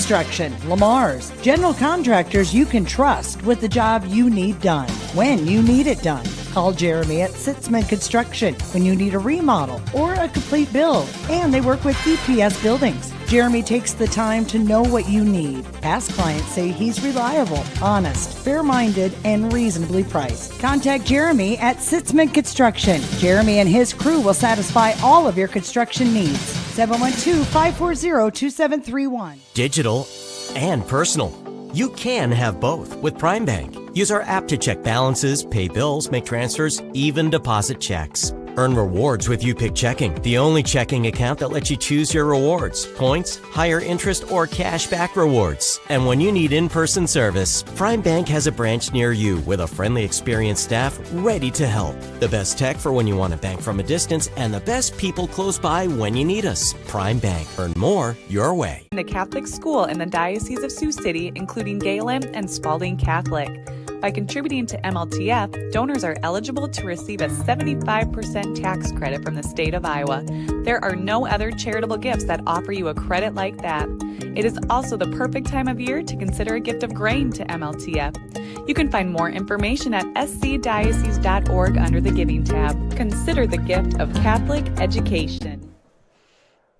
Construction, Lamar's, general contractors you can trust with the job you need done, when you need it done. Call Jeremy at Sitzman Construction when you need a remodel or a complete build. And they work with EPS buildings. Jeremy takes the time to know what you need. Past clients say he's reliable, honest, fair-minded, and reasonably priced. Contact Jeremy at Sitzman Construction. Jeremy and his crew will satisfy all of your construction needs. 712-540-2731. Digital and personal. You can have both with Prime Bank. Use our app to check balances, pay bills, make transfers, even deposit checks. Earn rewards with YouPick Checking, the only checking account that lets you choose your rewards, points, higher interest, or cash back rewards. And when you need in-person service, Prime Bank has a branch near you with a friendly, experienced staff ready to help. The best tech for when you want to bank from a distance and the best people close by when you need us. Prime Bank. Earn more your way. The Catholic school in the Diocese of Sioux City, including Gehlen and Spalding Catholic. By contributing to MLTF, donors are eligible to receive a 75% tax credit from the state of Iowa. There are no other charitable gifts that offer you a credit like that. It is also the perfect time of year to consider a gift of grain to MLTF. You can find more information at scdiocese.org under the Giving tab. Consider the gift of Catholic education.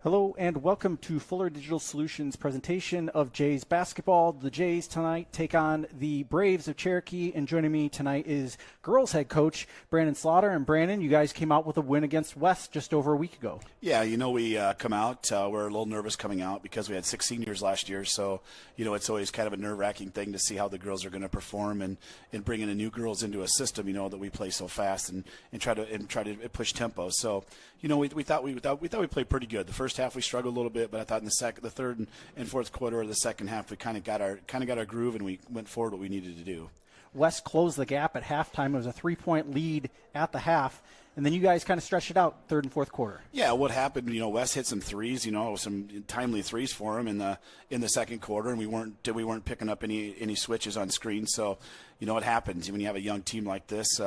Hello and welcome to Fuller Digital Solutions presentation of Jays basketball. The Jays tonight take on the Braves of Cherokee, and joining me tonight is girls head coach Brandon Slaughter. And Brandon, you guys came out with a win against West just over a week ago. Yeah, we come out. We're a little nervous coming out because we had 6 seniors last year. So, it's always kind of a nerve-wracking thing to see how the girls are going to perform and bringing the new girls into a system, that we play so fast and try to push tempo. So, we thought we played pretty good. The first half we struggled a little bit, but I thought in the third and fourth quarter of the second half we kind of got our groove and we went forward what we needed to do. West closed the gap at halftime. It was a 3-point lead at the half, and then you guys kind of stretched it out third and fourth quarter. Yeah, what happened? West hit some threes. Some timely threes for him in the second quarter, and we weren't picking up any switches on screens. So, what happens when you have a young team like this?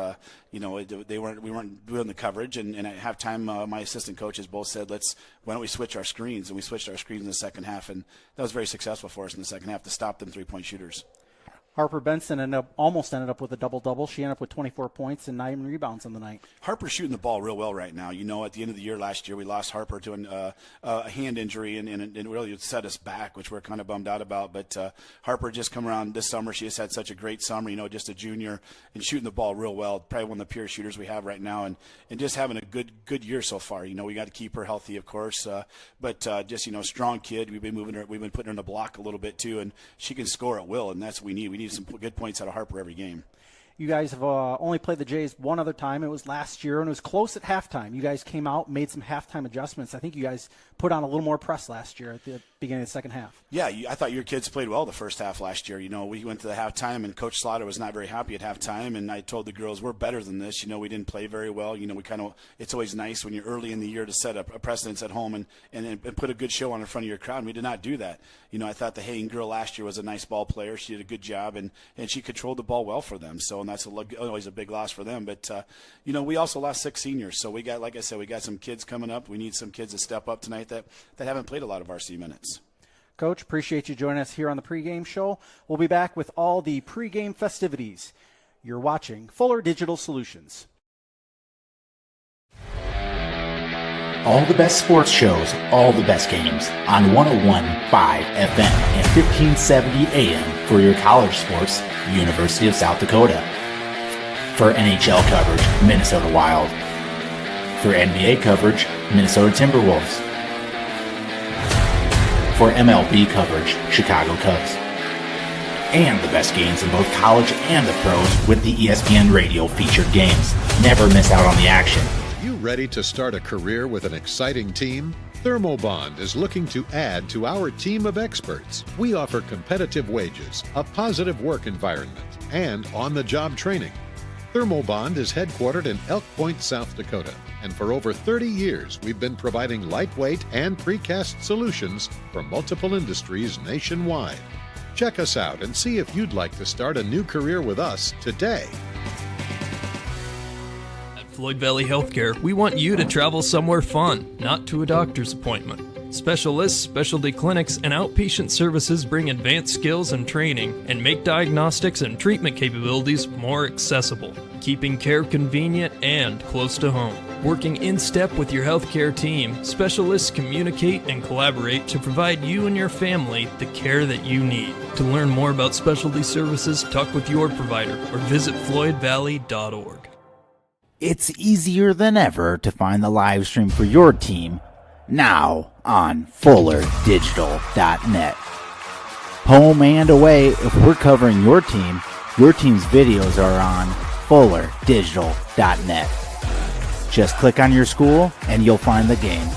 We weren't doing the coverage, and at halftime, my assistant coaches both said, why don't we switch our screens? And we switched our screens in the second half, and that was very successful for us in the second half to stop them 3-point shooters. Harper Benson almost ended up with a double-double. She ended up with 24 points and 9 rebounds on the night. Harper's shooting the ball real well right now. At the end of the year last year, we lost Harper to a hand injury, and it really set us back, which we're kind of bummed out about. But Harper just come around this summer. She just had such a great summer, just a junior, and shooting the ball real well. Probably one of the purest shooters we have right now, and just having a good year so far. We got to keep her healthy, of course, but just, strong kid. We've been moving her. We've been putting her in the block a little bit, too, and she can score at will, and that's what we need. We need some good points out of Harper every game. You guys have only played the Jays one other time. It was last year, and it was close at halftime. You guys came out, made some halftime adjustments. I think you guys put on a little more press last year at the beginning of the second half. Yeah, I thought your kids played well the first half last year. We went to the halftime, and Coach Slaughter was not very happy at halftime, and I told the girls, we're better than this. We didn't play very well. It's always nice when you're early in the year to set up a precedence at home and put a good show on in front of your crowd, and we did not do that. I thought the Hagen girl last year was a nice ball player. She did a good job, and she controlled the ball well for them. So, and that's always a big loss for them. But, we also lost 6 seniors. So we got, like I said, we got some kids coming up. We need some kids to step up tonight that haven't played a lot of varsity minutes. Coach, appreciate you joining us here on the pregame show. We'll be back with all the pregame festivities. You're watching Fuller Digital Solutions. All the best sports shows, all the best games on 101.5 FM and 1570 AM for your college sports, University of South Dakota. For NHL coverage, Minnesota Wild. For NBA coverage, Minnesota Timberwolves. For MLB coverage, Chicago Cubs. And the best games in both college and the pros with the ESPN Radio featured games. Never miss out on the action. You ready to start a career with an exciting team? Thermobond is looking to add to our team of experts. We offer competitive wages, a positive work environment, and on-the-job training. Thermobond is headquartered in Elk Point, South Dakota, and for over 30 years we've been providing lightweight and precast solutions for multiple industries nationwide. Check us out and see if you'd like to start a new career with us today. At Floyd Valley Healthcare, we want you to travel somewhere fun, not to a doctor's appointment. Specialists, specialty clinics, and outpatient services bring advanced skills and training and make diagnostics and treatment capabilities more accessible, keeping care convenient and close to home. Working in step with your healthcare team, specialists communicate and collaborate to provide you and your family the care that you need. To learn more about specialty services, talk with your provider or visit floydvalley.org. It's easier than ever to find the live stream for your team now on FullerDigital.net. Home and away, if we're covering your team's videos are on FullerDigital.net. Just click on your school and you'll find the game.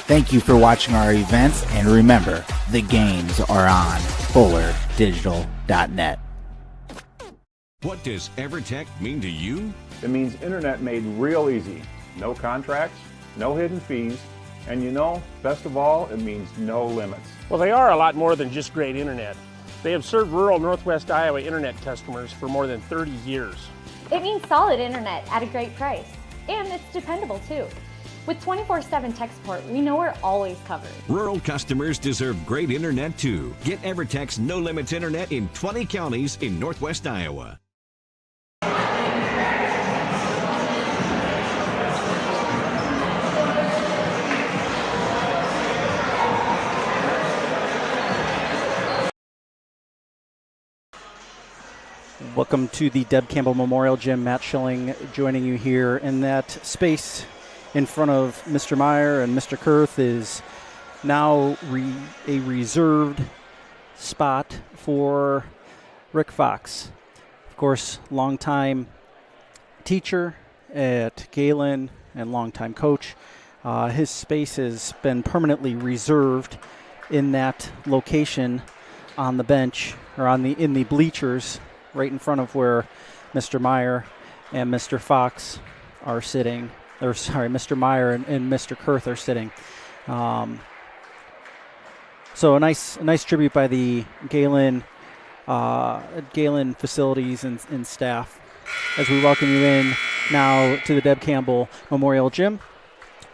Thank you for watching our events, and remember, the games are on FullerDigital.net. What does EverTech mean to you? It means internet made real easy. No contracts, no hidden fees, and best of all, it means no limits. Well, they are a lot more than just great internet. They have served rural Northwest Iowa internet customers for more than 30 years. It means solid internet at a great price, and it's dependable too. With 24/7 tech support, we know we're always covered. Rural customers deserve great internet too. Get EverTech's no limits internet in 20 counties in Northwest Iowa. Welcome to the Deb Campbell Memorial Gym. Matt Schilling joining you here. In that space in front of Mr. Meyer and Mr. Kurth is now a reserved spot for Rick Fox. Of course, longtime teacher at Gehlen and longtime coach. His space has been permanently reserved in that location on the bench, or in the bleachers, right in front of where Mr. Meyer and Mr. Fox are sitting. Mr. Meyer and Mr. Kurth are sitting. So a nice tribute by the Gehlen facilities and staff as we welcome you in now to the Deb Campbell Memorial Gym.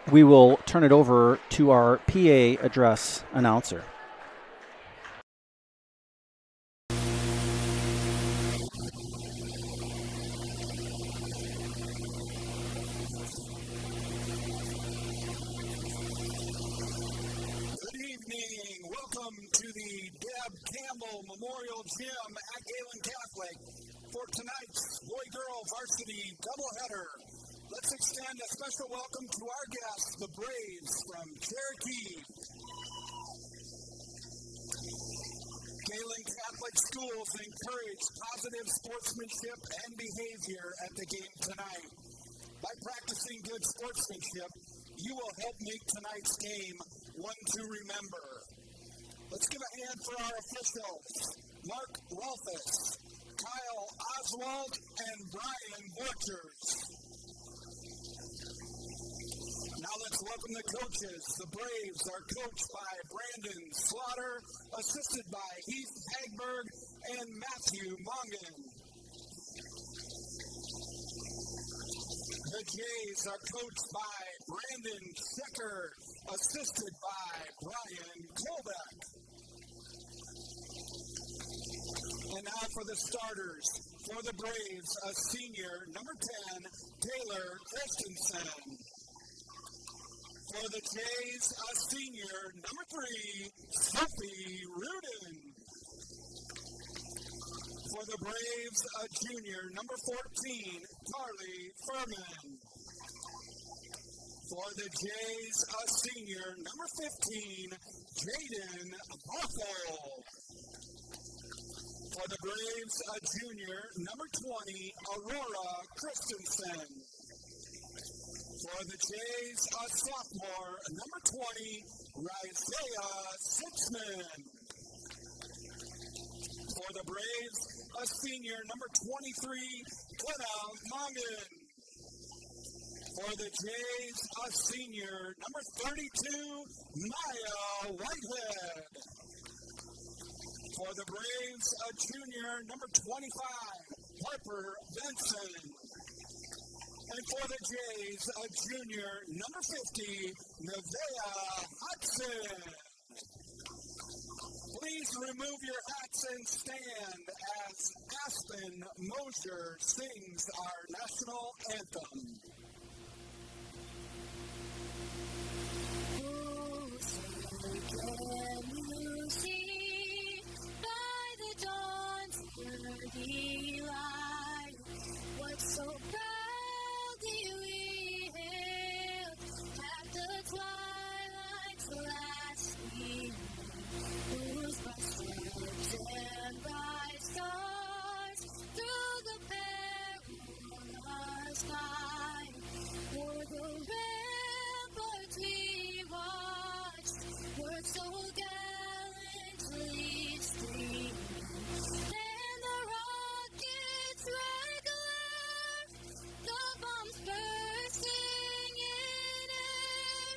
We will turn it over to our PA address announcer. Memorial Gym at Gehlen Catholic for tonight's boy-girl varsity doubleheader. Let's extend a special welcome to our guests, the Braves from Cherokee. Gehlen Catholic schools encourage positive sportsmanship and behavior at the game tonight. By practicing good sportsmanship, you will help make tonight's game one to remember. Let's give a hand for our officials, Mark Rolfus, Kyle Oswald, and Brian Borchers. Now let's welcome the coaches. The Braves are coached by Brandon Slaughter, assisted by Heath Hagberg and Matthew Mongan. The Jays are coached by Brandon Schecker, assisted by Brian Kolbeck. And now for the starters. For the Braves, a senior, number 10, Taylor Christensen. For the Jays, a senior, number 3, Sophie Rudin. For the Braves, a junior, number 14, Carly Furman. For the Jays, a senior, number 15, Jaden Buffle. For the Braves, a junior, number 20, Aurora Christensen. For the Jays, a sophomore, number 20, Isaiah Sitzman. For the Braves, a senior, number 23, Glenna Mongan. For the Jays, a senior, number 32, Maya Whitehead. For the Braves, a junior, number 25, Harper Benson. And for the Jays, a junior, number 50, Nevaeh Hudson. Please remove your hats and stand as Aspen Mosier sings our national anthem. Can you see by the dawn's early light what so proudly we hailed at the twilight's last gleam, whose bright stripes and bright stars through the perilous sky o'er the ramparts we watched were so gallantly streaming, and the rockets' red glare, the bombs bursting in air,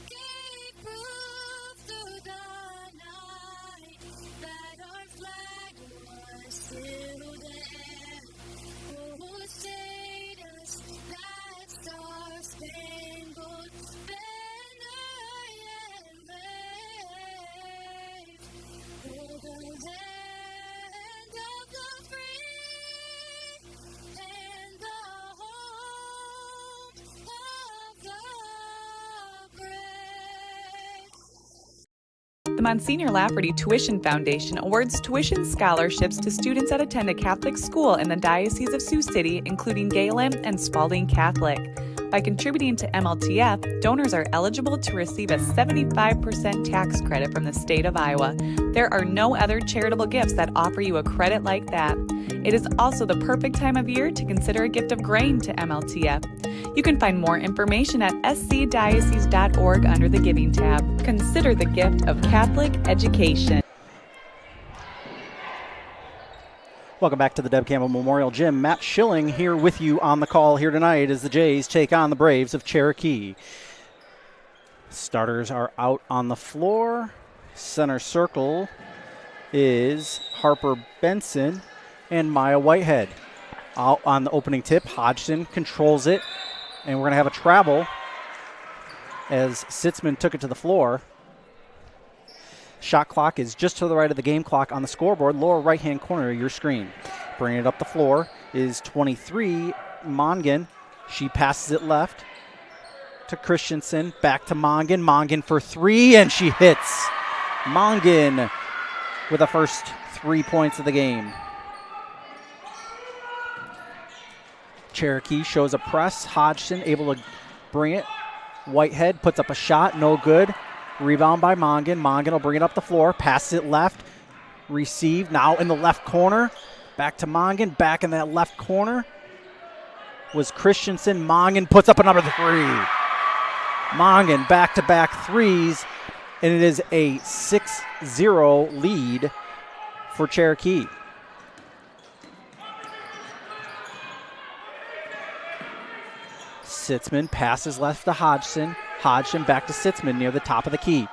gave proof through the night that our flag was still there. Oh, status that star-spangled banner yet wave for the land of the free and the home of the brave. The Monsignor Lafferty Tuition Foundation awards tuition scholarships to students that attend a Catholic school in the Diocese of Sioux City, including Gehlen and Spalding Catholic. By contributing to MLTF, donors are eligible to receive a 75% tax credit from the state of Iowa. There are no other charitable gifts that offer you a credit like that. It is also the perfect time of year to consider a gift of grain to MLTF. You can find more information at scdiocese.org under the Giving tab. Consider the gift of Catholic education. Welcome back to the Deb Campbell Memorial Gym. Matt Schilling here with you on the call here tonight as the Jays take on the Braves of Cherokee. Starters are out on the floor. Center circle is Harper Benson and Maya Whitehead. Out on the opening tip, Hodgson controls it, and we're going to have a travel as Sitzman took it to the floor. Shot clock is just to the right of the game clock on the scoreboard, lower right-hand corner of your screen. Bringing it up the floor is 23, Mongan. She passes it left to Christensen, back to Mongan. Mongan for three, and she hits. Mongan with the first 3 points of the game. Cherokee shows a press. Hodgson able to bring it. Whitehead puts up a shot, no good. Rebound by Mongan. Mongan will bring it up the floor. Passes it left. Received. Now in the left corner. Back to Mongan. Back in that left corner was Christensen. Mongan puts up another three. Mongan back-to-back threes. And it is a 6-0 lead for Cherokee. Sitzman passes left to Hodgson. Hodgson back to Sitzman near the top of the key.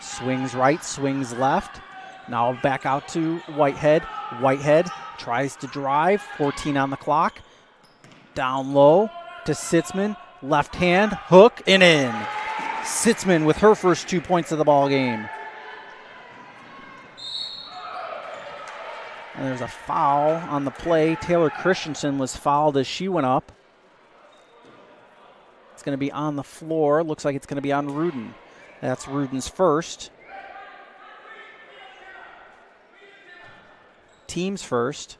Swings right, swings left. Now back out to Whitehead. Whitehead tries to drive. 14 on the clock. Down low to Sitzman. Left hand, hook, and in. Sitzman with her first 2 points of the ball game. And there's a foul on the play. Taylor Christensen was fouled as she went up. It's going to be on the floor. Looks like it's going to be on Rudin. That's Rudin's first. Team's first.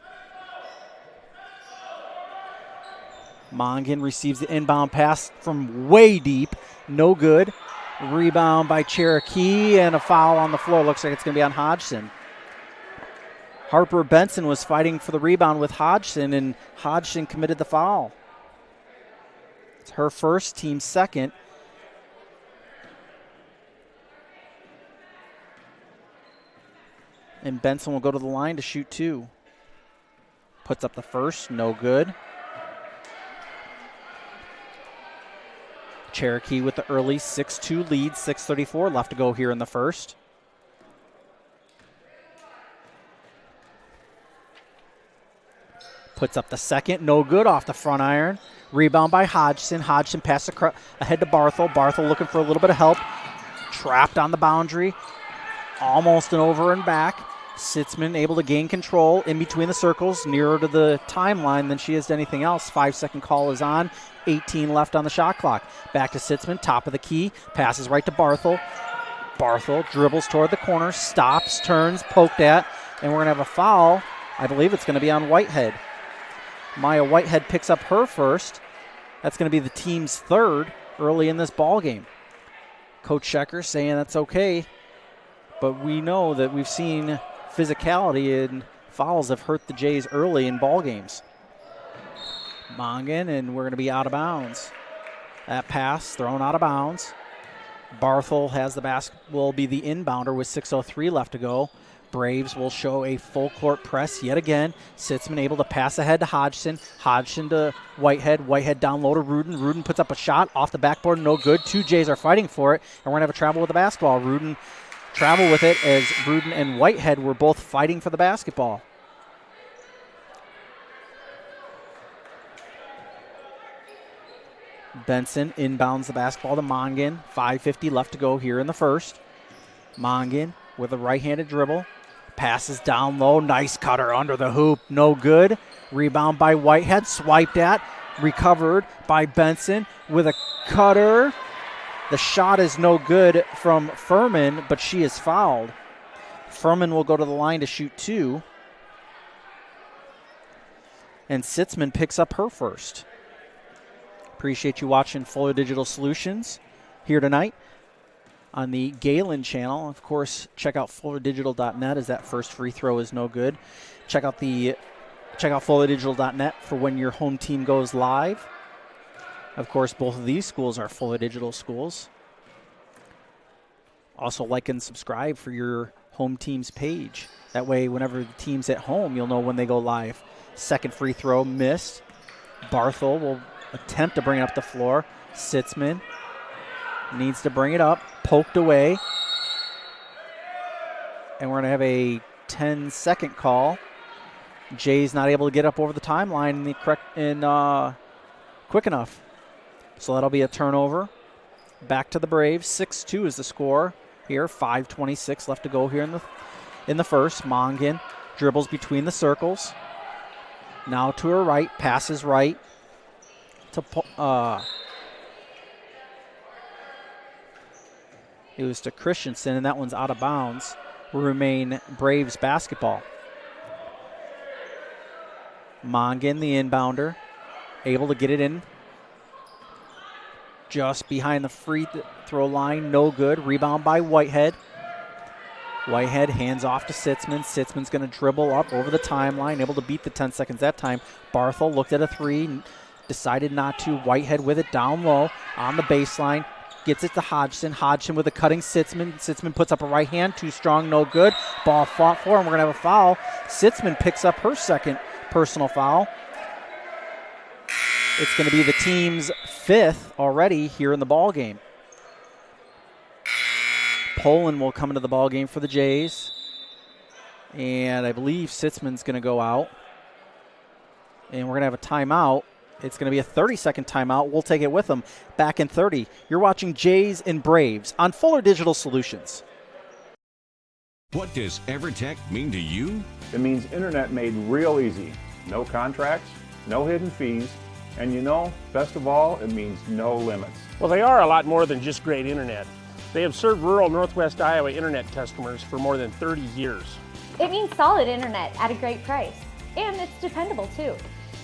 Mongan receives the inbound pass from way deep. No good. Rebound by Cherokee and a foul on the floor. Looks like it's going to be on Hodgson. Harper Benson was fighting for the rebound with Hodgson, and Hodgson committed the foul. It's her first, team second. And Benson will go to the line to shoot two. Puts up the first, no good. Cherokee with the early 6-2 lead, 6:34 left to go here in the first. Puts up the second, no good off the front iron. Rebound by Hodgson. Hodgson passes ahead to Barthel. Barthel looking for a little bit of help. Trapped on the boundary. Almost an over and back. Sitzman able to gain control in between the circles, nearer to the timeline than she is to anything else. 5-second call is on. 18 left on the shot clock. Back to Sitzman, top of the key. Passes right to Barthel. Barthel dribbles toward the corner, stops, turns, poked at, and we're going to have a foul. I believe it's going to be on Whitehead. Maya Whitehead picks up her first. That's going to be the team's third early in this ball game. Coach Schecker saying that's okay, but we know that we've seen physicality and fouls have hurt the Jays early in ball games. Mongan, and we're going to be out of bounds. That pass thrown out of bounds. Barthel has the will be the inbounder with 6:03 left to go. Braves will show a full court press yet again. Sitzman able to pass ahead to Hodgson. Hodgson to Whitehead. Whitehead down low to Rudin. Rudin puts up a shot off the backboard, no good. Two Jays are fighting for it, and we're going to have a travel with the basketball. Rudin travel with it as Rudin and Whitehead were both fighting for the basketball. Benson inbounds the basketball to Mongan. 5:50 left to go here in the first. Mongan with a right-handed dribble. Passes down low. Nice cutter under the hoop. No good. Rebound by Whitehead. Swiped at. Recovered by Benson with a cutter. The shot is no good from Furman, but she is fouled. Furman will go to the line to shoot two. And Sitzman picks up her first. Appreciate you watching Fuller Digital Solutions here tonight on the Gehlen channel. Of course, check out fullerdigital.net as that first free throw is no good. Check out fullerdigital.net for when your home team goes live. Of course, both of these schools are Fuller Digital schools. Also, like and subscribe for your home team's page. That way, whenever the team's at home, you'll know when they go live. Second free throw missed. Barthel will attempt to bring it up the floor. Sitzman needs to bring it up. Poked away. And we're going to have a 10-second call. Jay's not able to get up over the timeline quick enough. So that'll be a turnover. Back to the Braves. 6-2 is the score here. 5:26 left to go here in the first. Mongan dribbles between the circles. Now to her right. Passes right to it was to Christensen, and that one's out of bounds. Will remain Braves basketball. Mongan, the inbounder, able to get it in just behind the free throw line. No good. Rebound by Whitehead. Whitehead hands off to Sitzman. Sitzman's going to dribble up over the timeline, able to beat the 10 seconds that time. Barthel looked at a three, decided not to. Whitehead with it down low on the baseline. Gets it to Hodgson. Hodgson with a cutting Sitzman. Sitzman puts up a right hand. Too strong, no good. Ball fought for, and we're going to have a foul. Sitzman picks up her second personal foul. It's going to be the team's fifth already here in the ball game. Poland will come into the ball game for the Jays. And I believe Sitzman's going to go out. And we're going to have a timeout. It's going to be a 30-second timeout. We'll take it with them. Back in 30. You're watching Jays and Braves on Fuller Digital Solutions. What does EverTech mean to you? It means internet made real easy. No contracts, no hidden fees, and best of all, it means no limits. Well, they are a lot more than just great internet. They have served rural Northwest Iowa internet customers for more than 30 years. It means solid internet at a great price. And it's dependable too.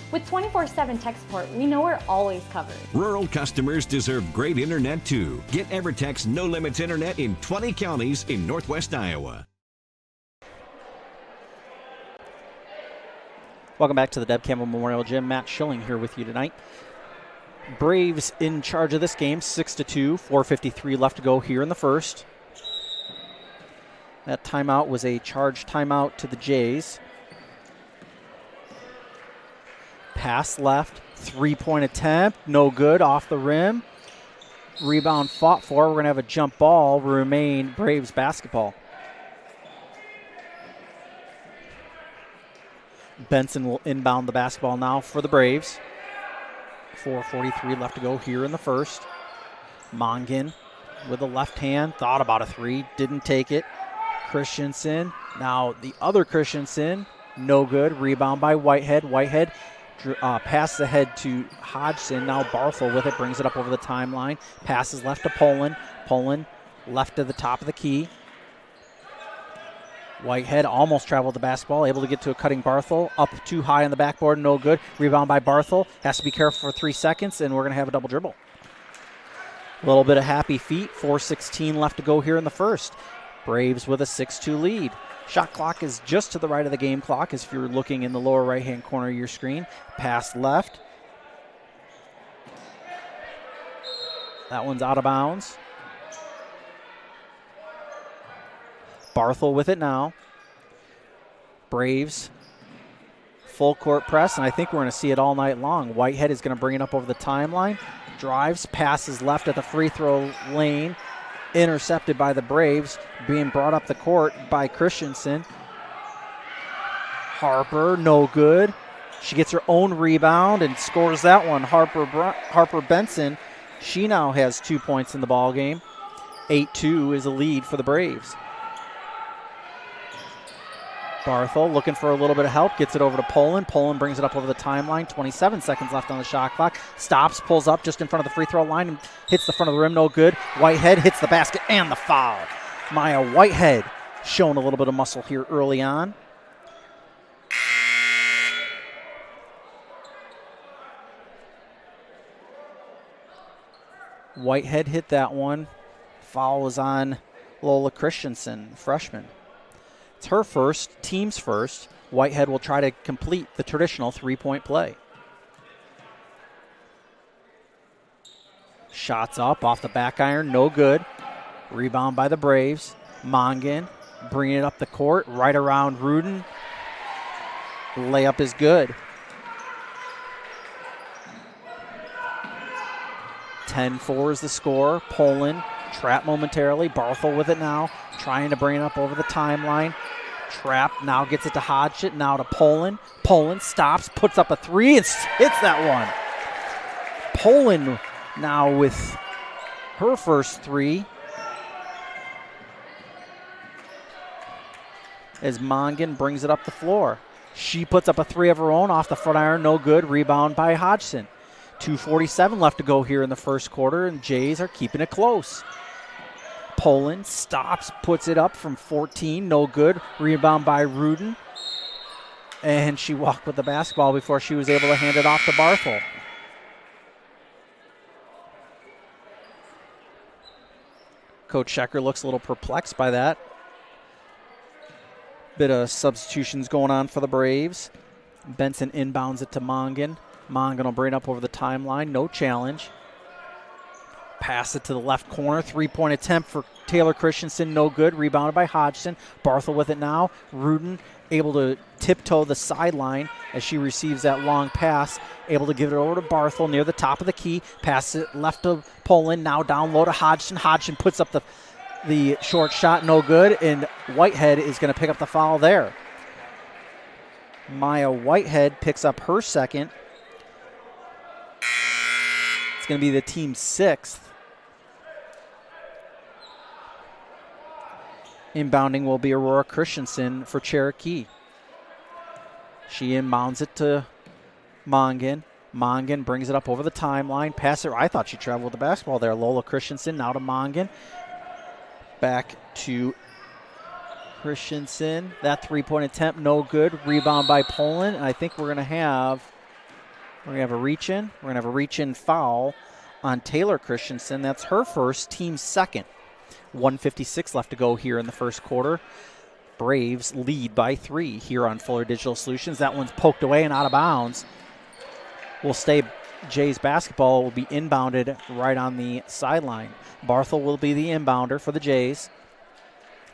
With 24/7 tech support, we know we're always covered. Rural customers deserve great internet too. Get EverTech's no limits internet in 20 counties in Northwest Iowa. Welcome back to the Deb Campbell Memorial Gym. Matt Schilling here with you tonight. Braves in charge of this game, 6-2, 4:53 left to go here in the first. That timeout was a charge timeout to the Jays. Pass left, three-point attempt, no good, off the rim. Rebound fought for. We're going to have a jump ball, remain Braves basketball. Benson will inbound the basketball now for the Braves. 4:43 left to go here in the first. Mongan with the left hand, thought about a three, didn't take it. Christensen, now the other Christensen, no good. Rebound by Whitehead. Whitehead passes ahead to Hodgson. Now Barthel with it, brings it up over the timeline. Passes left to Poland. Poland left to the top of the key. Whitehead almost traveled the basketball, able to get to a cutting Barthel. Up too high on the backboard, no good. Rebound by Barthel. Has to be careful for 3 seconds, and we're going to have a double dribble. A little bit of happy feet. 4:16 left to go here in the first. Braves with a 6-2 lead. Shot clock is just to the right of the game clock, as if you're looking in the lower right-hand corner of your screen. Pass left. That one's out of bounds. Barthel with it now. Braves full court press, and I think we're going to see it all night long. Whitehead is going to bring it up over the timeline. Drives, passes left at the free throw lane. Intercepted by the Braves, being brought up the court by Christensen. Harper, no good. She gets her own rebound and scores that one. Harper Benson, she now has 2 points in the ball game. 8-2 is a lead for the Braves. Barthel looking for a little bit of help, gets it over to Poland. Poland brings it up over the timeline. 27 seconds left on the shot clock. Stops, pulls up just in front of the free throw line and hits the front of the rim, no good. Whitehead hits the basket and the foul. Maya Whitehead showing a little bit of muscle here early on. Whitehead hit that one. Foul was on Lola Christensen, freshman. It's her first, team's first. Whitehead will try to complete the traditional three-point play. Shots up off the back iron, no good. Rebound by the Braves. Mongan bringing it up the court, right around Rudin. Layup is good. 10-4 is the score. Poland trapped momentarily. Barthel with it now, trying to bring it up over the timeline. Trap now gets it to Hodgson, now to Poland. Poland stops, puts up a three, and hits that one. Poland now with her first three. As Mongan brings it up the floor. She puts up a three of her own off the front iron, no good. Rebound by Hodgson. 2:47 left to go here in the first quarter, and Jays are keeping it close. Poland stops, puts it up from 14, no good. Rebound by Rudin. And she walked with the basketball before she was able to hand it off to Barthel. Coach Schecker looks a little perplexed by that. Bit of substitutions going on for the Braves. Benson inbounds it to Mongan. Mongan will bring it up over the timeline, no challenge. Pass it to the left corner. Three-point attempt for Taylor Christensen. No good. Rebounded by Hodgson. Barthel with it now. Rudin able to tiptoe the sideline as she receives that long pass. Able to give it over to Barthel near the top of the key. Pass it left to Poland. Now down low to Hodgson. Hodgson puts up the short shot. No good. And Whitehead is going to pick up the foul there. Maya Whitehead picks up her second. It's going to be the team's sixth. Inbounding will be Aurora Christensen for Cherokee. She inbounds it to Mongan. Mongan brings it up over the timeline. Passer, I thought she traveled with the basketball there. Lola Christensen now to Mongan. Back to Christensen. That three-point attempt, no good. Rebound by Poland. And I think we're going to have a reach-in. We're going to have a reach-in foul on Taylor Christensen. That's her first, team second. 1:56 left to go here in the first quarter. Braves lead by 3 here on Fuller Digital Solutions. That one's poked away and out of bounds. Will stay. Jays basketball will be inbounded right on the sideline. Barthel will be the inbounder for the Jays.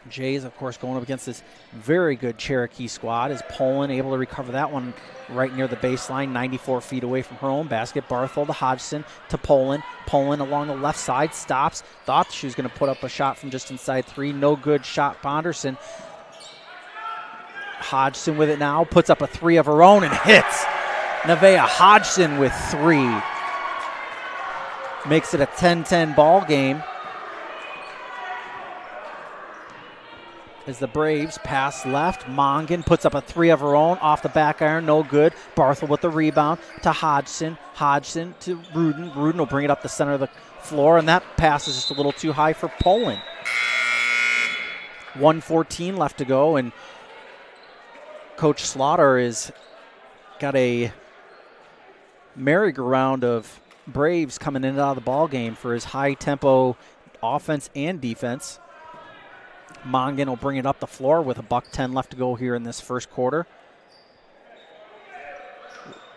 Jays, of course, going up against this very good Cherokee squad. Is Poland able to recover that one right near the baseline, 94 feet away from her own basket. Barthel to Hodgson to Poland. Poland along the left side stops. Thought she was going to put up a shot from just inside 3. No good shot. Bonderson Hodgson with it now, puts up a three of her own and hits. Nevaeh Hodgson with 3. Makes it a 10-10 ball game. As the Braves pass left, Mongan puts up a 3 of her own off the back iron, no good. Barthel with the rebound to Hodgson. Hodgson to Rudin. Rudin will bring it up the center of the floor, and that pass is just a little too high for Poland. 1:14 left to go, and Coach Slaughter has got a merry-go-round of Braves coming in and out of the ball game for his high-tempo offense and defense. Mongan will bring it up the floor with a $1:10 left to go here in this first quarter.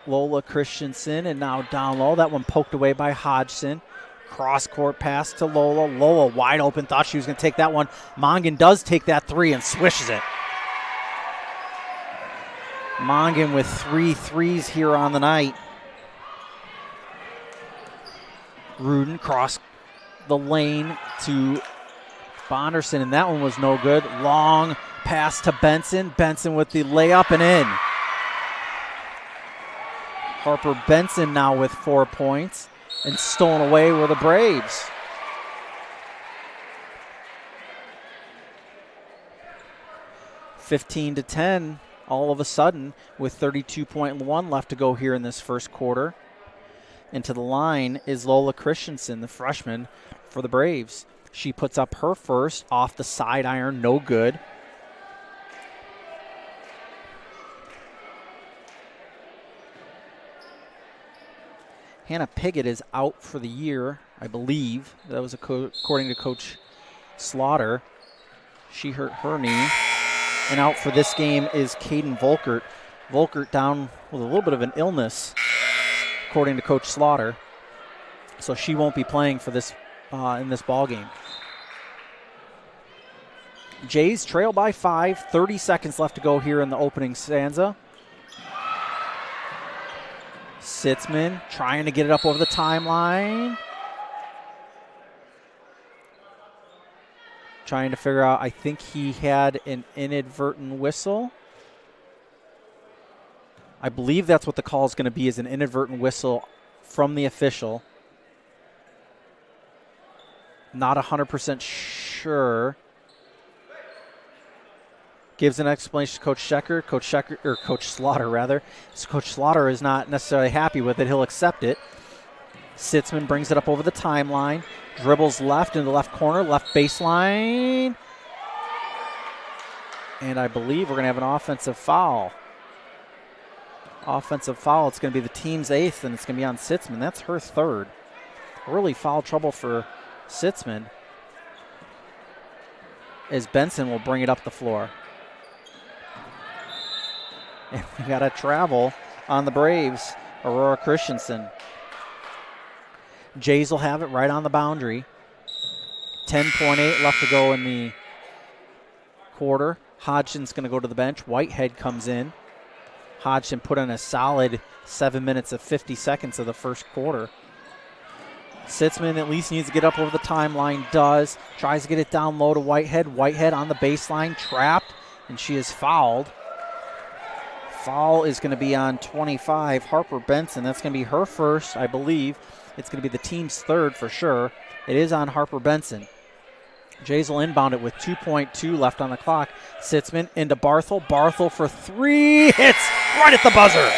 Lola Christensen, and now down low. That one poked away by Hodgson. Cross-court pass to Lola. Lola wide open, thought she was going to take that one. Mongan does take that 3 and swishes it. Mongan with 3 threes here on the night. Rudin cross the lane to Bonderson, and that one was no good. Long pass to Benson. Benson with the layup and in. Harper Benson now with 4 points, and stolen away were the Braves. (15-10) all of a sudden with 32.1 left to go here in this first quarter. And to the line is Lola Christensen, the freshman for the Braves. She puts up her first off the side iron, no good. Hannah Piggott is out for the year, I believe. That was according to Coach Slaughter. She hurt her knee. And out for this game is Caden Volkert. Volkert down with a little bit of an illness, according to Coach Slaughter. So she won't be playing for this in this ball game. Jays trail by 5. 30 seconds left to go here in the opening stanza. Sitzman trying to get it up over the timeline. Trying to figure out, I think he had an inadvertent whistle. I believe that's what the call is going to be, is an inadvertent whistle from the official. Not 100% sure. Gives an explanation to Coach Slaughter rather. So Coach Slaughter is not necessarily happy with it. He'll accept it. Sitzman brings it up over the timeline. Dribbles left in the left corner, left baseline. And I believe we're going to have an offensive foul. Offensive foul. It's going to be the team's 8th, and it's going to be on Sitzman. That's her 3rd. Early foul trouble for Sitzman, as Benson will bring it up the floor. And we got a travel on the Braves, Aurora Christensen. Jays will have it right on the boundary. 10.8 left to go in the quarter. Hodgson's going to go to the bench. Whitehead comes in. Hodgson put in a solid 7 minutes of 50 seconds of the first quarter. Sitzman at least needs to get up over the timeline. Does. Tries to get it down low to Whitehead. Whitehead on the baseline, trapped, and she is fouled. Foul is going to be on 25, Harper Benson. That's going to be her first, I believe. It's going to be the team's 3rd for sure. It is on Harper Benson. Jays will inbound it with 2.2 left on the clock. Sitzman into Barthel. Barthel for 3. Hits right at the buzzer.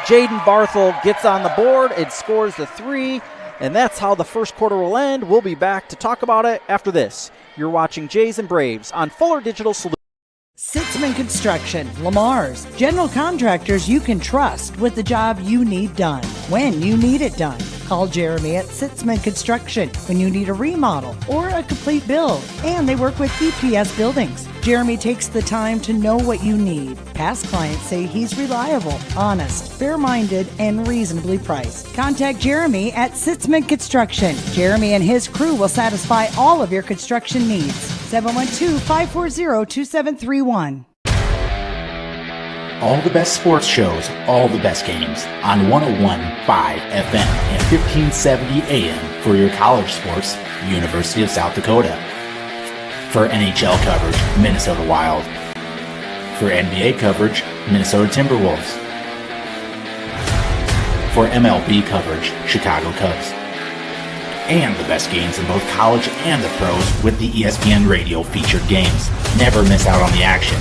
Jaden Barthel gets on the board and scores the 3. And that's how the first quarter will end. We'll be back to talk about it after this. You're watching Jays and Braves on Fuller Digital Solutions. Sitzman Construction, Lamar's, general contractors you can trust with the job you need done, when you need it done. Call Jeremy at Sitzman Construction when you need a remodel or a complete build. And they work with EPS buildings. Jeremy takes the time to know what you need. Past clients say he's reliable, honest, fair-minded, and reasonably priced. Contact Jeremy at Sitzman Construction. Jeremy and his crew will satisfy all of your construction needs. 712-540-2731. All the best sports shows, all the best games on 101.5 FM and 1570 AM for your college sports, University of South Dakota. For NHL coverage, Minnesota Wild. For NBA coverage, Minnesota Timberwolves. For MLB coverage, Chicago Cubs. And the best games in both college and the pros with the ESPN Radio featured games. Never miss out on the action.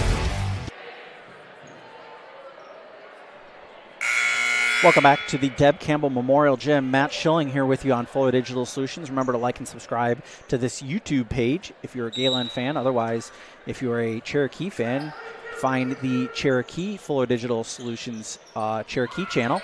Welcome back to the Deb Campbell Memorial Gym. Matt Schilling here with you on Fuller Digital Solutions. Remember to like and subscribe to this YouTube page if you're a Gehlen fan. Otherwise, if you're a Cherokee fan, find the Cherokee Fuller Digital Solutions Cherokee channel.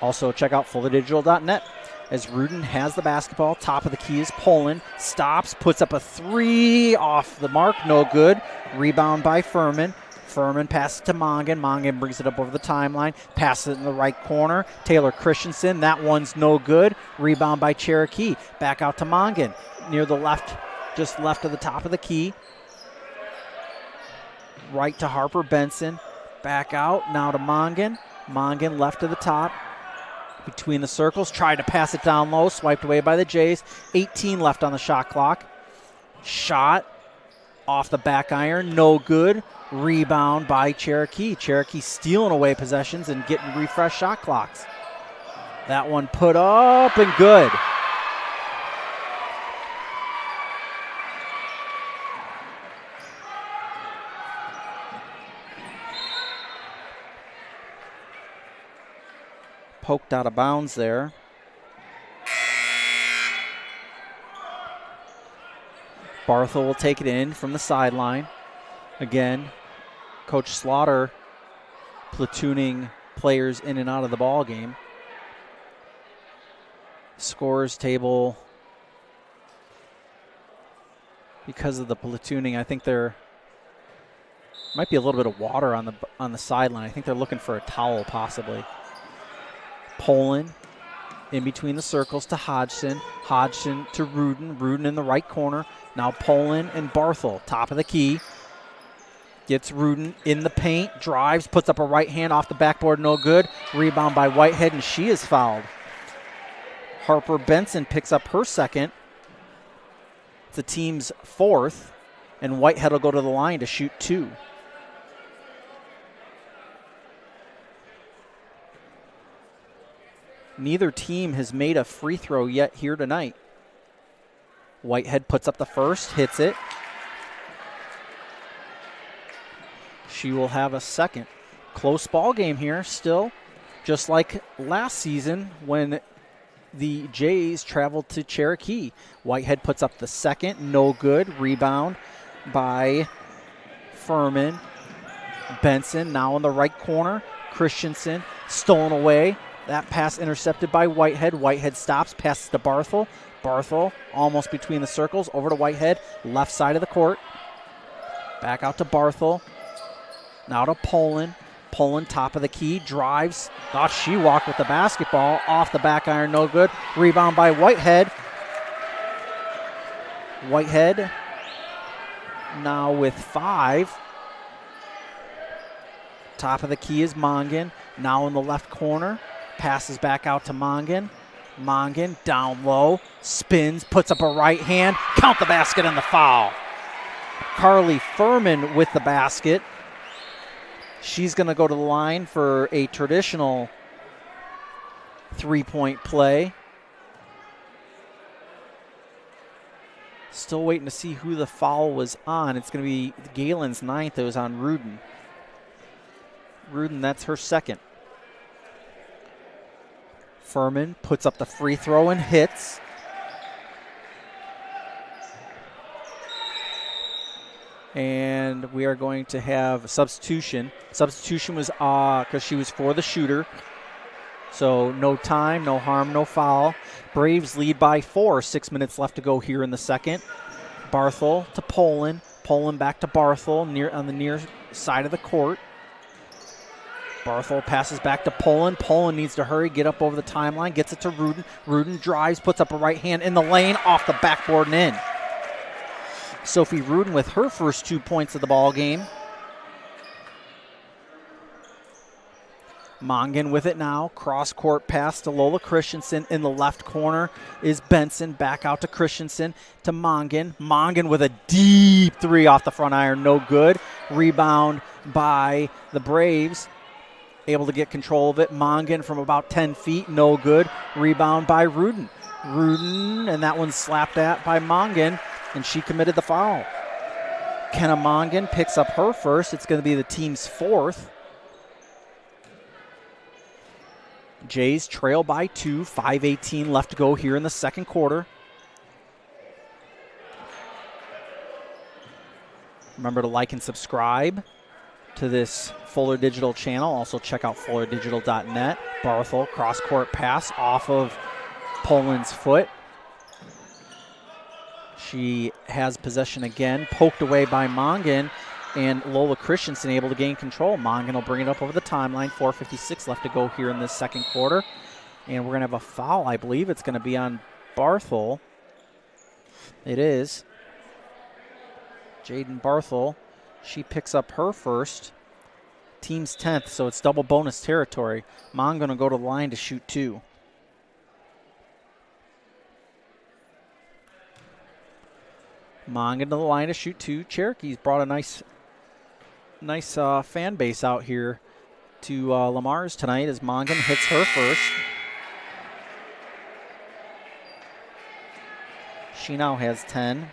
Also, check out fullerdigital.net. As Rudin has the basketball, top of the key is Poland. Stops, puts up a three off the mark, no good. Rebound by Furman. Furman passes to Mongan. Mongan brings it up over the timeline, passes it in the right corner. Taylor Christensen, that one's no good. Rebound by Cherokee. Back out to Mongan. Near the left, just left of the top of the key. Right to Harper Benson. Back out, now to Mongan. Mongan left to the top. Between the circles, tried to pass it down low, swiped away by the Jays. 18 left on the shot clock. Shot off the back iron, no good. Rebound by Cherokee. Cherokee stealing away possessions and getting refreshed shot clocks. That one put up and good. Poked out of bounds there. Barthel will take it in from the sideline. Again, Coach Slaughter platooning players in and out of the ball game. Scores table, because of the platooning, I think there might be a little bit of water on the sideline. I think they're looking for a towel possibly. Poland in between the circles to Hodgson. Hodgson to Rudin. Rudin in the right corner. Now Poland and Barthel, top of the key. Gets Rudin in the paint, drives, puts up a right hand off the backboard, no good. Rebound by Whitehead, and she is fouled. Harper Benson picks up her second. It's the team's fourth, and Whitehead will go to the line to shoot two. Neither team has made a free throw yet here tonight. Whitehead puts up the first, hits it. She will have a second. Close ball game here still, just like last season when the Jays traveled to Cherokee. Whitehead puts up the second, no good. Rebound by Furman. Benson now in the right corner. Christensen stolen away. That pass intercepted by Whitehead. Whitehead stops, passes to Barthel. Barthel almost between the circles, over to Whitehead, left side of the court. Back out to Barthel. Now to Poland. Poland top of the key, drives. Thought she walked with the basketball. Off the back iron, no good. Rebound by Whitehead. Whitehead now with 5. Top of the key is Mongan. Now in the left corner. Passes back out to Mongan. Mongan down low. Spins, puts up a right hand. Count the basket and the foul. Carly Furman with the basket. She's going to go to the line for a traditional three-point play. Still waiting to see who the foul was on. It's going to be Galen's 9th. It was on Rudin. Rudin, that's her second. Furman puts up the free throw and hits. And we are going to have a substitution. Substitution was because she was for the shooter. So no time, no harm, no foul. Braves lead by 4. 6 minutes left to go here in the second. Barthel to Poland. Poland back to Barthel on the near side of the court. Barthel passes back to Poland. Poland needs to hurry, get up over the timeline, gets it to Rudin. Rudin drives, puts up a right hand in the lane, off the backboard and in. Sophie Rudin with her first 2 points of the ball game. Mongan with it now. Cross-court pass to Lola Christensen. In the left corner is Benson. Back out to Christensen to Mongan. Mongan with a deep three off the front iron. No good. Rebound by the Braves. Able to get control of it. Mongan from about 10 feet, no good. Rebound by Rudin. And that one's slapped at by Mongan, and she committed the foul. Kenna Mongan picks up her first. It's going to be the team's fourth. Jays trail by 2, 5:18 left to go here in the second quarter. Remember to like and subscribe to this Fuller Digital channel. Also check out fullerdigital.net. Barthel, cross-court pass off of Poland's foot. She has possession again, poked away by Mongan, and Lola Christensen able to gain control. Mongan will bring it up over the timeline. 4:56 left to go here in this second quarter. And we're going to have a foul, I believe. It's going to be on Barthel. It is. Jaden Barthel. She picks up her first. Team's 10th, so it's double bonus territory. Mon going to go to the line to shoot 2. Mon into the line to shoot 2. Cherokee's brought a nice fan base out here to Lamar's tonight as Mongan hits her first. She now has 10.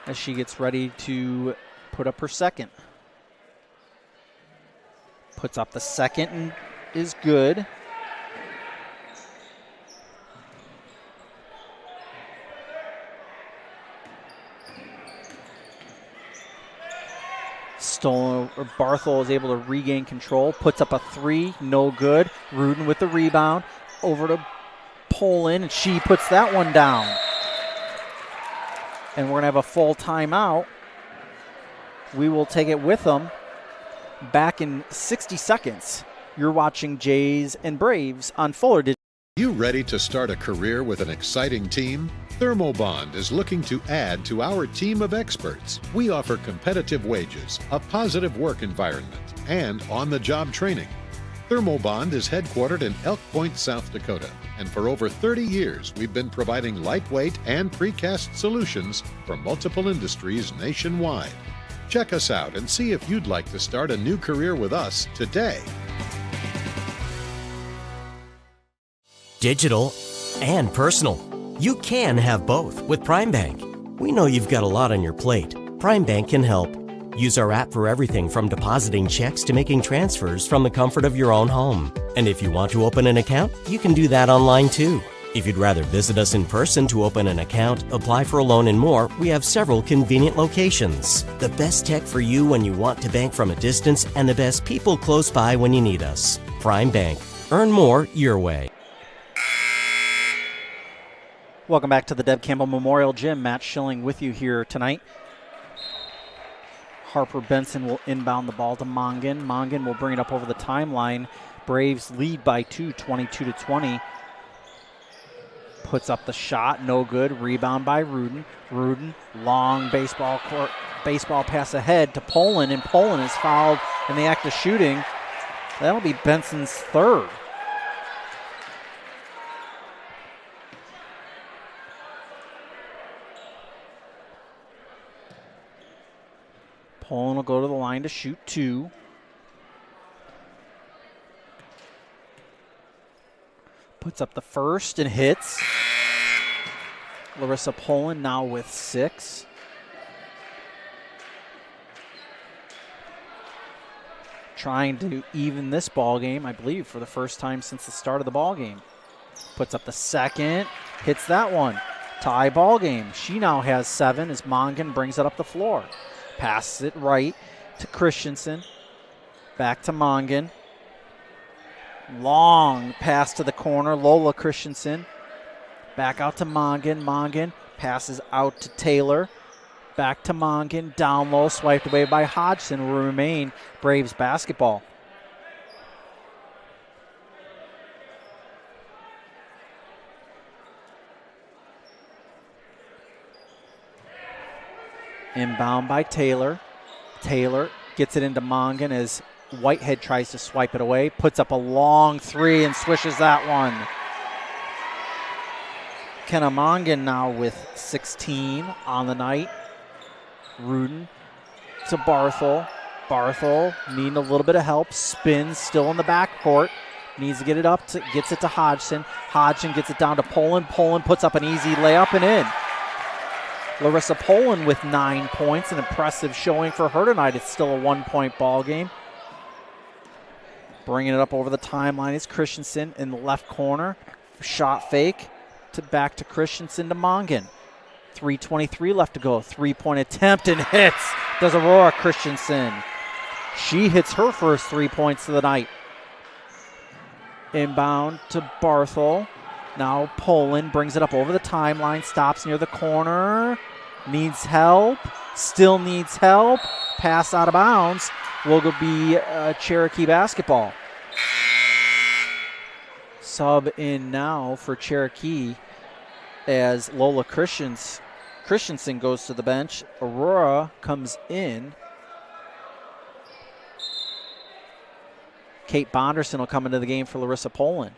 As she gets ready to put up her second. Puts up the second and is good. Barthel is able to regain control, puts up a 3, no good. Rudin with the rebound, over to Poland, and she puts that one down. And we're going to have a full timeout. We will take it with them back in 60 seconds. You're watching Jays and Braves on Fuller Digital. You ready to start a career with an exciting team? Thermobond is looking to add to our team of experts. We offer competitive wages, a positive work environment, and on-the-job training. Thermobond is headquartered in Elk Point, South Dakota, and for over 30 years we've been providing lightweight and precast solutions for multiple industries nationwide. Check us out and see if you'd like to start a new career with us today. Digital and personal. You can have both with Prime Bank. We know you've got a lot on your plate. Prime Bank can help. Use our app for everything from depositing checks to making transfers from the comfort of your own home. And if you want to open an account, you can do that online too. If you'd rather visit us in person to open an account, apply for a loan and more, we have several convenient locations. The best tech for you when you want to bank from a distance and the best people close by when you need us. Prime Bank. Earn more your way. Welcome back to the Deb Campbell Memorial Gym. Matt Schilling with you here tonight. Harper Benson will inbound the ball to Mongan. Mongan will bring it up over the timeline. Braves lead by 2, 22-20. Puts up the shot, no good. Rebound by Rudin. Rudin, long baseball pass ahead to Poland, and Poland is fouled in the act of shooting. That'll be Benson's third. Poland will go to the line to shoot 2. Puts up the first and hits. Larissa Poland now with 6. Trying to even this ball game, I believe, for the first time since the start of the ball game. Puts up the second, hits that one. Tie ball game. She now has 7 as Mongan brings it up the floor. Passes it right to Christensen. Back to Mongan. Long pass to the corner. Lola Christensen. Back out to Mongan. Mongan passes out to Taylor. Back to Mongan. Down low. Swiped away by Hodgson. Will remain Braves basketball. Inbound by Taylor. Taylor gets it into Mongan as Whitehead tries to swipe it away. Puts up a long 3 and swishes that one. Kenna Mongan now with 16 on the night. Rudin to Barthel. Barthel needing a little bit of help. Spins still in the backcourt. Needs to get it up. Gets it to Hodgson. Hodgson gets it down to Poland. Poland puts up an easy layup and in. Larissa Poland with 9 points. An impressive showing for her tonight. It's still a 1-point ball game. Bringing it up over the timeline is Christensen in the left corner. Shot fake back to Christensen to Mongan. 3:23 left to go. 3-point attempt and hits. Does Aurora Christensen. She hits her first 3 points of the night. Inbound to Barthel. Now Poland brings it up over the timeline. Stops near the corner. Needs help. Still needs help. Pass out of bounds. Will be Cherokee basketball. Sub in now for Cherokee as Lola Christensen goes to the bench. Aurora comes in. Kate Bonderson will come into the game for Larissa Poland.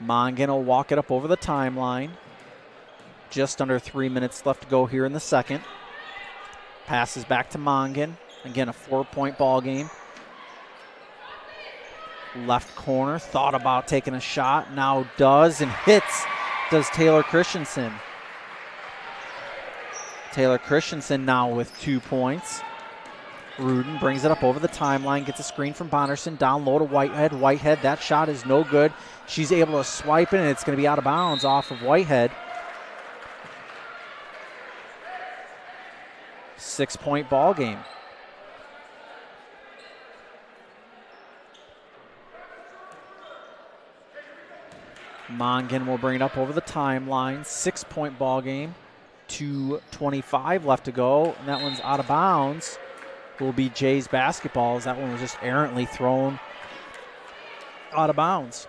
Mongan will walk it up over the timeline. Just under 3 minutes left to go here in the second. Passes back to Mongan. Again, a 4-point ball game. Left corner, thought about taking a shot, now does and hits. Does Taylor Christensen. Taylor Christensen now with 2 points. Rudin brings it up over the timeline, gets a screen from Bonderson, down low to Whitehead. Whitehead, that shot is no good. She's able to swipe it, and it's going to be out of bounds off of Whitehead. 6-point ball game. Mongan will bring it up over the timeline. 6-point ball game. 2:25 left to go. And that one's out of bounds. Will be Jay's basketball as that one was just errantly thrown out of bounds.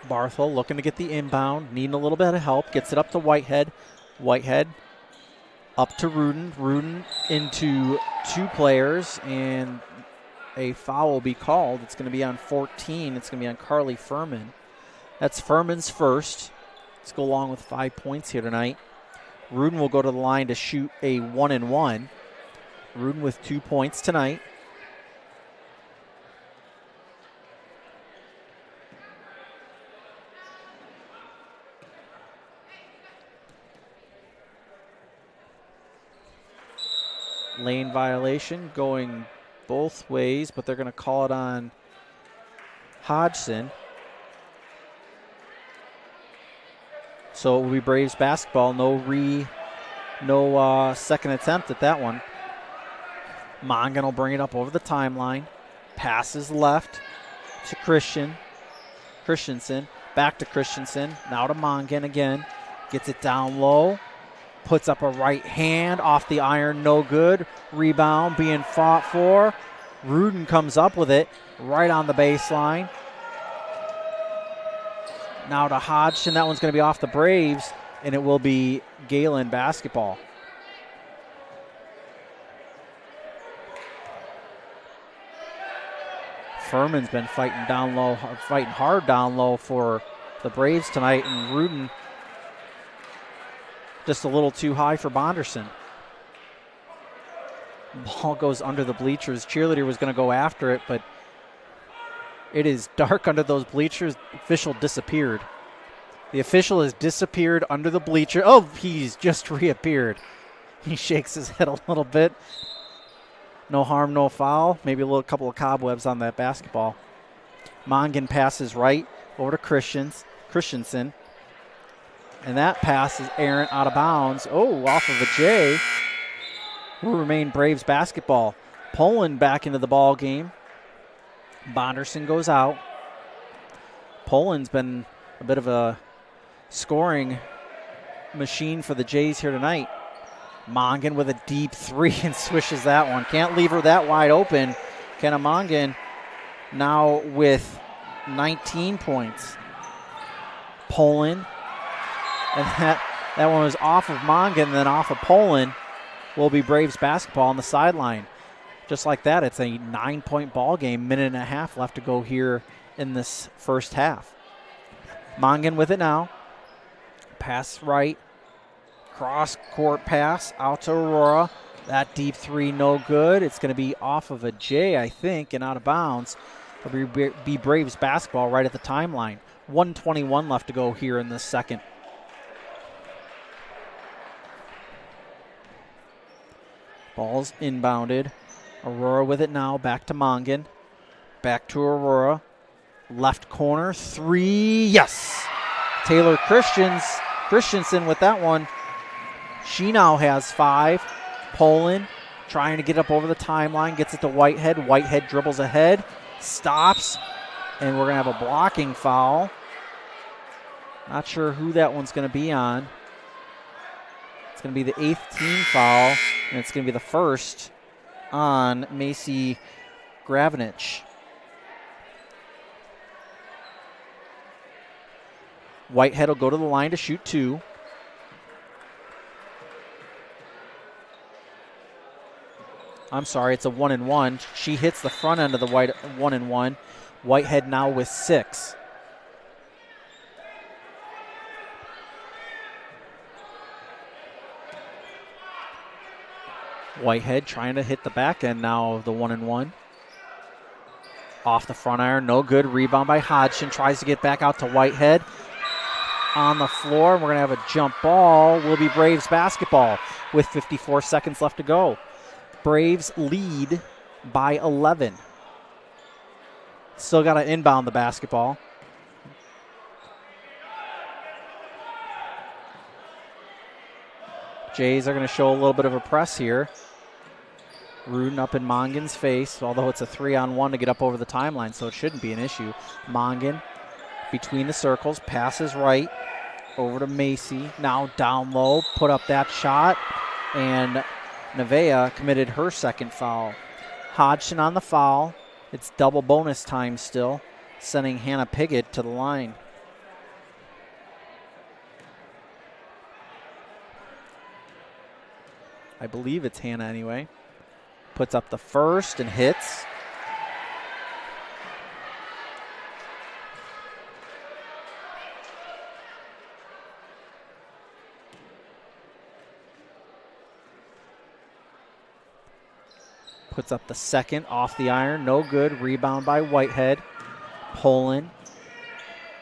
Barthel looking to get the inbound. Needing a little bit of help. Gets it up to Whitehead. Whitehead up to Rudin. Rudin into 2 players, and a foul will be called. It's going to be on 14. It's going to be on Carly Furman. That's Furman's first. Let's go along with 5 points here tonight. Rudin will go to the line to shoot a 1-and-1. Rudin with 2 points tonight. Lane violation going both ways, but they're going to call it on Hodgson. So it will be Braves basketball. No second attempt at that one. Mongan will bring it up over the timeline. Passes left to Christensen. Back to Christensen. Now to Mongan again. Gets it down low. Puts up a right hand off the iron. No good. Rebound being fought for. Rudin comes up with it right on the baseline. Now to Hodgson. That one's going to be off the Braves, and it will be Gehlen basketball. Furman's been fighting hard down low for the Braves tonight, and Rudin just a little too high for Bonderson. Ball goes under the bleachers. Cheerleader was going to go after it, but it is dark under those bleachers. Official disappeared. The official has disappeared under the bleacher. Oh, he's just reappeared. He shakes his head a little bit. No harm, no foul. Maybe a couple of cobwebs on that basketball. Mongan passes right over to Christensen. And that pass is errant out of bounds. Oh, off of a J. Will remain Braves basketball. Poland back into the ball game. Bonderson goes out. Poland's been a bit of a scoring machine for the Jays here tonight. Mongan with a deep 3 and swishes that one. Can't leave her that wide open. Kenna Mongan now with 19 points. Poland. And that one was off of Mongan, then off of Poland. Will be Braves basketball on the sideline. just like that, it's a 9-point ball game, minute and a half left to go here in this first half. Mongan with it now. Pass right. Cross-court pass out to Aurora. That deep three, no good. It's going to be off of a J, I think, and out of bounds. It'll be Braves basketball right at the timeline. 1:21 left to go here in the second. Ball's inbounded. Aurora with it now. Back to Mongan. Back to Aurora. Left corner. Three. Yes. Taylor Christensen with that one. She now has 5. Poland trying to get up over the timeline. Gets it to Whitehead. Whitehead dribbles ahead. Stops. And we're going to have a blocking foul. Not sure who that one's going to be on. It's going to be the 8th team foul. And it's going to be the first on Macy Gravenich. Whitehead will go to the line to shoot 2. I'm sorry, it's a 1-and-1. She hits the front end of the 1-and-1. Whitehead now with 6. Whitehead trying to hit the back end now of the 1-and-1. Off the front iron, no good. Rebound by Hodgson. Tries to get back out to Whitehead. On the floor, we're going to have a jump ball. Will be Braves basketball with 54 seconds left to go. Braves lead by 11. Still got to inbound the basketball. Jays are going to show a little bit of a press here. Rudin up in Mongan's face, although it's a 3-on-1 to get up over the timeline, so it shouldn't be an issue. Mongan between the circles, passes right over to Macy. Now down low, put up that shot, and Nevaeh committed her second foul. Hodgson on the foul. It's double bonus time still, sending Hannah Piggott to the line. I believe it's Hannah anyway. Puts up the first and hits. Puts up the second off the iron. No good. Rebound by Whitehead. Poland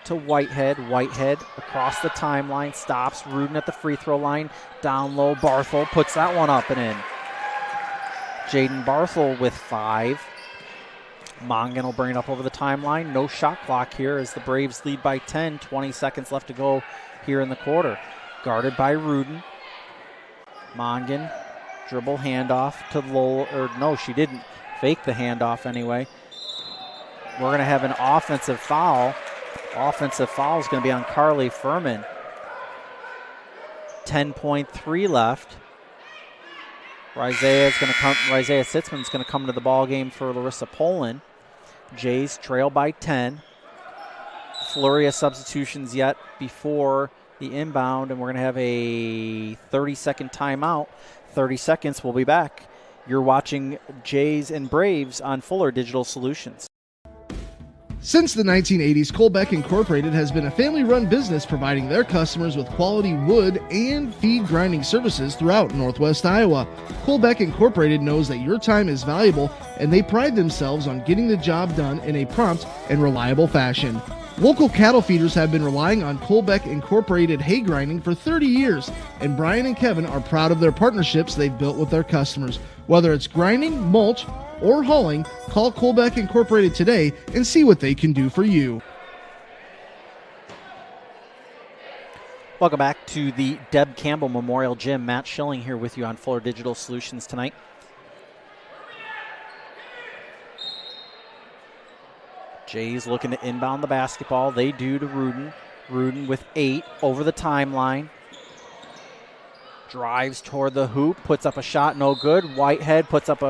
to Whitehead. Whitehead across the timeline. Stops. Rudin at the free throw line. Down low. Barthel puts that one up and in. Jaden Barthel with 5. Mongan will bring it up over the timeline. No shot clock here as the Braves lead by 10. 20 seconds left to go here in the quarter. Guarded by Rudin. Mongan. Dribble handoff to Lowell, or no, she didn't fake the handoff anyway. We're going to have an offensive foul. Offensive foul is going to be on Carly Furman. 10.3 left. Isaiah Sitzman's going to come to the ball game for Larissa Poland. Jays trail by 10. Flurry of substitutions yet before the inbound, and we're going to have a 30-second timeout. 30 seconds, we'll be back. You're watching Jays and Braves on Fuller Digital Solutions. Since the 1980s, Colbeck Incorporated has been a family-run business providing their customers with quality wood and feed grinding services throughout Northwest Iowa. Colbeck Incorporated knows that your time is valuable, and they pride themselves on getting the job done in a prompt and reliable fashion. Local cattle feeders have been relying on Colbeck Incorporated hay grinding for 30 years, and Brian and Kevin are proud of their partnerships they've built with their customers. Whether it's grinding, mulch, or hauling, call Colbeck Incorporated today and see what they can do for you. Welcome back to the Deb Campbell Memorial Gym. Matt Schilling here with you on Fuller Digital Solutions tonight. Jays looking to inbound the basketball. They do to Rudin. Rudin with 8 over the timeline. Drives toward the hoop, puts up a shot, no good. Whitehead puts up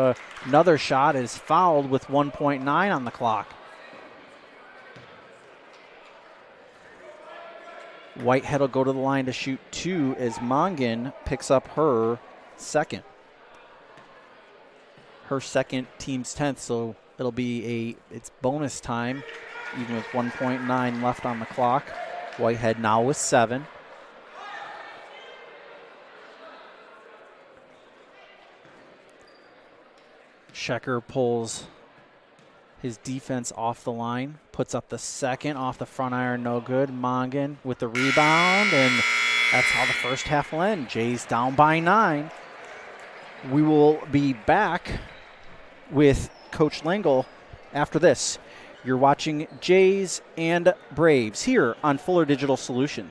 another shot, is fouled with 1.9 on the clock. Whitehead will go to the line to shoot 2 as Mongan picks up her second. her second, team's 10th, so it'll be it's bonus time, even with 1.9 left on the clock. Whitehead now with 7. Schecker pulls his defense off the line, puts up the second off the front iron, no good. Mongan with the rebound, and that's how the first half will end. Jays down by 9. We will be back with Coach Langle after this. You're watching Jays and Braves here on Fuller Digital Solutions.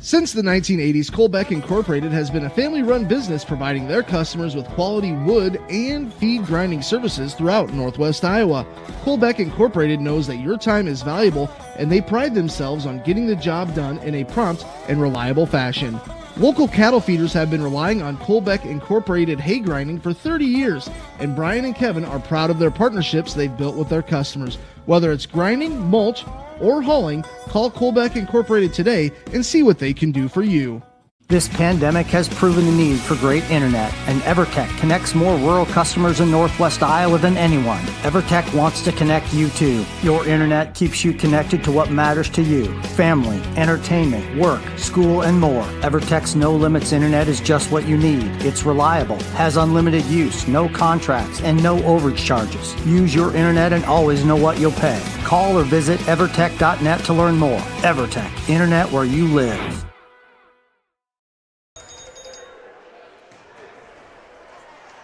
Since the 1980s, Colbeck Incorporated has been a family-run business providing their customers with quality wood and feed grinding services throughout Northwest Iowa. Colbeck Incorporated knows that your time is valuable, and they pride themselves on getting the job done in a prompt and reliable fashion. Local cattle feeders have been relying on Colbeck Incorporated hay grinding for 30 years, and Brian and Kevin are proud of their partnerships they've built with their customers. Whether it's grinding, mulch, or hauling, call Colbeck Incorporated today and see what they can do for you. This pandemic has proven the need for great internet, and EverTech connects more rural customers in Northwest Iowa than anyone. EverTech wants to connect you too. Your internet keeps you connected to what matters to you: family, entertainment, work, school, and more. EverTech's no limits internet is just what you need. It's reliable, has unlimited use, no contracts, and no overage charges. Use your internet and always know what you'll pay. Call or visit evertech.net to learn more. EverTech, internet where you live.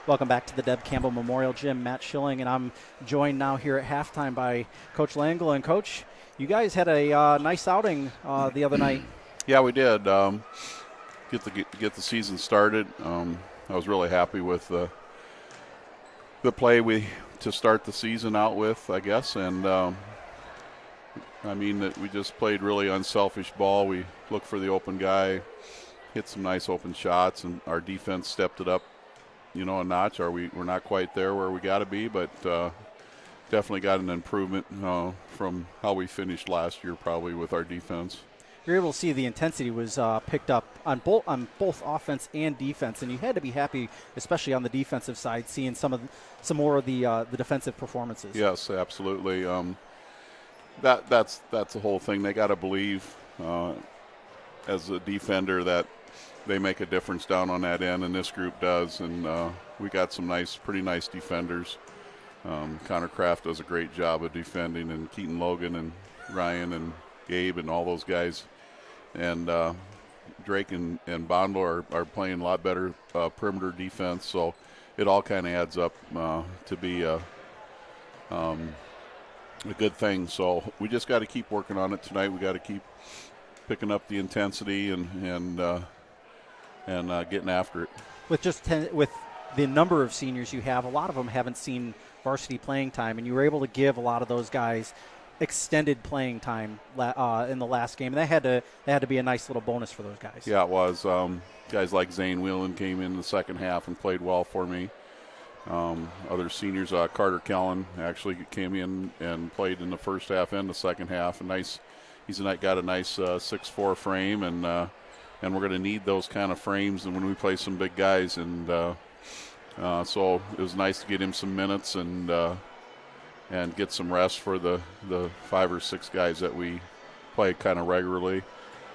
Welcome back to the Deb Campbell Memorial Gym. Matt Schilling, and I'm joined now here at halftime by Coach Langle. And Coach, you guys had a nice outing the other night. Yeah, we did. Get the season started. I was really happy with the play to start the season out with, I guess. And that we just played really unselfish ball. We looked for the open guy, hit some nice open shots, and our defense stepped it up a notch. We're not quite there where we got to be, but definitely got an improvement from how we finished last year, probably, with our defense. You're able to see the intensity was picked up on both offense and defense, and you had to be happy, especially on the defensive side, seeing some more of the defensive performances. Yes, absolutely. That's the whole thing. They got to believe as a defender that they make a difference down on that end, and this group does. And we got some pretty nice defenders. Connor Kraft does a great job of defending, and Keaton Logan and Ryan and Gabe and all those guys. And Drake and Bondlo are playing a lot better perimeter defense. So it all kind of adds up to be a good thing. So we just got to keep working on it tonight. We got to keep picking up the intensity and getting after it. With the number of seniors you have, a lot of them haven't seen varsity playing time, and you were able to give a lot of those guys extended playing time in the last game. And that had to be a nice little bonus for those guys. Yeah, it was. Guys like Zane Whelan came in the second half and played well for me. Other seniors, Carter Kellen actually came in and played in the first half and the second half. He's got a nice 6'4" frame, and we're going to need those kind of frames and when we play some big guys. And so it was nice to get him some minutes and get some rest for the 5 or 6 guys that we play kind of regularly.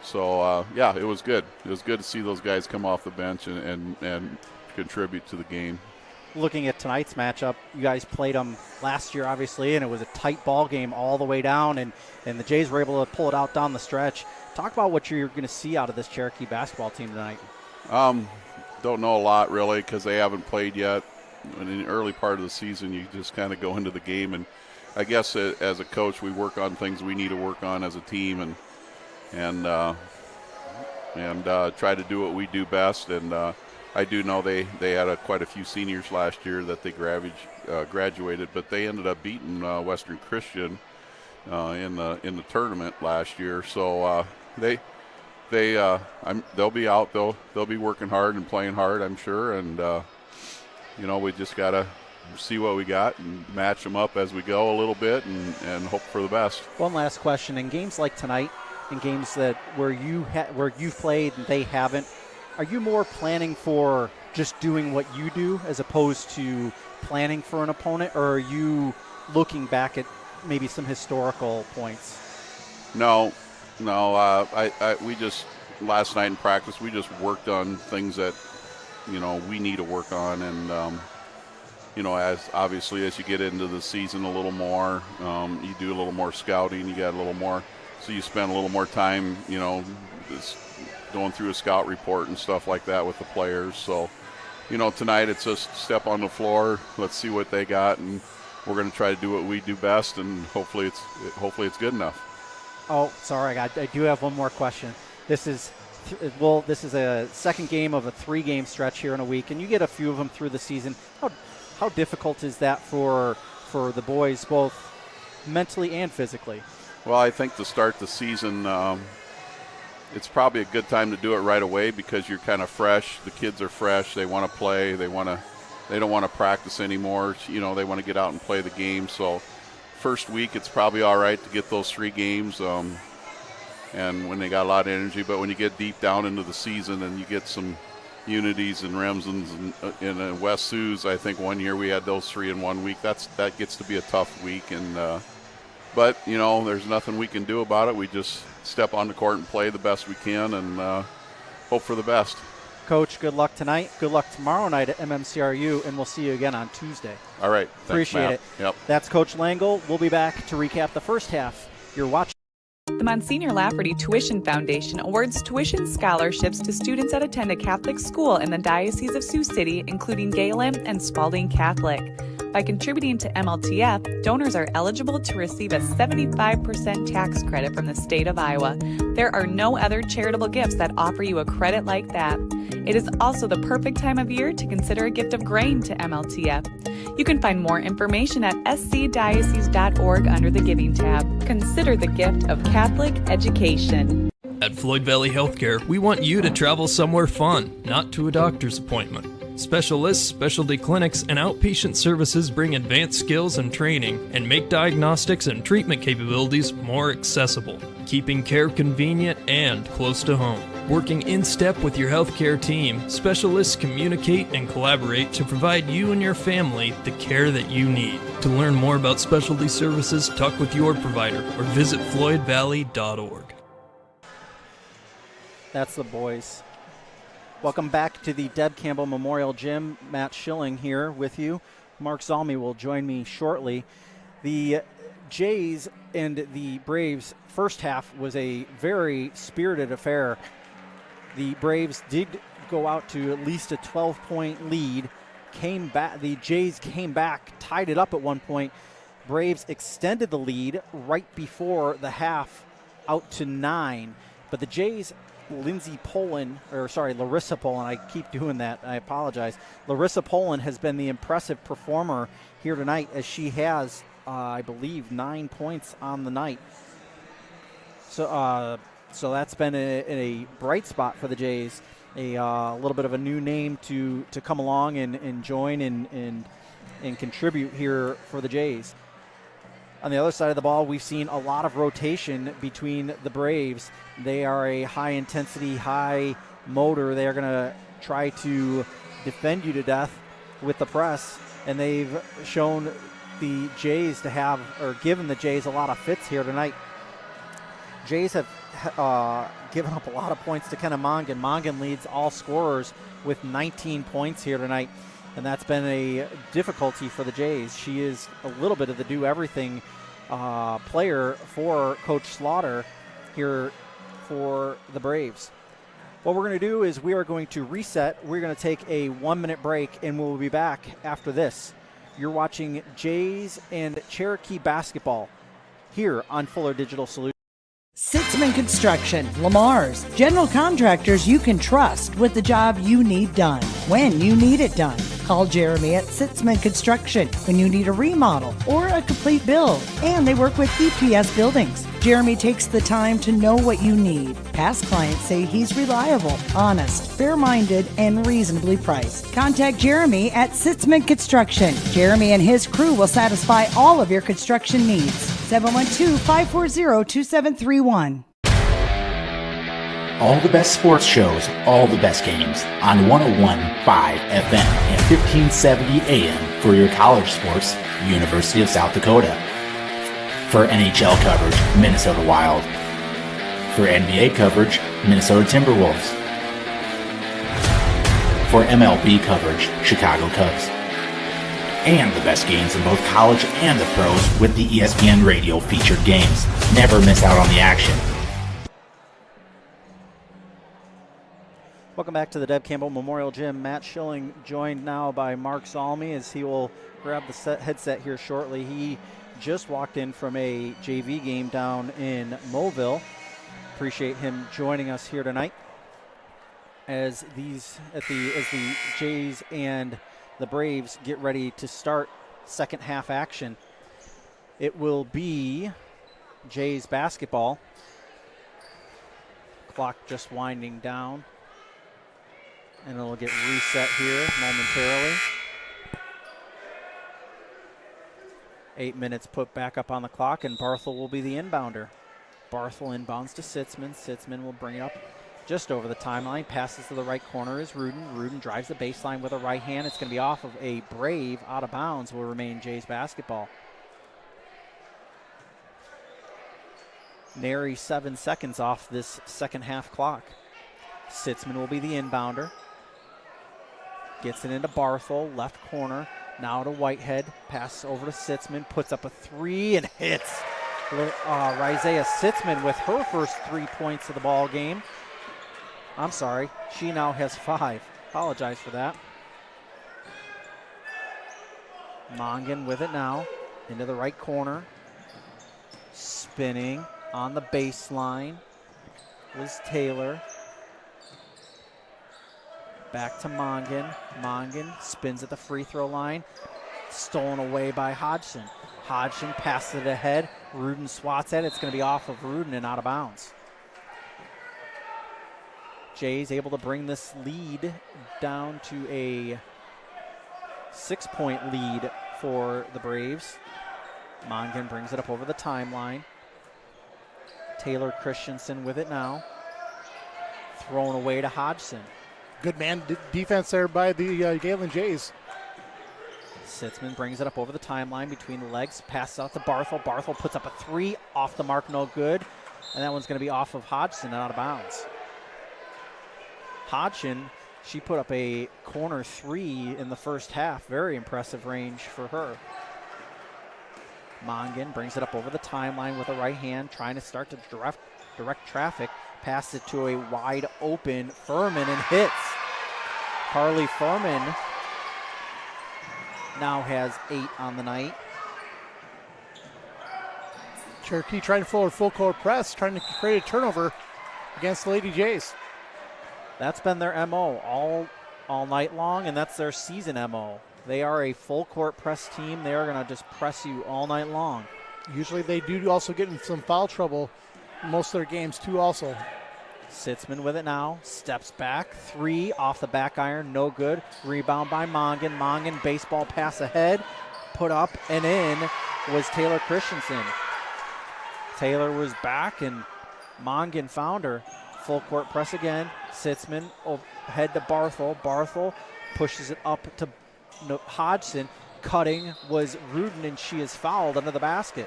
So, it was good. It was good to see those guys come off the bench and contribute to the game. Looking at tonight's matchup, you guys played them last year, obviously, and it was a tight ball game all the way down, and the Jays were able to pull it out down the stretch. Talk about what you're going to see out of this Cherokee basketball team tonight. Don't know a lot, really, because they haven't played yet. In the early part of the season, you just kind of go into the game, and I guess as a coach, we work on things we need to work on as a team, and try to do what we do best. And I do know they had quite a few seniors last year that they graduated, but they ended up beating Western Christian in the tournament last year. So they'll be out. They'll be working hard and playing hard, I'm sure. And we just gotta see what we got and match them up as we go a little bit and hope for the best. One last question: in games like tonight, in games where you've played and they haven't, are you more planning for just doing what you do as opposed to planning for an opponent, or are you looking back at maybe some historical points? No. We just, last night in practice, we just worked on things that, we need to work on. And, as you get into the season a little more, you do a little more scouting, you got a little more, so you spend a little more time, going through a scout report and stuff like that with the players. So, tonight it's just step on the floor, let's see what they got, and we're going to try to do what we do best, and hopefully it's good enough. Oh, sorry, I do have one more question. This is a second game of a 3-game stretch here in a week, and you get a few of them through the season. How difficult is that for the boys, both mentally and physically? Well, I think to start the season, it's probably a good time to do it right away because you're kind of fresh. The kids are fresh. They want to play. They don't want to practice anymore. They want to get out and play the game. So first week, it's probably all right to get those 3 games. And when they got a lot of energy, but when you get deep down into the season and you get some Unities and Remsons and West Sioux, I think one year we had those 3 in 1 week. That gets to be a tough week, and but there's nothing we can do about it. We just step on the court and play the best we can, and hope for the best. Coach, good luck tonight. Good luck tomorrow night at MMCRU, and we'll see you again on Tuesday. All right. Appreciate Thanks, Matt. it. Yep. That's Coach Langle. We'll be back to recap the first half. You're watching. The Monsignor Lafferty Tuition Foundation awards tuition scholarships to students that attend a Catholic school in the Diocese of Sioux City, including Gehlen and Spalding Catholic. By contributing to MLTF, donors are eligible to receive a 75% tax credit from the state of Iowa. There are no other charitable gifts that offer you a credit like that. It is also the perfect time of year to consider a gift of grain to MLTF. You can find more information at scdiocese.org under the Giving tab. Consider the gift of Catholic education. At Floyd Valley Healthcare, we want you to travel somewhere fun, not to a doctor's appointment. Specialists, specialty clinics, and outpatient services bring advanced skills and training and make diagnostics and treatment capabilities more accessible, keeping care convenient and close to home. Working in step with your healthcare team, specialists communicate and collaborate to provide you and your family the care that you need. To learn more about specialty services, talk with your provider or visit floydvalley.org. That's the boys. Welcome back to the Deb Campbell Memorial Gym. Matt Schilling here with you. Mark Zalmi will join me shortly. The Jays and the Braves first half was a very spirited affair. The Braves did go out to at least a 12-point lead. The Jays came back, tied it up at one point. Braves extended the lead right before the half out to 9. But the Jays, Larissa Poland, I keep doing that, I apologize. Larissa Poland has been the impressive performer here tonight as she has, I believe, 9 points on the night. So that's been a bright spot for the Jays. A little bit of a new name to come along and join and contribute here for the Jays. On the other side of the ball, we've seen a lot of rotation between the Braves. They are a high-intensity, high-motor. They are going to try to defend you to death with the press, and they've shown the Jays given the Jays a lot of fits here tonight. Jays have given up a lot of points to Kennemongan. Mongan leads all scorers with 19 points here tonight, and that's been a difficulty for the Jays. She is a little bit of the do-everything player for Coach Slaughter here for the Braves. What we're going to do is we are going to reset. We're going to take a 1-minute break, and we'll be back after this. You're watching Jays and Cherokee basketball here on Fuller Digital Solutions. Sitzman Construction, Lamar's, general contractors you can trust with the job you need done, when you need it done. Call Jeremy at Sitzman Construction when you need a remodel or a complete build. And they work with EPS buildings. Jeremy takes the time to know what you need. Past clients say he's reliable, honest, fair-minded, and reasonably priced. Contact Jeremy at Sitzman Construction. Jeremy and his crew will satisfy all of your construction needs. 712-540-2731. All the best sports shows, all the best games on 101.5 FM and 1570 AM for your college sports, University of South Dakota. For NHL coverage, Minnesota Wild. For NBA coverage, Minnesota Timberwolves. For MLB coverage, Chicago Cubs. And the best games in both college and the pros with the ESPN Radio featured games. Never miss out on the action. Welcome back to the Deb Campbell Memorial Gym. Matt Schilling joined now by Mark Zalmy as he will grab the headset here shortly. He just walked in from a JV game down in Moville. Appreciate him joining us here tonight as the Jays and the Braves get ready to start second half action. It will be Jays basketball. Clock just winding down. And it'll get reset here momentarily. 8 minutes put back up on the clock, and Barthel will be the inbounder. Barthel inbounds to Sitzman. Sitzman will bring it up just over the timeline. Passes to the right corner is Rudin. Rudin drives the baseline with a right hand. It's going to be off of a Brave. Out of bounds will remain Jays basketball. Nary 7 seconds off this second half clock. Sitzman will be the inbounder. Gets it into Barthel, left corner. Now to Whitehead. Passes over to Sitzman. Puts up a three and hits. Isaiah Sitzman with her first 3 points of the ball game. I'm sorry. She now has 5. Apologize for that. Mongan with it now. Into the right corner. Spinning on the baseline was Taylor. Back to Mongan. Mongan spins at the free throw line. Stolen away by Hodgson. Hodgson passes it ahead. Rudin swats at it. It's going to be off of Rudin and out of bounds. Jay's able to bring this lead down to a 6-point lead for the Braves. Mongan brings it up over the timeline. Taylor Christensen with it now. Thrown away to Hodgson. Good man defense there by the Gehlen Jays. Sitzman brings it up over the timeline between the legs. Passes out to Barthel. Barthel puts up a three. Off the mark, no good. And that one's going to be off of Hodgson and out of bounds. Hodgson, she put up a corner three in the first half. Very impressive range for her. Mongan brings it up over the timeline with a right hand, trying to start to direct traffic. Passes it to a wide open Furman and hits. Carly Furman now has 8 on the night. Cherokee trying to forward full court press, trying to create a turnover against the Lady Jays. That's been their MO all night long, and that's their season MO. They are a full court press team. They are going to just press you all night long. Usually they do also get in some foul trouble most of their games too also. Sitzman with it now. Steps back. 3 off the back iron. No good. Rebound by Mongan. Mongan baseball pass ahead. Put up and in was Taylor Christensen. Taylor was back and Mongan found her. Full court press again. Sitzman head to Barthel. Barthel pushes it up to Hodgson. Cutting was Rudin, and she is fouled under the basket.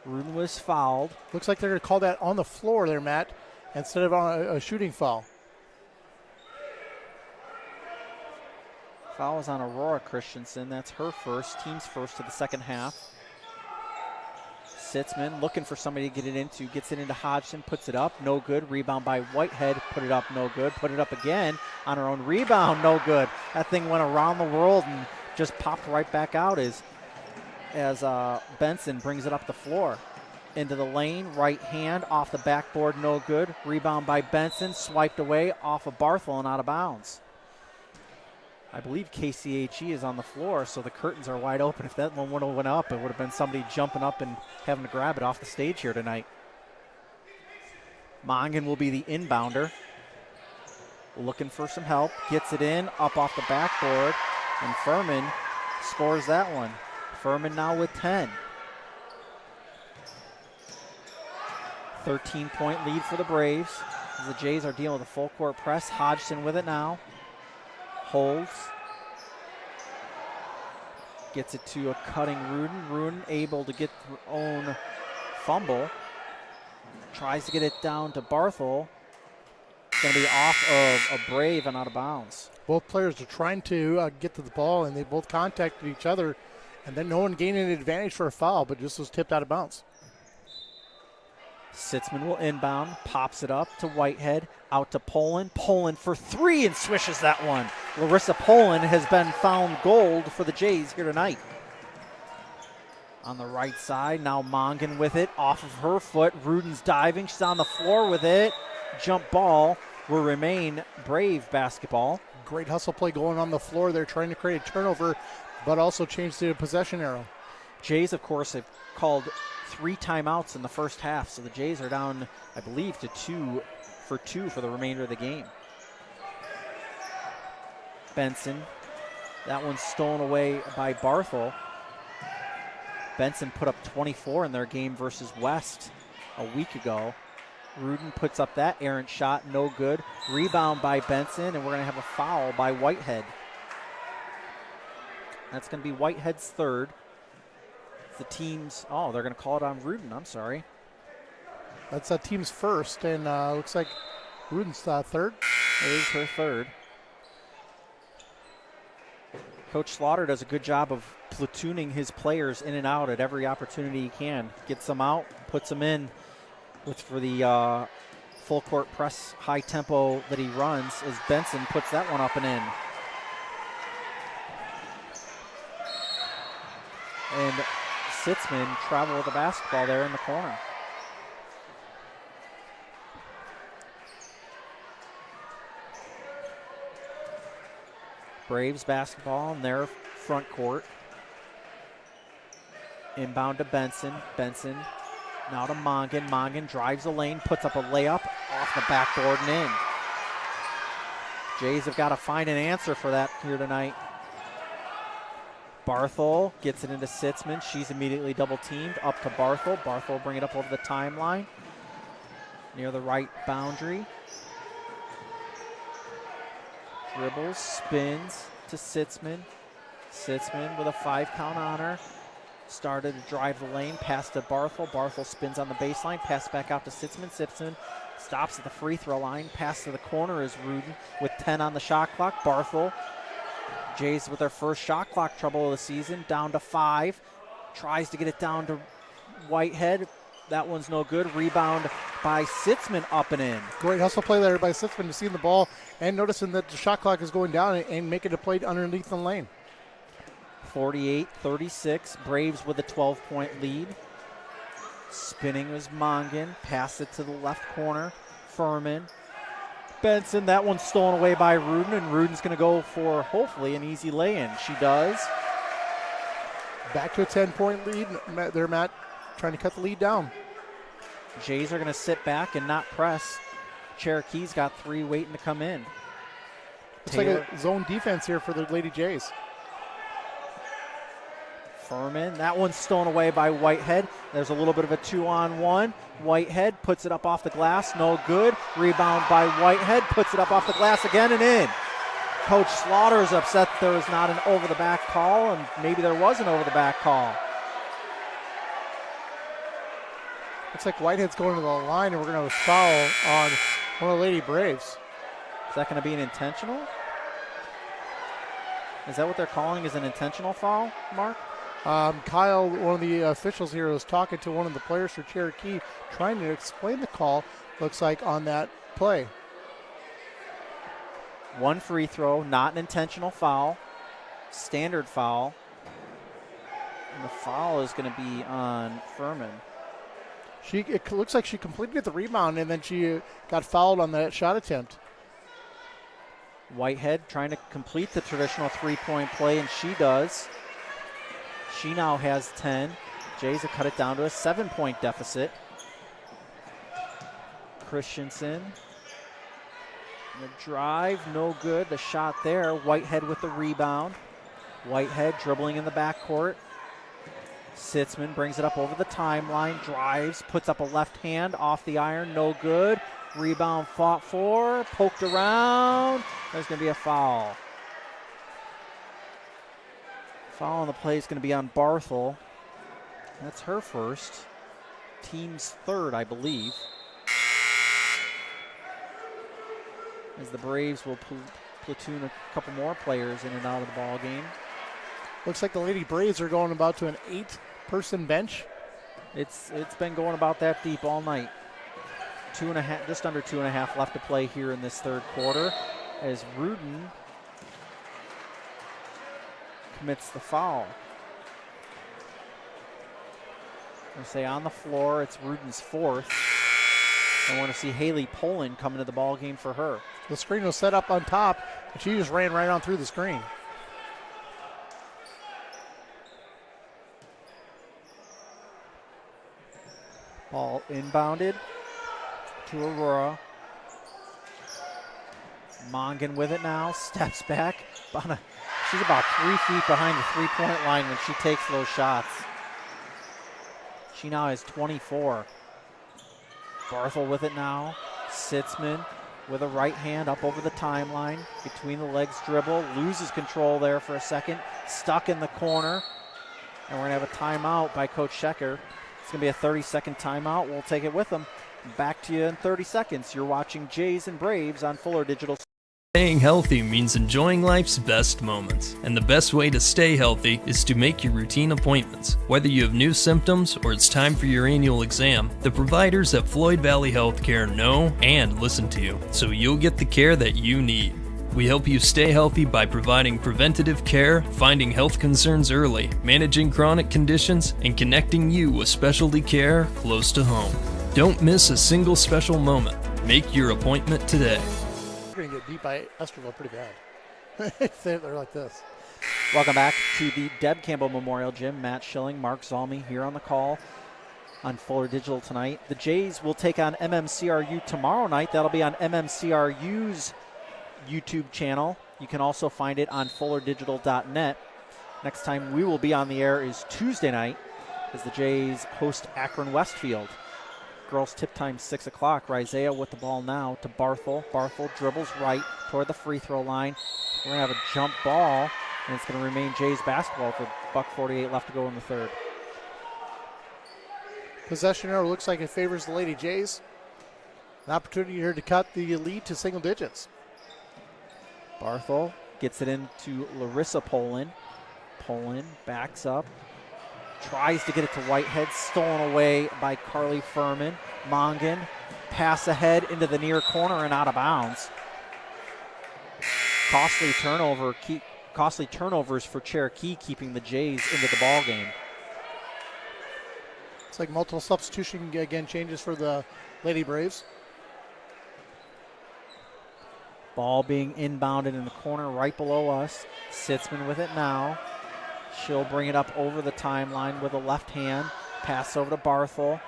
Rudin was fouled. Looks like they're going to call that on the floor there, Matt, instead of on a shooting foul. Foul is on Aurora Christensen. That's her first, team's first of the second half. Sitzman looking for somebody to get it into. Gets it into Hodgson, puts it up, no good. Rebound by Whitehead, put it up, no good. Put it up again on her own rebound, no good. That thing went around the world and just popped right back out as Benson brings it up the floor. Into the lane, right hand, off the backboard, no good. Rebound by Benson, swiped away off of Barthel and out of bounds. I believe KCHE is on the floor, so the curtains are wide open. If that one would have went up, it would have been somebody jumping up and having to grab it off the stage here tonight. Mongan will be the inbounder. Looking for some help. Gets it in, up off the backboard, and Furman scores that one. Furman now with 10. 13-point lead for the Braves. As the Jays are dealing with a full court press. Hodgson with it now. Holds. Gets it to a cutting Rudin. Rudin able to get her own fumble. Tries to get it down to Barthel. It's going to be off of a Brave and out of bounds. Both players are trying to get to the ball, and they both contacted each other, and then no one gained an advantage for a foul, but just was tipped out of bounds. Sitzman will inbound, pops it up to Whitehead, out to Poland. Poland for three and swishes that one. Larissa Poland has been found gold for the Jays here tonight. On the right side, now Mongan with it, off of her foot. Rudin's diving, she's on the floor with it. Jump ball will remain Brave basketball. Great hustle play going on the floor. They're trying to create a turnover, but also change the possession arrow. Jays, of course, have called 3 timeouts in the first half, so the Jays are down, I believe, to 2 for the remainder of the game. Benson, that one's stolen away by Barthel. Benson put up 24 in their game versus West a week ago. Rudin puts up that errant shot, no good. Rebound by Benson, and we're going to have a foul by Whitehead. That's going to be Whitehead's third. The team's, they're going to call it on Rudin, I'm sorry. That's a team's first, and looks like Rudin's third. It is her third. Coach Slaughter does a good job of platooning his players in and out at every opportunity he can. Gets them out, puts them in for the full court press high tempo that he runs as Benson puts that one up and in. And Sitzman travel with the basketball there in the corner. Braves basketball in their front court. Inbound to Benson. Benson now to Mongan. Mongan drives the lane, puts up a layup off the backboard and in. Jays have got to find an answer for that here tonight. Barthel gets it into Sitzman. She's immediately double teamed. Up to Barthel. Barthel will bring it up over the timeline. Near the right boundary. Dribbles, spins to Sitzman. Sitzman with a 5 count on her. Started to drive the lane, pass to Barthel. Barthel spins on the baseline, pass back out to Sitzman. Sitzman stops at the free throw line. Pass to the corner is Rudin with 10 on the shot clock. Barthel. Jays with their first shot clock trouble of the season, down to 5. Tries to get it down to Whitehead. That one's no good. Rebound by Sitzman up and in. Great hustle play there by Sitzman to see the ball and noticing that the shot clock is going down and making a play underneath the lane. 48-36. Braves with a 12-point lead. Spinning was Mongan. Pass it to the left corner. Furman. Benson. That one's stolen away by Rudin, and Rudin's going to go for hopefully an easy lay-in. She does. Back to a 10-point lead. They're Matt trying to cut the lead down. Jays are going to sit back and not press. Cherokee's got 3 waiting to come in. It's like a zone defense here for the Lady Jays. Furman, that one's stolen away by Whitehead. There's a little bit of a 2-on-1. Whitehead puts it up off the glass, no good. Rebound by Whitehead, puts it up off the glass again and in. Coach Slaughter is upset that there was not an over-the-back call, and maybe there was an over-the-back call. Looks like Whitehead's going to the line, and we're going to have a foul on one of the Lady Braves. Is that going to be an intentional? Is that what they're calling as an intentional foul, Mark? Kyle, one of the officials here, was talking to one of the players for Cherokee, trying to explain the call, looks like, on that play. 1 free throw, not an intentional foul. Standard foul. And the foul is going to be on Furman. It looks like she completed the rebound, and then she got fouled on that shot attempt. Whitehead trying to complete the traditional 3-point play, and she does. She now has 10. Jays have cut it down to a 7-point deficit. Christensen. The drive, no good. The shot there. Whitehead with the rebound. Whitehead dribbling in the backcourt. Sitzman brings it up over the timeline, drives, puts up a left hand off the iron, no good. Rebound fought for, poked around. There's going to be a foul. Foul on the play is going to be on Barthel. That's her first. Team's third, I believe. As the Braves will platoon a couple more players in and out of the ball game. Looks like the Lady Braves are going about to an 8-person bench. It's been going about that deep all night. 2.5, just under 2.5 left to play here in this third quarter as Rudin commits the foul. I say on the floor, it's Rudin's fourth. I want to see Haley Poland come into the ball game for her. The screen was set up on top, and she just ran right on through the screen. Ball inbounded to Aurora. Mongan with it now, steps back. She's about 3 feet behind the three-point line when she takes those shots. She now has 24. Barthel with it now. Sitzman with a right hand up over the timeline. Between the legs dribble. Loses control there for a second. Stuck in the corner. And we're going to have a timeout by Coach Schecker. It's going to be a 30-second timeout. We'll take it with them. Back to you in 30 seconds. You're watching Jays and Braves on Fuller Digital. Staying healthy means enjoying life's best moments, and the best way to stay healthy is to make your routine appointments. Whether you have new symptoms or it's time for your annual exam, the providers at Floyd Valley Healthcare know and listen to you, so you'll get the care that you need. We help you stay healthy by providing preventative care, finding health concerns early, managing chronic conditions, and connecting you with specialty care close to home. Don't miss a single special moment. Make your appointment today. We're going to get beat by Esterville pretty bad. They're like this. Welcome back to the Deb Campbell Memorial Gym. Matt Schilling, Mark Zalmi here on the call on Fuller Digital tonight. The Jays will take on MMCRU tomorrow night. That'll be on MMCRU's YouTube channel. You can also find it on fullerdigital.net. Next time we will be on the air is Tuesday night as the Jays host Akron Westfield. Girls tip time 6 o'clock. Rizea with the ball now to Barthel. Barthel dribbles right toward the free throw line. We're going to have a jump ball, and it's going to remain Jays basketball with $1:48 left to go in the third. Possession arrow looks like it favors the Lady Jays. An opportunity here to cut the lead to single digits. Barthel gets it into Larissa Poland. Poland backs up. Tries to get it to Whitehead, stolen away by Carly Furman. Mongan, pass ahead into the near corner and out of bounds. Costly turnovers for Cherokee, keeping the Jays into the ball game. It's like multiple substitution again changes for the Lady Braves. Ball being inbounded in the corner right below us. Sitzman with it now. She'll bring it up over the timeline with a left hand. Pass over to Barthel.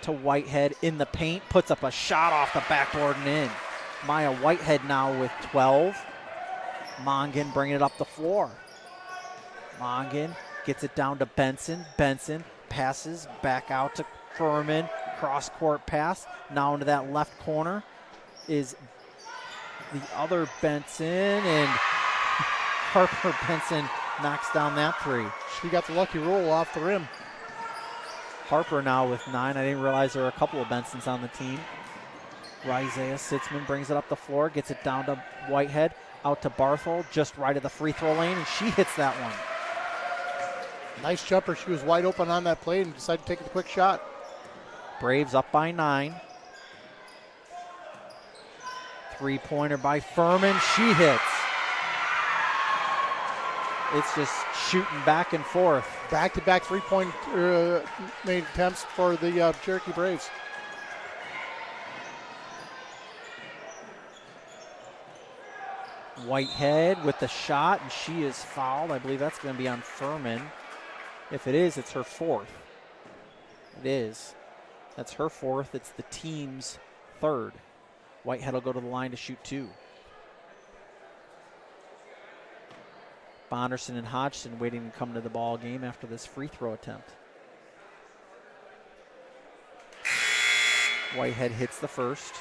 To Whitehead in the paint. Puts up a shot off the backboard and in. Maya Whitehead now with 12. Mongan bringing it up the floor. Mongan gets it down to Benson. Benson passes back out to Furman. Cross-court pass. Now into that left corner is the other Benson. And Harper Benson knocks down that three. She got the lucky roll off the rim. Harper now with 9. I didn't realize there were a couple of Bensons on the team. Rizea Sitzman brings it up the floor, gets it down to Whitehead, out to Barthel, just right at the free throw lane, and she hits that one. Nice jumper. She was wide open on that play and decided to take a quick shot. Braves up by 9. Three-pointer by Furman. She hits. It's just shooting back and forth. Back-to-back three-point made attempts for the Cherokee Braves. Whitehead with the shot, and she is fouled. I believe that's going to be on Furman. If it is, it's her fourth. It is. That's her fourth. It's the team's third. Whitehead will go to the line to shoot 2. Bonderson and Hodgson waiting to come to the ball game after this free throw attempt. Whitehead hits the first.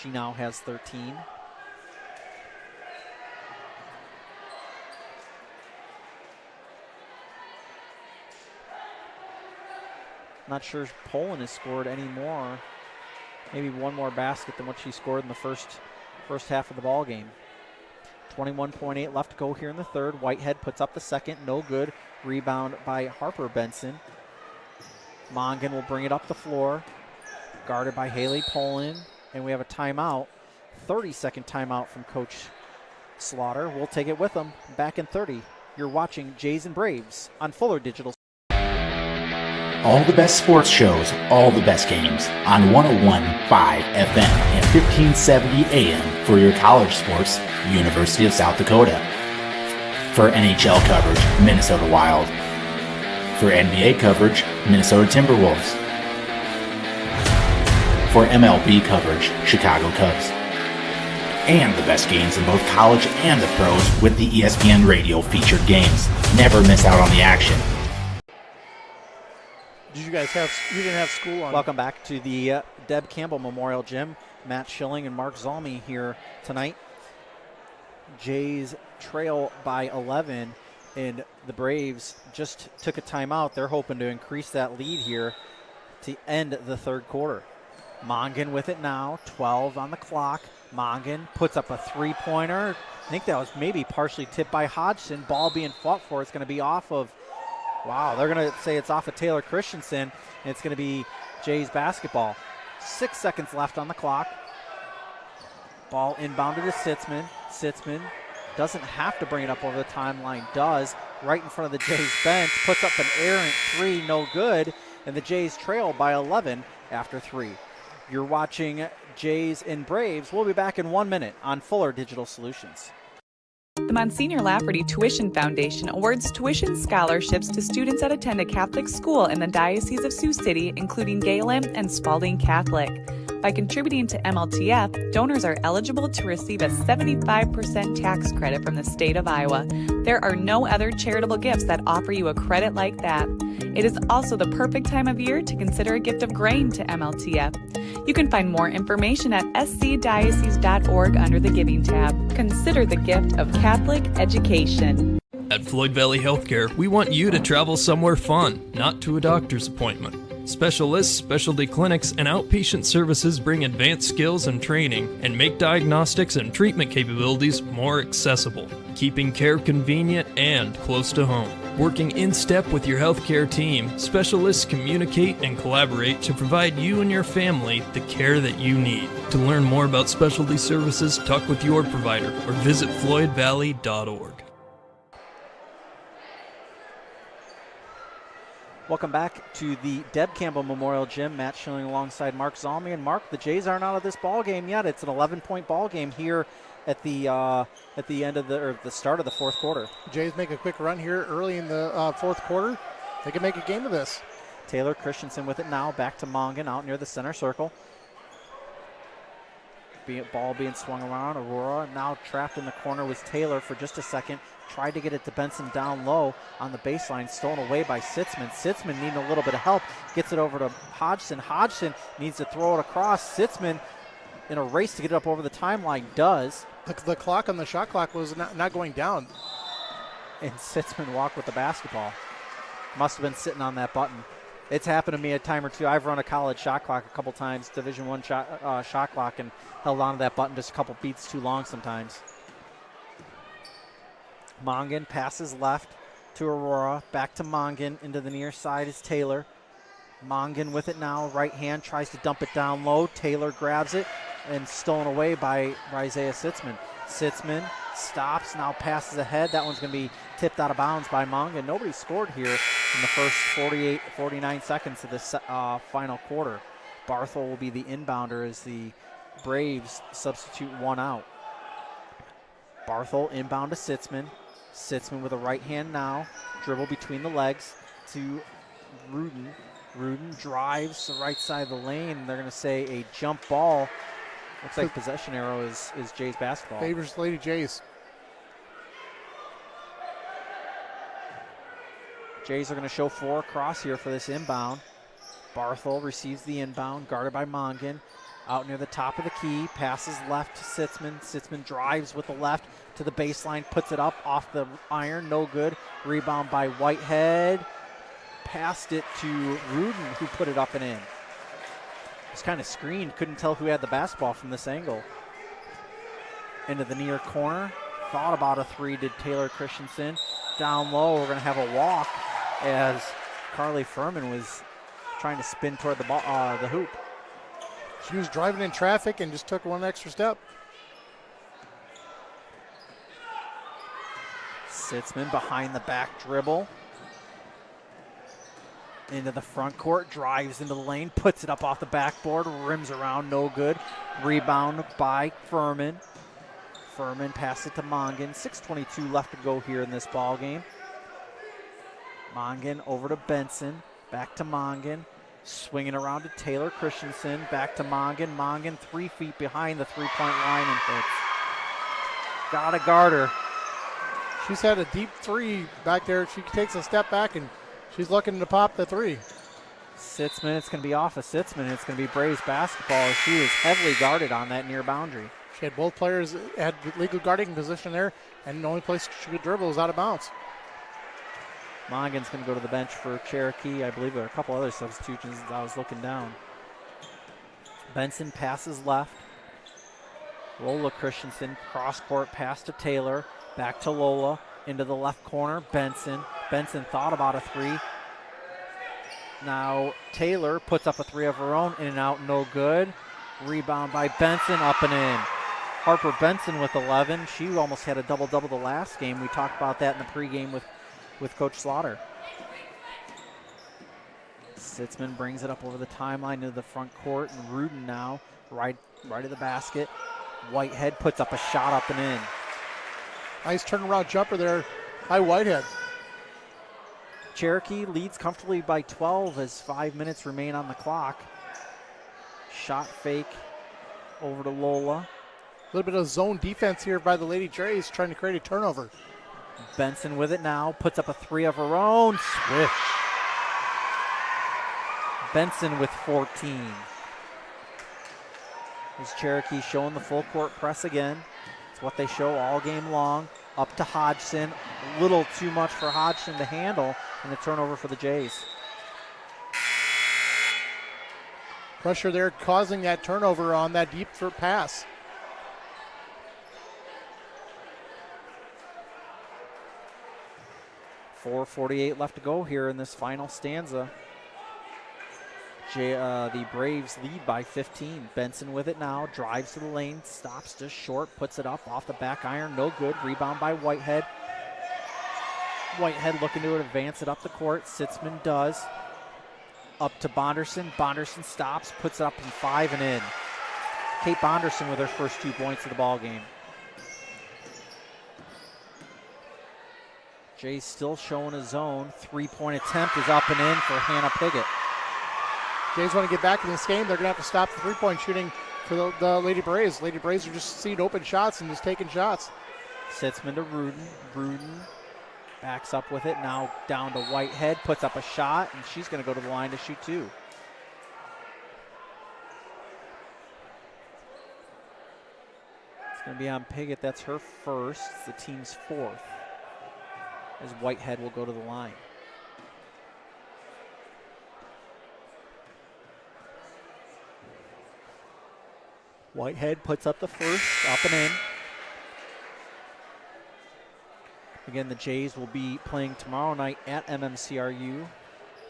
She now has 13. Not sure if Poland has scored any more. Maybe one more basket than what she scored in the first half of the ball game. 21.8 left to go here in the third. Whitehead puts up the second. No good. Rebound by Harper Benson. Mongan will bring it up the floor. Guarded by Haley Poland. And we have a timeout. 30-second timeout from Coach Slaughter. We'll take it with them. Back in 30. You're watching Jays and Braves on Fuller Digital. All the best sports shows, all the best games on 101.5 FM and 1570 AM for your college sports, University of South Dakota. For NHL coverage, Minnesota Wild. For NBA coverage, Minnesota Timberwolves. For MLB coverage, Chicago Cubs. And the best games in both college and the pros with the ESPN Radio featured games. Never miss out on the action. You didn't have school on? Welcome back to the Deb Campbell Memorial Gym. Matt Schilling and Mark Zalmi here tonight. Jays trail by 11, and the Braves just took a timeout. They're hoping to increase that lead here to end the third quarter. Mongan with it now, 12 on the clock. Mongan puts up a three-pointer. I think that was maybe partially tipped by Hodgson. Ball being fought for. It's going to be off of, wow, they're going to say it's off of Taylor Christensen, and it's going to be Jays basketball. 6 seconds left on the clock. Ball inbounded to Sitzman. Sitzman doesn't have to bring it up over the timeline, does. Right in front of the Jays bench, puts up an errant three, no good, and the Jays trail by 11 after 3. You're watching Jays and Braves. We'll be back in 1 minute on Fuller Digital Solutions. The Monsignor Lafferty Tuition Foundation awards tuition scholarships to students that attend a Catholic school in the Diocese of Sioux City, including Gehlen and Spalding Catholic. By contributing to MLTF, donors are eligible to receive a 75% tax credit from the state of Iowa. There are no other charitable gifts that offer you a credit like that. It is also the perfect time of year to consider a gift of grain to MLTF. You can find more information at scdiocese.org under the Giving tab. Consider the gift of Catholic education. At Floyd Valley Healthcare, we want you to travel somewhere fun, not to a doctor's appointment. Specialists, specialty clinics, and outpatient services bring advanced skills and training and make diagnostics and treatment capabilities more accessible, keeping care convenient and close to home. Working in step with your healthcare team, specialists communicate and collaborate to provide you and your family the care that you need. To learn more about specialty services, talk with your provider or visit floydvalley.org. Welcome back to the Deb Campbell Memorial Gym. Matt Schilling alongside Mark Zalmi. And Mark, the Jays aren't out of this ball game yet. It's an 11-point ball game here at the end of the start of the fourth quarter. Jays make a quick run here early in the fourth quarter. They can make a game of this. Taylor Christensen with it now. Back to Mongan out near the center circle. Ball being swung around. Aurora now trapped in the corner was Taylor for just a second. Tried to get it to Benson down low on the baseline. Stolen away by Sitzman. Sitzman needing a little bit of help. Gets it over to Hodgson. Hodgson needs to throw it across. Sitzman in a race to get it up over the timeline does. The clock on the shot clock was not going down. And Sitzman walked with the basketball. Must have been sitting on that button. It's happened to me a time or two. I've run a college shot clock a couple times, Division I shot clock, and held on to that button just a couple beats too long sometimes. Mongan passes left to Aurora. Back to Mongan. Into the near side is Taylor. Mongan with it now. Right hand tries to dump it down low. Taylor grabs it and stolen away by Isaiah Sitzman. Sitzman stops, now passes ahead. That one's going to be tipped out of bounds by Mongan. Nobody scored here in the first 49 seconds of this final quarter. Barthel will be the inbounder as the Braves substitute one out. Barthel inbound to Sitzman. Sitzman with a right hand now. Dribble between the legs to Rudin. Rudin drives the right side of the lane. They're going to say a jump ball. Looks like possession arrow is Jays basketball. Favors Lady Jays. Jays are going to show 4 across here for this inbound. Barthel receives the inbound, guarded by Mongan. Out near the top of the key, passes left to Sitzman. Sitzman drives with the left to the baseline, puts it up off the iron, no good. Rebound by Whitehead. Passed it to Rudin, who put it up and in. It's kind of screened, couldn't tell who had the basketball from this angle. Into the near corner, thought about a 3, did Taylor Christensen. Down low, we're going to have a walk as Carly Furman was trying to spin toward the hoop. She was driving in traffic and just took one extra step. Sitzman behind the back dribble. Into the front court, drives into the lane, puts it up off the backboard, rims around, no good. Rebound by Furman. Furman passes it to Mongan. 6:22 left to go here in this ball game. Mongan over to Benson, back to Mongan. Swinging around to Taylor Christensen, back to Mongan. Mongan 3 feet behind the three-point line and hits. Gotta guard her. She's had a deep 3 back there. She takes a step back and she's looking to pop the 3. Sitzman, it's going to be off of Sitzman. It's going to be Braves basketball as she was heavily guarded on that near boundary. She had both players had legal guarding position there, and the only place she could dribble is out of bounds. Mongan's going to go to the bench for Cherokee. I believe there are a couple other substitutions as I was looking down. Benson passes left. Lola Christensen, cross-court pass to Taylor. Back to Lola, into the left corner. Benson thought about a 3. Now Taylor puts up a 3 of her own, in and out, no good. Rebound by Benson, up and in. Harper Benson with 11. She almost had a double-double the last game. We talked about that in the pregame with Coach Slaughter. Sitzman brings it up over the timeline into the front court, and Rudin now right of the basket. Whitehead puts up a shot up and in. Nice turnaround jumper there by Whitehead. Cherokee leads comfortably by 12 as 5 minutes remain on the clock. Shot fake over to Lola. A little bit of zone defense here by the Lady Jays trying to create a turnover. Benson with it now, puts up a 3 of her own. Swish. Benson with 14. Is Cherokee showing the full court press again. It's what they show all game long. Up to Hodgson. A little too much for Hodgson to handle, and a turnover for the Jays. Pressure there causing that turnover on that deep pass. .448 left to go here in this final stanza. The Braves lead by 15. Benson with it now, drives to the lane, stops just short, puts it up off the back iron, no good. Rebound by Whitehead. Whitehead looking to advance it up the court. Sitzman does. Up to Bonderson. Bonderson stops, puts it up in 5 and in. Kate Bonderson with her first 2 points of the ball game. Jay's still showing a zone. 3-point attempt is up and in for Hannah Piggott. Jays want to get back in this game. They're going to have to stop the 3-point shooting for the Lady Braves. Lady Braves are just seeing open shots and just taking shots. Sitzman to Rudin. Rudin backs up with it. Now down to Whitehead. Puts up a shot, and she's going to go to the line to shoot 2. It's going to be on Piggott. That's her first. It's the team's 4th. As Whitehead will go to the line. Whitehead puts up the first, up and in. Again, the Jays will be playing tomorrow night at MMCRU.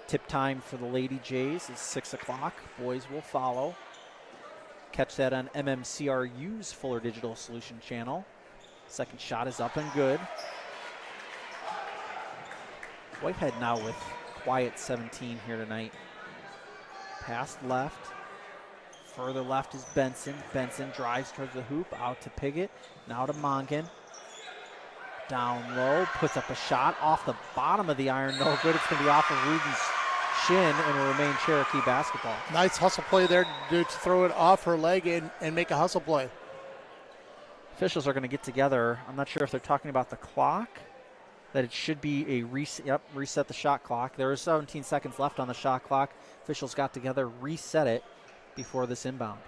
Tip time for the Lady Jays is 6 o'clock. Boys will follow. Catch that on MMCRU's Fuller Digital Solution channel. Second shot is up and good. Whitehead now with quiet 17 here tonight. Pass left. Further left is Benson. Benson drives towards the hoop, out to Piggott. Now to Mongan. Down low, puts up a shot off the bottom of the iron. No good. It's going to be off of Rudin's shin and will remain Cherokee basketball. Nice hustle play there to throw it off her leg and make a hustle play. Officials are going to get together. I'm not sure if they're talking about the clock that it should be a reset the shot clock. There is 17 seconds left on the shot clock. Officials got together, reset it before this inbound.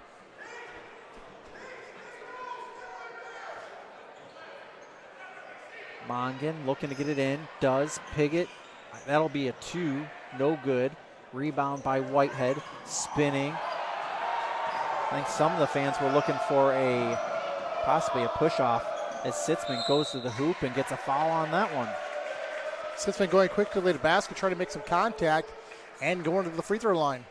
Mongan looking to get it in, does. Piggott, that'll be a 2, no good. Rebound by Whitehead, spinning. I think some of the fans were looking for possibly a push-off as Sitzman goes to the hoop and gets a foul on that one. Sitzman going quickly to the basket, trying to make some contact and going to the free throw line.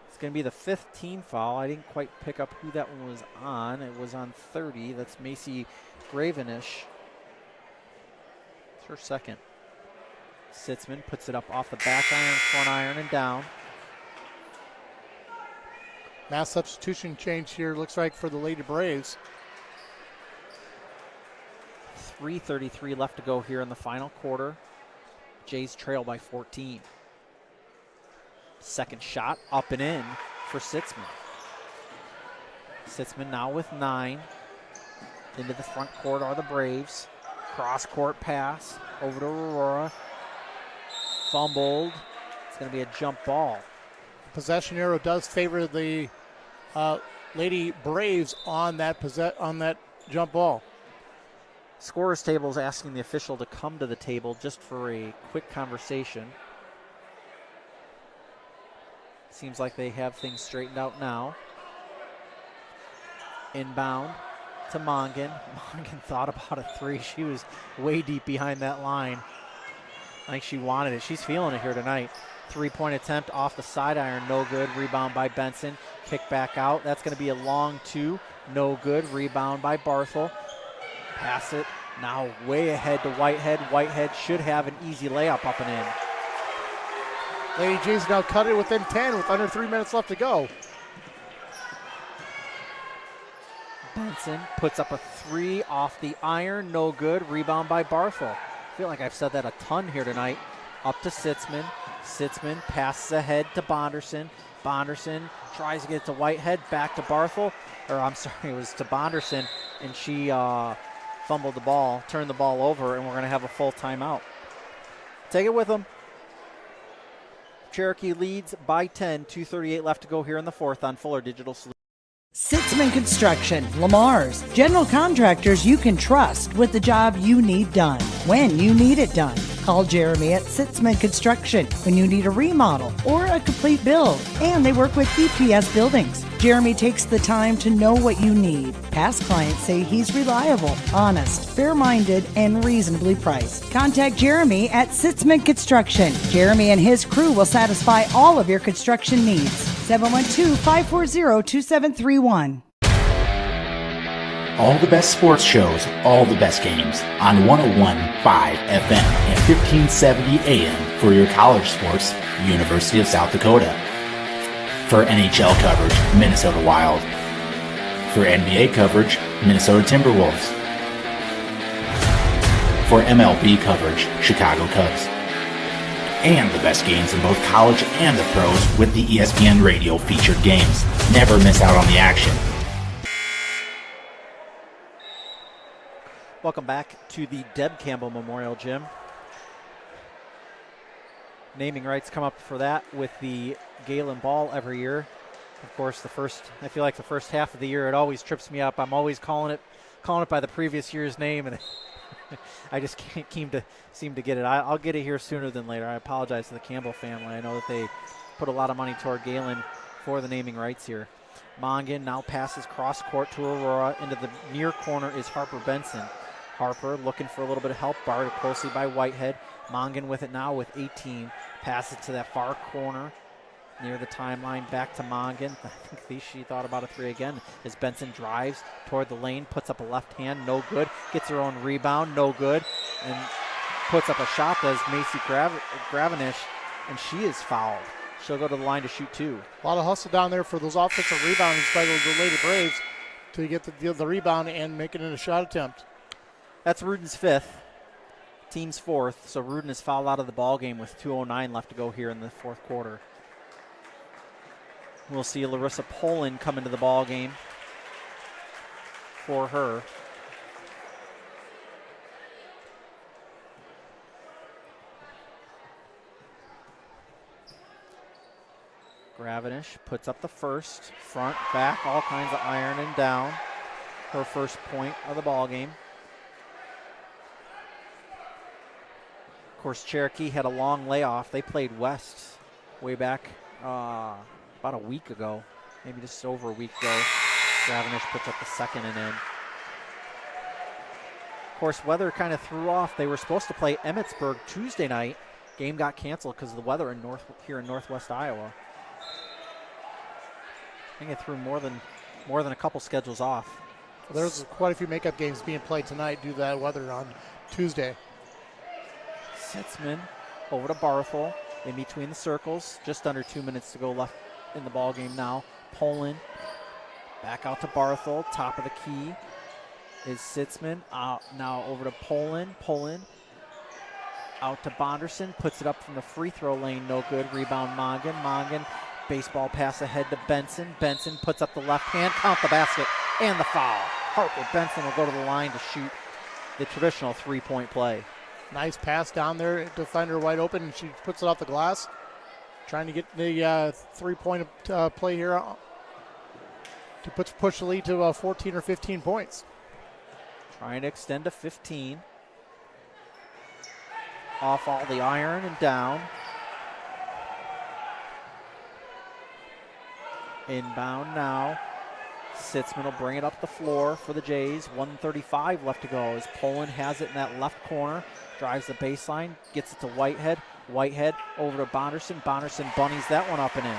It's going to be the 5th team foul. I didn't quite pick up who that one was on. It was on 30. That's Macy Gravenish. It's her second. Sitzman puts it up off the back iron, front iron, and down. Mass substitution change here, looks like, for the Lady Braves. 3:33 left to go here in the final quarter. Jays trail by 14. Second shot up and in for Sitzman. Sitzman now with 9. Into the front court are the Braves. Cross court pass over to Aurora. Fumbled. It's going to be a jump ball. Possession arrow does favor the Lady Braves on that jump ball. Scorer's table is asking the official to come to the table just for a quick conversation. Seems like they have things straightened out now. Inbound to Mongan. Mongan thought about a 3. She was way deep behind that line. I think she wanted it. She's feeling it here tonight. 3-point attempt off the side iron, no good. Rebound by Benson. Kick back out. That's going to be a long 2. No good. Rebound by Barthel. Pass it. Now way ahead to Whitehead. Whitehead should have an easy layup up and in. Lady Jays now cut it within 10 with under 3 minutes left to go. Benson puts up a 3 off the iron. No good. Rebound by Barthel. I feel like I've said that a ton here tonight. Up to Sitzman. Sitzman passes ahead to Bonderson. Bonderson tries to get it to Whitehead. Back to Barthel. Or I'm sorry, it was to Bonderson. And she fumbled the ball, turned the ball over, and we're going to have a full timeout. Take it with them. Cherokee leads by 10. 2:38 left to go here in the fourth on Fuller Digital Solutions. Sitzman Construction, Lamar's, general contractors you can trust with the job you need done, when you need it done. Call Jeremy at Sitzman Construction when you need a remodel or a complete build. And they work with EPS buildings. Jeremy takes the time to know what you need. Past clients say he's reliable, honest, fair-minded, and reasonably priced. Contact Jeremy at Sitzman Construction. Jeremy and his crew will satisfy all of your construction needs. 712-540-2731. All the best sports shows, all the best games on 101.5 FM and 1570 AM for your college sports, University of South Dakota. For NHL coverage, Minnesota Wild. For NBA coverage, Minnesota Timberwolves. For MLB coverage, Chicago Cubs. And the best games in both college and the pros with the ESPN Radio featured games. Never miss out on the action. Welcome back to the Deb Campbell Memorial Gym. Naming rights come up for that with the Gehlen ball every year. Of course, I feel like the first half of the year, it always trips me up. I'm always calling it by the previous year's name, and I just can't seem to get it. I'll get it here sooner than later. I apologize to the Campbell family. I know that they put a lot of money toward Gehlen for the naming rights here. Mongan now passes cross court to Aurora. Into the near corner is Harper Benson. Harper looking for a little bit of help, guarded closely by Whitehead. Mongan with it now with 18. Passes to that far corner near the timeline, back to Mongan. I think she thought about a 3 again as Benson drives toward the lane, puts up a left hand, no good. Gets her own rebound, no good. And puts up a shot, does Macy Gravenish, and she is fouled. She'll go to the line to shoot 2. A lot of hustle down there for those offensive rebounds by the Lady Braves to get the rebound and make it in a shot attempt. That's Ruden's 5th, team's 4th. So Ruden is fouled out of the ball game with 2:09 left to go here in the fourth quarter. We'll see Larissa Poland come into the ball game for her. Gravenish puts up the first, front, back, all kinds of iron and down. Her first point of the ball game. Of course, Cherokee had a long layoff. They played West way back about a week ago, maybe just over a week ago. Gravenish puts up the second and in. Of course, weather kind of threw off. They were supposed to play Emmetsburg Tuesday night. Game got canceled because of the weather here in Northwest Iowa. I think it threw more than a couple schedules off. Well, there's quite a few makeup games being played tonight due to that weather on Tuesday. Sitzman over to Barthel in between the circles. Just under 2 minutes to go left in the ball game now. Poland back out to Barthel. Top of the key is Sitzman. Now over to Poland. Poland out to Bonderson. Puts it up from the free throw lane. No good. Rebound Mongan. Mongan. Baseball pass ahead to Benson. Benson puts up the left hand. Count the basket and the foul. Harper Benson will go to the line to shoot the traditional three-point play. Nice pass down there to find her wide open, and she puts it off the glass. Trying to get the three-point play here to push the lead to 14 or 15 points. Trying to extend to 15. Off all the iron and down. Inbound now. Sitzman will bring it up the floor for the Jays. 1:35 left to go as Poland has it in that left corner. Drives the baseline, gets it to Whitehead. Whitehead over to Bonderson. Bonderson bunnies that one up and in.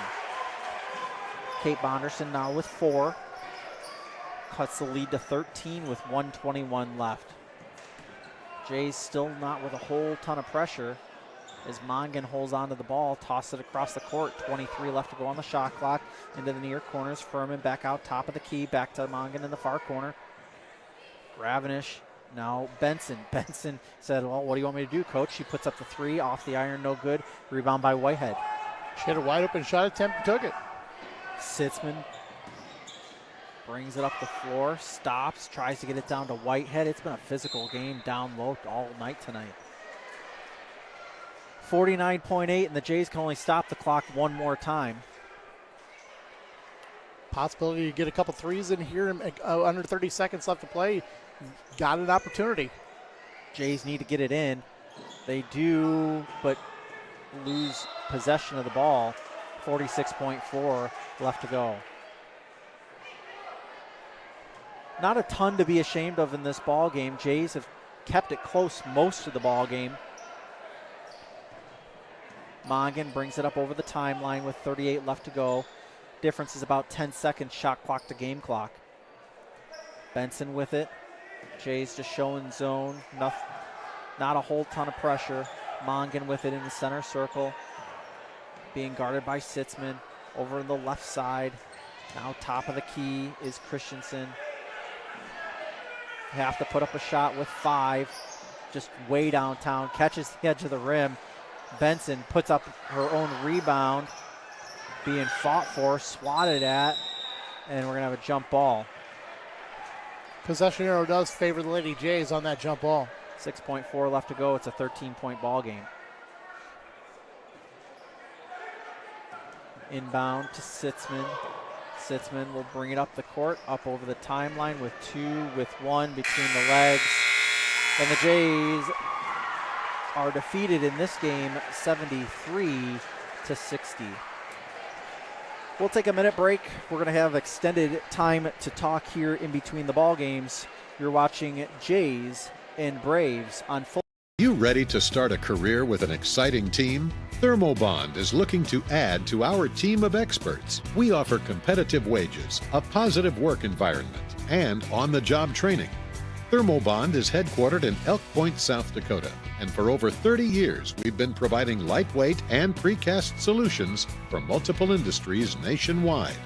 Kate Bonderson now with 4. Cuts the lead to 13 with 1:21 left. Jays still not with a whole ton of pressure as Mongan holds onto the ball, tosses it across the court. 23 left to go on the shot clock. Into the near corners. Furman back out top of the key. Back to Mongan in the far corner. Gravenish. Now Benson. Benson said, well, what do you want me to do, coach? She puts up the 3 off the iron. No good. Rebound by Whitehead. She had a wide open shot attempt and took it. Sitzman brings it up the floor. Stops. Tries to get it down to Whitehead. It's been a physical game down low all night tonight. 49.8, and the Jays can only stop the clock one more time. Possibility to get a couple threes in here under 30 seconds left to play. Got an opportunity. Jays need to get it in. They do, but lose possession of the ball. 46.4 left to go. Not a ton to be ashamed of in this ball game. Jays have kept it close most of the ball game. Mongan brings it up over the timeline with 38 left to go. Difference is about 10 seconds, shot clock to game clock. Benson with it. Jays just showing zone. Not a whole ton of pressure. Mongan with it in the center circle. Being guarded by Sitzman. Over in the left side. Now top of the key is Christensen. Have to put up a shot with 5. Just way downtown. Catches the edge of the rim. Benson puts up her own rebound, being fought for, swatted at, and we're going to have a jump ball. Possession arrow does favor the Lady Jays on that jump ball. 6.4 left to go. It's a 13-point ball game. Inbound to Sitzman. Sitzman will bring it up the court, up over the timeline with 2, with 1 between the legs. And the Jays are defeated in this game 73-60. We'll take a minute break. We're going to have extended time to talk here in between the ball games. You're watching Jays and Braves on full. You ready to start a career with an exciting team? Thermobond is looking to add to our team of experts. We offer competitive wages, a positive work environment, and on-the-job training. Thermobond is headquartered in Elk Point, South Dakota, and for over 30 years we've been providing lightweight and precast solutions for multiple industries nationwide.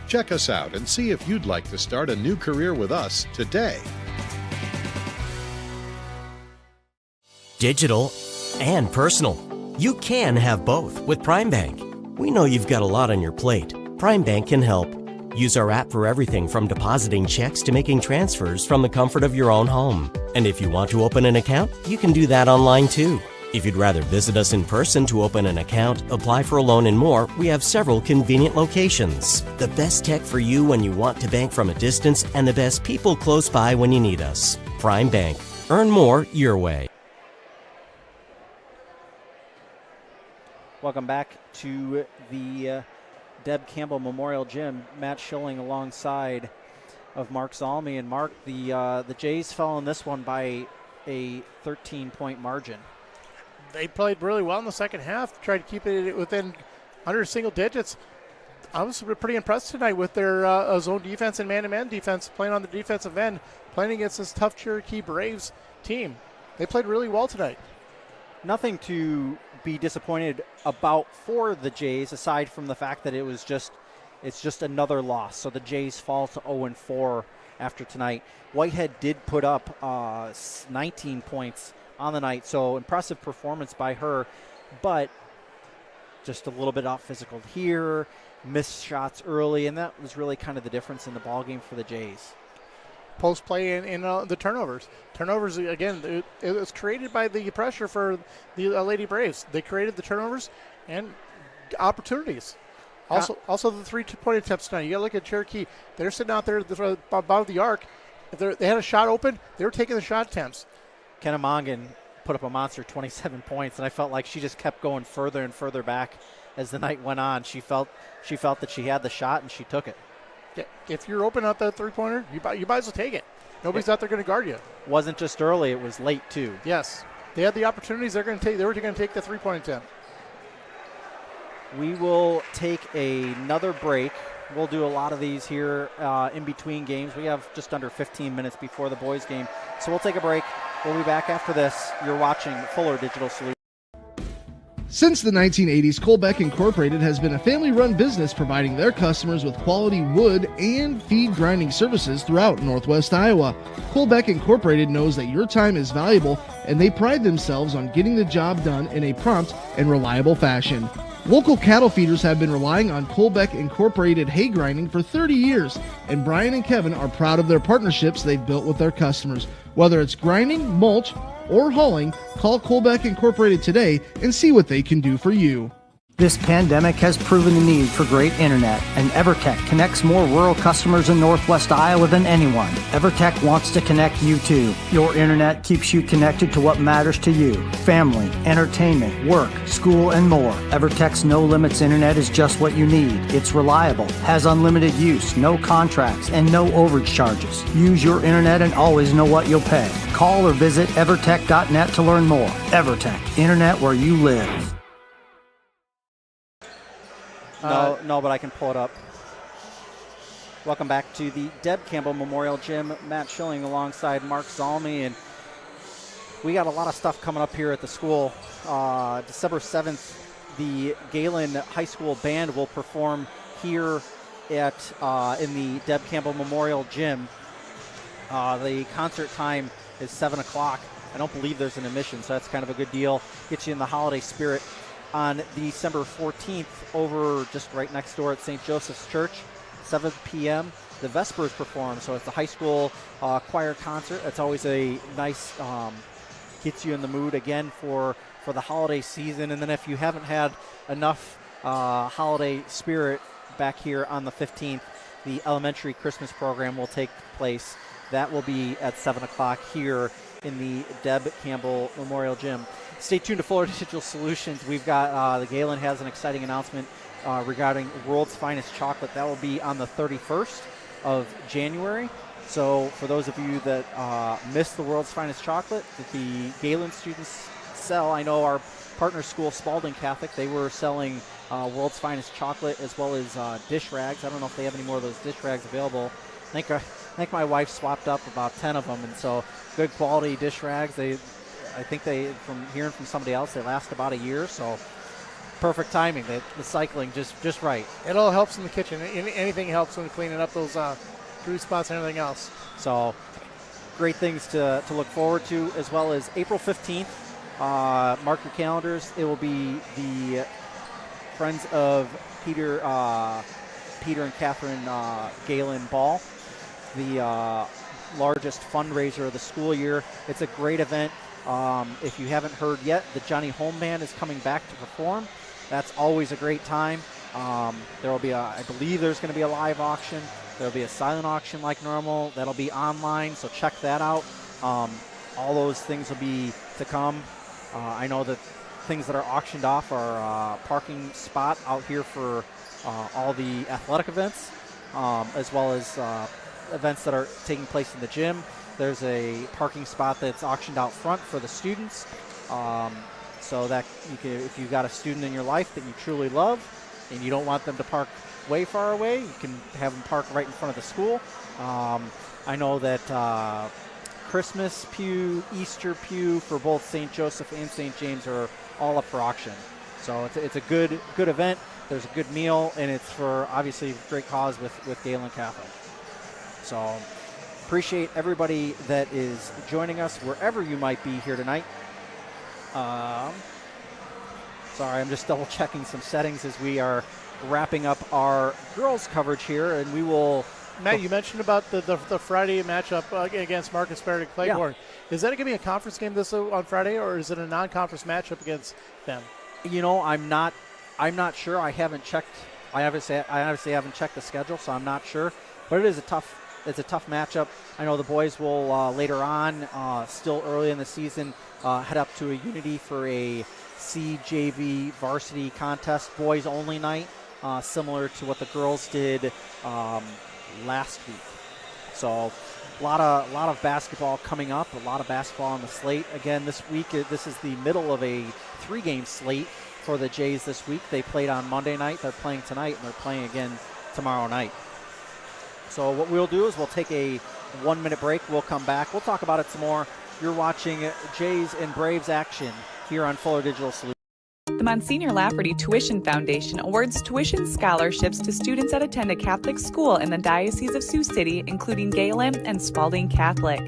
Check us out and see if you'd like to start a new career with us today. Digital and personal. You can have both with Prime Bank. We know you've got a lot on your plate. Prime Bank can help. Use our app for everything from depositing checks to making transfers from the comfort of your own home. And if you want to open an account, you can do that online too. If you'd rather visit us in person to open an account, apply for a loan, and more, we have several convenient locations. The best tech for you when you want to bank from a distance, and the best people close by when you need us. Prime Bank. Earn more your way. Welcome back to the Deb Campbell Memorial Gym. Matt Schilling alongside of Mark Zalmi. And Mark, the Jays fell in this one by a 13-point margin. They played really well in the second half, tried to keep it within under single digits. I was pretty impressed tonight with their zone defense and man-to-man defense, playing on the defensive end, playing against this tough Cherokee Braves team. They played really well tonight. Nothing to be disappointed about for the Jays, aside from the fact that it's just another loss. So the Jays fall to 0-4 after tonight. Whitehead did put up 19 points on the night, so impressive performance by her, but just a little bit off physical here, missed shots early, and that was really kind of the difference in the ballgame for the Jays. Post play in the turnovers. Turnovers, again, it was created by the pressure for the Lady Braves. They created the turnovers and opportunities. Also the 3-point attempts tonight. You got to look at Cherokee. They're sitting out there above the arc. If they had a shot open, they were taking the shot attempts. Kennemongan put up a monster 27 points, and I felt like she just kept going further and further back as the night went on. She felt that she had the shot, and she took it. Yeah, if you're open at that three-pointer, you might as well take it. Nobody's out there going to guard you. Wasn't just early; it was late too. Yes, they had the opportunities. They were going to take the three-point attempt. We will take another break. We'll do a lot of these here in between games. We have just under 15 minutes before the boys' game, so we'll take a break. We'll be back after this. You're watching Fuller Digital Solutions. Since the 1980s, Colbeck Incorporated has been a family-run business providing their customers with quality wood and feed grinding services throughout Northwest Iowa. Colbeck Incorporated knows that your time is valuable, and they pride themselves on getting the job done in a prompt and reliable fashion. Local cattle feeders have been relying on Colbeck Incorporated hay grinding for 30 years, and Brian and Kevin are proud of their partnerships they've built with their customers. Whether it's grinding, mulch, or hauling, call Colbeck Incorporated today and see what they can do for you. This pandemic has proven the need for great internet, and EverTech connects more rural customers in Northwest Iowa than anyone. EverTech wants to connect you too. Your internet keeps you connected to what matters to you: family, entertainment, work, school, and more. EverTech's no limits internet is just what you need. It's reliable, has unlimited use, no contracts, and no overage charges. Use your internet and always know what you'll pay. Call or visit evertech.net to learn more. EverTech, internet where you live. No, but I can pull it up. Welcome back to the Deb Campbell Memorial Gym. Matt Schilling alongside Mark Zalmi, and we got a lot of stuff coming up here at the school. December 7th, the Gehlen High School Band will perform here at in the Deb Campbell Memorial Gym. The concert time is 7 o'clock. I don't believe there's an admission, so that's kind of a good deal. Gets you in the holiday spirit. On December 14th, over just right next door at St. Joseph's Church, 7 p.m., the Vespers perform. So it's the high school choir concert. It's always a nice, gets you in the mood again for the holiday season. And then if you haven't had enough holiday spirit back here on the 15th, the elementary Christmas program will take place. That will be at 7 o'clock here in the Deb Campbell Memorial Gym. Stay tuned to Fuller Digital Solutions. We've got the Gehlen has an exciting announcement regarding World's Finest Chocolate. That will be on the 31st of January. So for those of you that missed the World's Finest Chocolate that the Gehlen students sell, I know our partner school, Spalding Catholic, they were selling World's Finest Chocolate as well as dish rags. I don't know if they have any more of those dish rags available. I think my wife swapped up about 10 of them, and so good quality dish rags. I think from hearing from somebody else, they last about a year, so perfect timing. The cycling just right. It all helps in the kitchen. Anything helps when cleaning up those grease spots and everything else. So great things to look forward to, as well as April 15th. Mark your calendars. It will be the Friends of Peter and Catherine Gehlen Ball, the largest fundraiser of the school year. It's a great event. If you haven't heard yet, the Johnny Home Band is coming back to perform. That's always a great time. There will be I believe there's going to be a live auction. There'll be a silent auction like normal. That'll be online, so check that out. All those things will be to come. I know that things that are auctioned off are parking spot out here for all the athletic events, as well as events that are taking place in the gym. There's a parking spot that's auctioned out front for the students, so that you can, if you've got a student in your life that you truly love and you don't want them to park way far away, you can have them park right in front of the school. I know that Christmas pew, Easter pew for both St. Joseph and St. James are all up for auction. So it's a good event. There's a good meal, and it's for obviously great cause with Gehlen Catholic. So appreciate everybody that is joining us wherever you might be here tonight. Sorry, I'm just double checking some settings as we are wrapping up our girls coverage here, and we will. Matt, you mentioned about the Friday matchup against Marcus Barrett and Claiborne. Yeah. Is that going to be a conference game this on Friday, or is it a non-conference matchup against them? You know, I'm not sure. I haven't checked. I obviously haven't checked the schedule, so I'm not sure. But it's a tough matchup. I know the boys will later on, still early in the season, head up to a Unity for a CJV varsity contest, boys only night, similar to what the girls did last week. So a lot of basketball coming up, a lot of basketball on the slate. Again, this week, this is the middle of a 3-game slate for the Jays this week. They played on Monday night, they're playing tonight, and they're playing again tomorrow night. So what we'll do is we'll take a 1-minute break. We'll come back. We'll talk about it some more. You're watching Jays and Braves action here on Fuller Digital Solutions. The Monsignor Lafferty Tuition Foundation awards tuition scholarships to students that attend a Catholic school in the Diocese of Sioux City, including Gehlen and Spalding Catholic.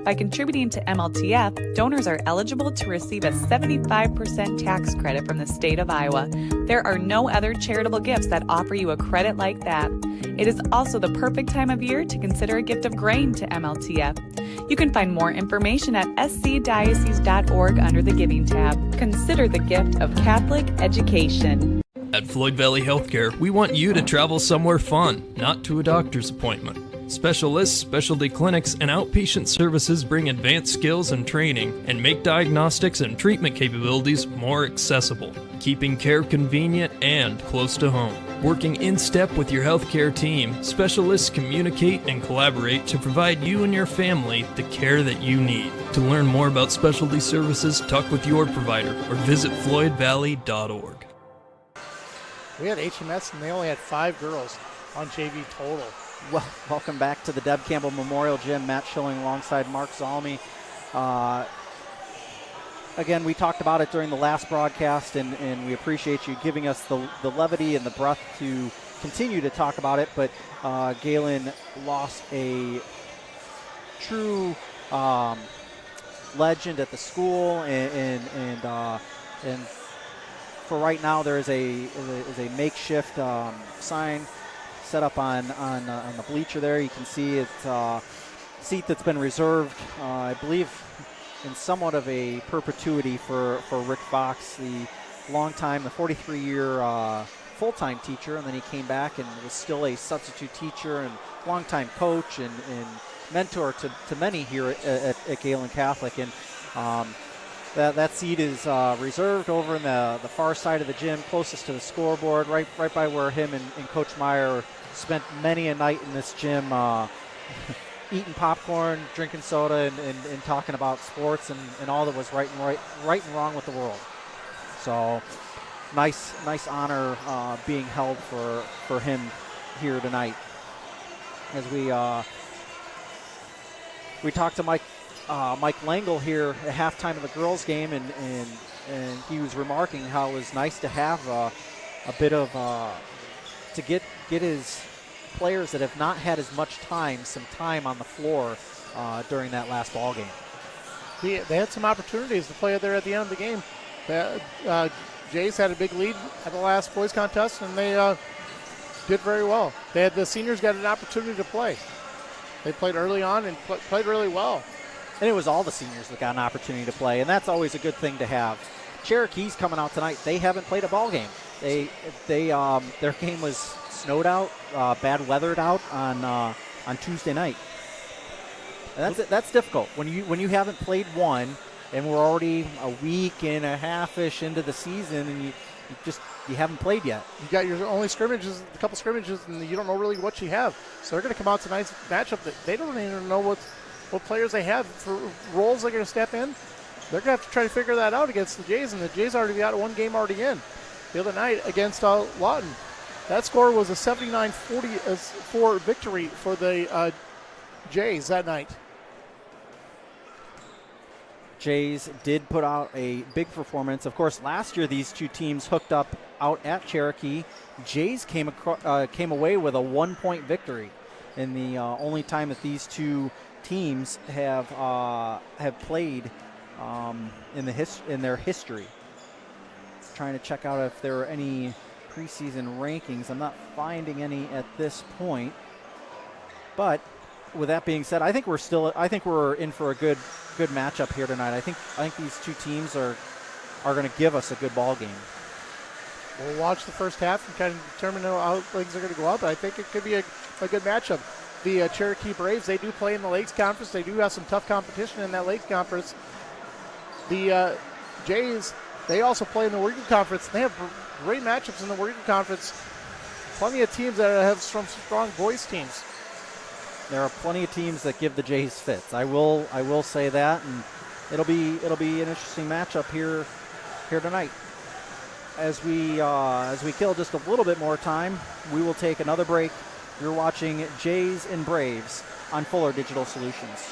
By contributing to MLTF, donors are eligible to receive a 75% tax credit from the state of Iowa. There are no other charitable gifts that offer you a credit like that. It is also the perfect time of year to consider a gift of grain to MLTF. You can find more information at scdiocese.org under the Giving tab. Consider the gift of Catholic education. At Floyd Valley Healthcare, we want you to travel somewhere fun, not to a doctor's appointment. Specialists, specialty clinics, and outpatient services bring advanced skills and training and make diagnostics and treatment capabilities more accessible, keeping care convenient and close to home. Working in step with your healthcare team, specialists communicate and collaborate to provide you and your family the care that you need. To learn more about specialty services, talk with your provider or visit floydvalley.org. We had HMS, and they only had 5 girls on JV total. Well, welcome back to the Deb Campbell Memorial Gym. Matt Schilling alongside Mark Zalmi. Again, we talked about it during the last broadcast, and we appreciate you giving us the levity and the breath to continue to talk about it. But Gehlen lost a true legend at the school, and for right now there is a makeshift sign set up on the bleacher there. You can see it's a seat that's been reserved, I believe, in somewhat of a perpetuity for Rick Fox, the 43-year full-time teacher, and then he came back and was still a substitute teacher and longtime coach and mentor to many here at Gehlen Catholic. And that seat is reserved over in the far side of the gym, closest to the scoreboard, right by where him and Coach Meyer spent many a night in this gym, eating popcorn, drinking soda, and talking about sports and all that was right and wrong with the world. So nice honor being held for him here tonight. As we talked to Mike Langle here at halftime of the girls' game, and he was remarking how it was nice to have a bit of to get his players that have not had as much time some time on the floor during that last ball game. They had some opportunities to play there at the end of the game. Jays had a big lead at the last boys contest, and they did very well. The seniors got an opportunity to play. They played early on and played really well. And it was all the seniors that got an opportunity to play, and that's always a good thing to have. Cherokee's coming out tonight. They haven't played a ball game. Their game was snowed out, bad weathered out on Tuesday night. And that's difficult when you haven't played one, and we're already a week and a half-ish into the season, and you haven't played yet. You got your only scrimmages, a couple scrimmages, and you don't know really what you have. So they're going to come out tonight's matchup that they don't even know what players they have for roles they're going to step in. They're going to have to try to figure that out against the Jays, and the Jays already got one game already in the other night against Lawton. That score was a 79-44 victory for the Jays that night. Jays did put out a big performance. Of course, last year these two teams hooked up out at Cherokee. Jays came away with a 1-point victory in the only time that these two teams have played in their history. Trying to check out if there are any preseason rankings. I'm not finding any at this point. But with that being said, I think we're in for a good matchup here tonight. I think these two teams are going to give us a good ball game. We'll watch the first half and kind of determine how things are going to go out, but I think it could be a good matchup. The Cherokee Braves, they do play in the Lakes Conference. They do have some tough competition in that Lakes Conference. The Jays, they also play in the Oregon Conference. They have great matchups in the Oregon Conference. Plenty of teams that have some strong boys teams. There are plenty of teams that give the Jays fits. I will say that, and it'll be an interesting matchup here tonight. As we kill just a little bit more time, we will take another break. You're watching Jays and Braves on Fuller Digital Solutions.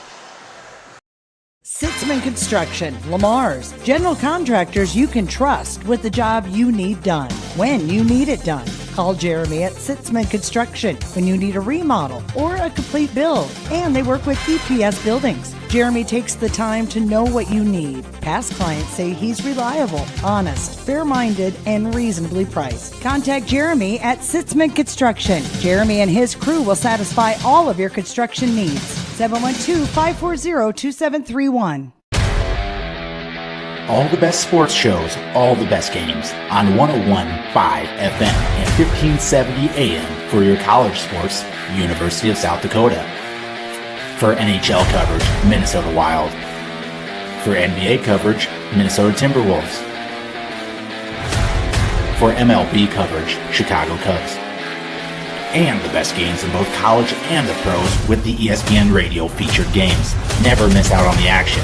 Sitzman Construction, Lamar's, general contractors you can trust with the job you need done, when you need it done. Call Jeremy at Sitzman Construction when you need a remodel or a complete build. And they work with EPS buildings. Jeremy takes the time to know what you need. Past clients say he's reliable, honest, fair-minded, and reasonably priced. Contact Jeremy at Sitzman Construction. Jeremy and his crew will satisfy all of your construction needs. 712-540-2731. All the best sports shows, all the best games on 101.5 FM and 1570 AM for your college sports, University of South Dakota. For NHL coverage, Minnesota Wild. For NBA coverage, Minnesota Timberwolves. For MLB coverage, Chicago Cubs. And the best games in both college and the pros with the ESPN Radio featured games. Never miss out on the action.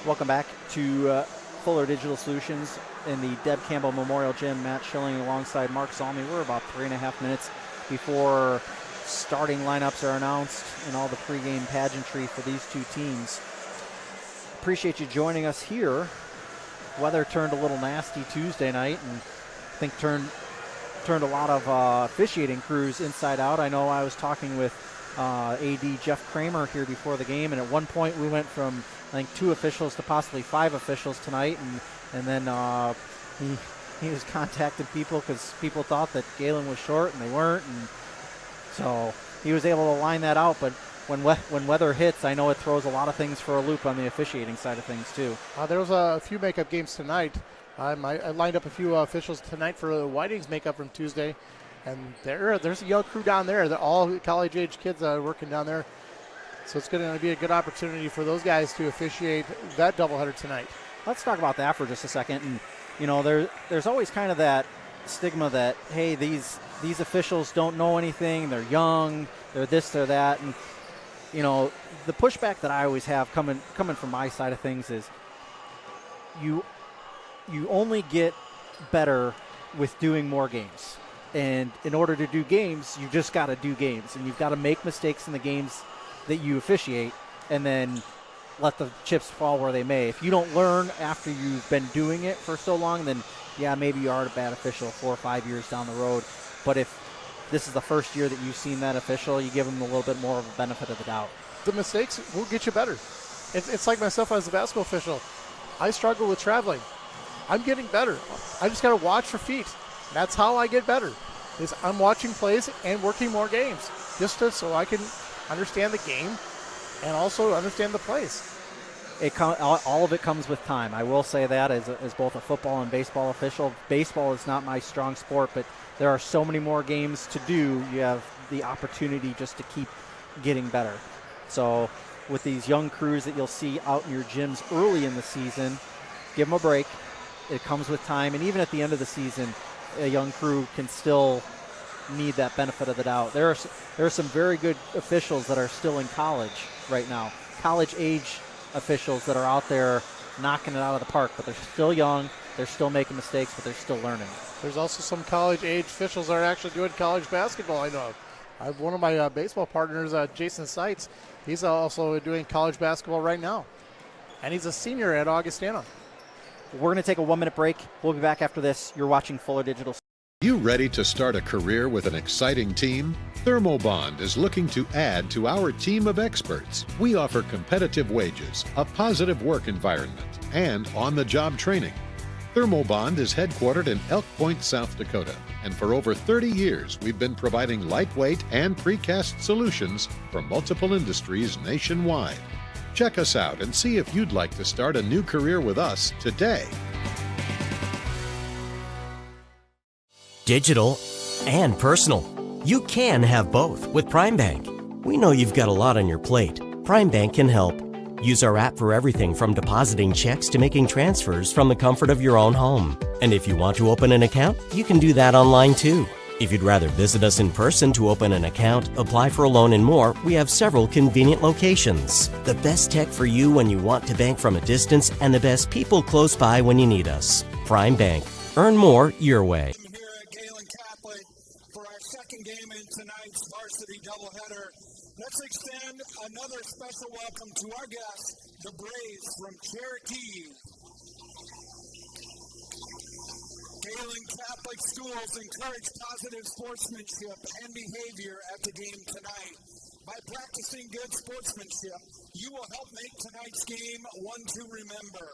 Welcome back to Fuller Digital Solutions in the Deb Campbell Memorial Gym. Matt Schilling alongside Mark Zalmy. We're about 3.5 minutes before starting lineups are announced and all the pregame pageantry for these two teams. Appreciate you joining us here. Weather turned a little nasty Tuesday night, and I think turned a lot of officiating crews inside out. I know I was talking with AD Jeff Kramer here before the game, and at one point we went from I think 2 officials to possibly 5 officials tonight, and then he was contacting people because people thought that Gehlen was short and they weren't, and so he was able to line that out. But when weather hits, I know it throws a lot of things for a loop on the officiating side of things too. There was a few makeup games tonight. I lined up a few officials tonight for the Whiting's makeup from Tuesday, and there's a young crew down there. They're all college-age kids working down there. So it's going to be a good opportunity for those guys to officiate that doubleheader tonight. Let's talk about that for just a second. And you know, there's always kind of that stigma that, hey, these officials don't know anything. They're young. They're this, they're that. And you know, the pushback that I always have coming from my side of things is you only get better with doing more games. And in order to do games, you just got to do games, and you've got to make mistakes in the games that you officiate, and then let the chips fall where they may. If you don't learn after you've been doing it for so long, then yeah, maybe you are a bad official 4 or 5 years down the road. But if this is the first year that you've seen that official, you give them a little bit more of a benefit of the doubt. The mistakes will get you better. It's like myself as a basketball official. I struggle with traveling. I'm getting better. I just got to watch for feet. That's how I get better. Is I'm watching plays and working more games, just so I can understand the game, and also understand the plays. All of it comes with time. I will say that as both a football and baseball official. Baseball is not my strong sport, but there are so many more games to do. You have the opportunity just to keep getting better. So with these young crews that you'll see out in your gyms early in the season, give them a break. It comes with time, and even at the end of the season, a young crew can still need that benefit of the doubt. There are some very good officials that are still in college right now, college age officials that are out there knocking it out of the park, but they're still young, they're still making mistakes, but they're still learning. There's also some college age officials that are actually doing college basketball. I know I have one of my baseball partners, Jason Seitz. He's also doing college basketball right now, and he's a senior at Augustana. We're going to take a 1-minute break. We'll be back after this. You're watching Fuller Digital. You ready to start a career with an exciting team? Thermobond is looking to add to our team of experts. We offer competitive wages, a positive work environment, and on-the-job training. Thermobond is headquartered in Elk Point, South Dakota, and for over 30 years we've been providing lightweight and precast solutions for multiple industries nationwide. Check us out and see if you'd like to start a new career with us today. Digital and personal. You can have both with Prime Bank. We know you've got a lot on your plate. Prime Bank can help. Use our app for everything from depositing checks to making transfers from the comfort of your own home. And if you want to open an account, you can do that online too. If you'd rather visit us in person to open an account, apply for a loan and more, we have several convenient locations. The best tech for you when you want to bank from a distance, and the best people close by when you need us. Prime Bank. Earn more your way. Here at Gehlen Catholic for our second game in tonight's varsity doubleheader. Let's extend another special welcome to our guests, the Braves from Cherokee. Gehlen Catholic schools encourage positive sportsmanship and behavior at the game tonight. By practicing good sportsmanship, you will help make tonight's game one to remember.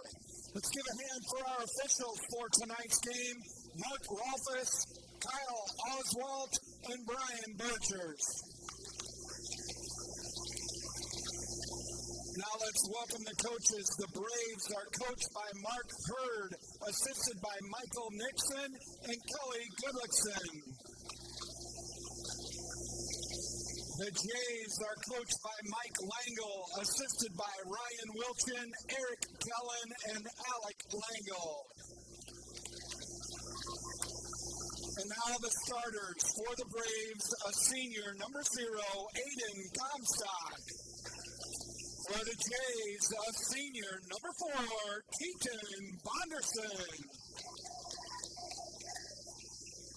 Let's give a hand for our officials for tonight's game, Mark Rolfus, Kyle Oswalt, and Brian Birchers. Now let's welcome the coaches. The Braves are coached by Mark Hurd, assisted by Michael Nixon and Kelly Goodlickson. The Jays are coached by Mike Langle, assisted by Ryan Wilchin, Eric Gehlen, and Alec Langle. And now the starters for the Braves, a senior, number 0, Aiden Comstock. For the Jays, a senior, number 4, Keaton Bonderson.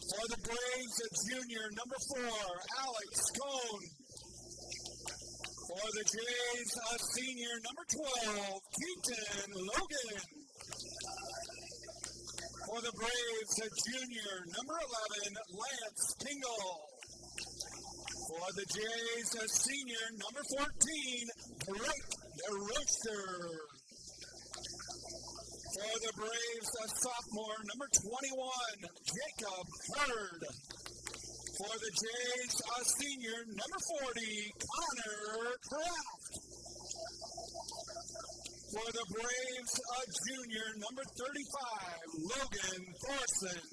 For the Braves, a junior, number 4, Alex Cohn. For the Jays, a senior, number 12, Keaton Logan. For the Braves, a junior, number 11, Lance Tingle. For the Jays, a senior, number 14, Drake DeRooster. For the Braves, a sophomore, number 21, Jacob Hurd. For the Jays, a senior, number 40, Connor Kraft. For the Braves, a junior, number 35, Logan Thorson.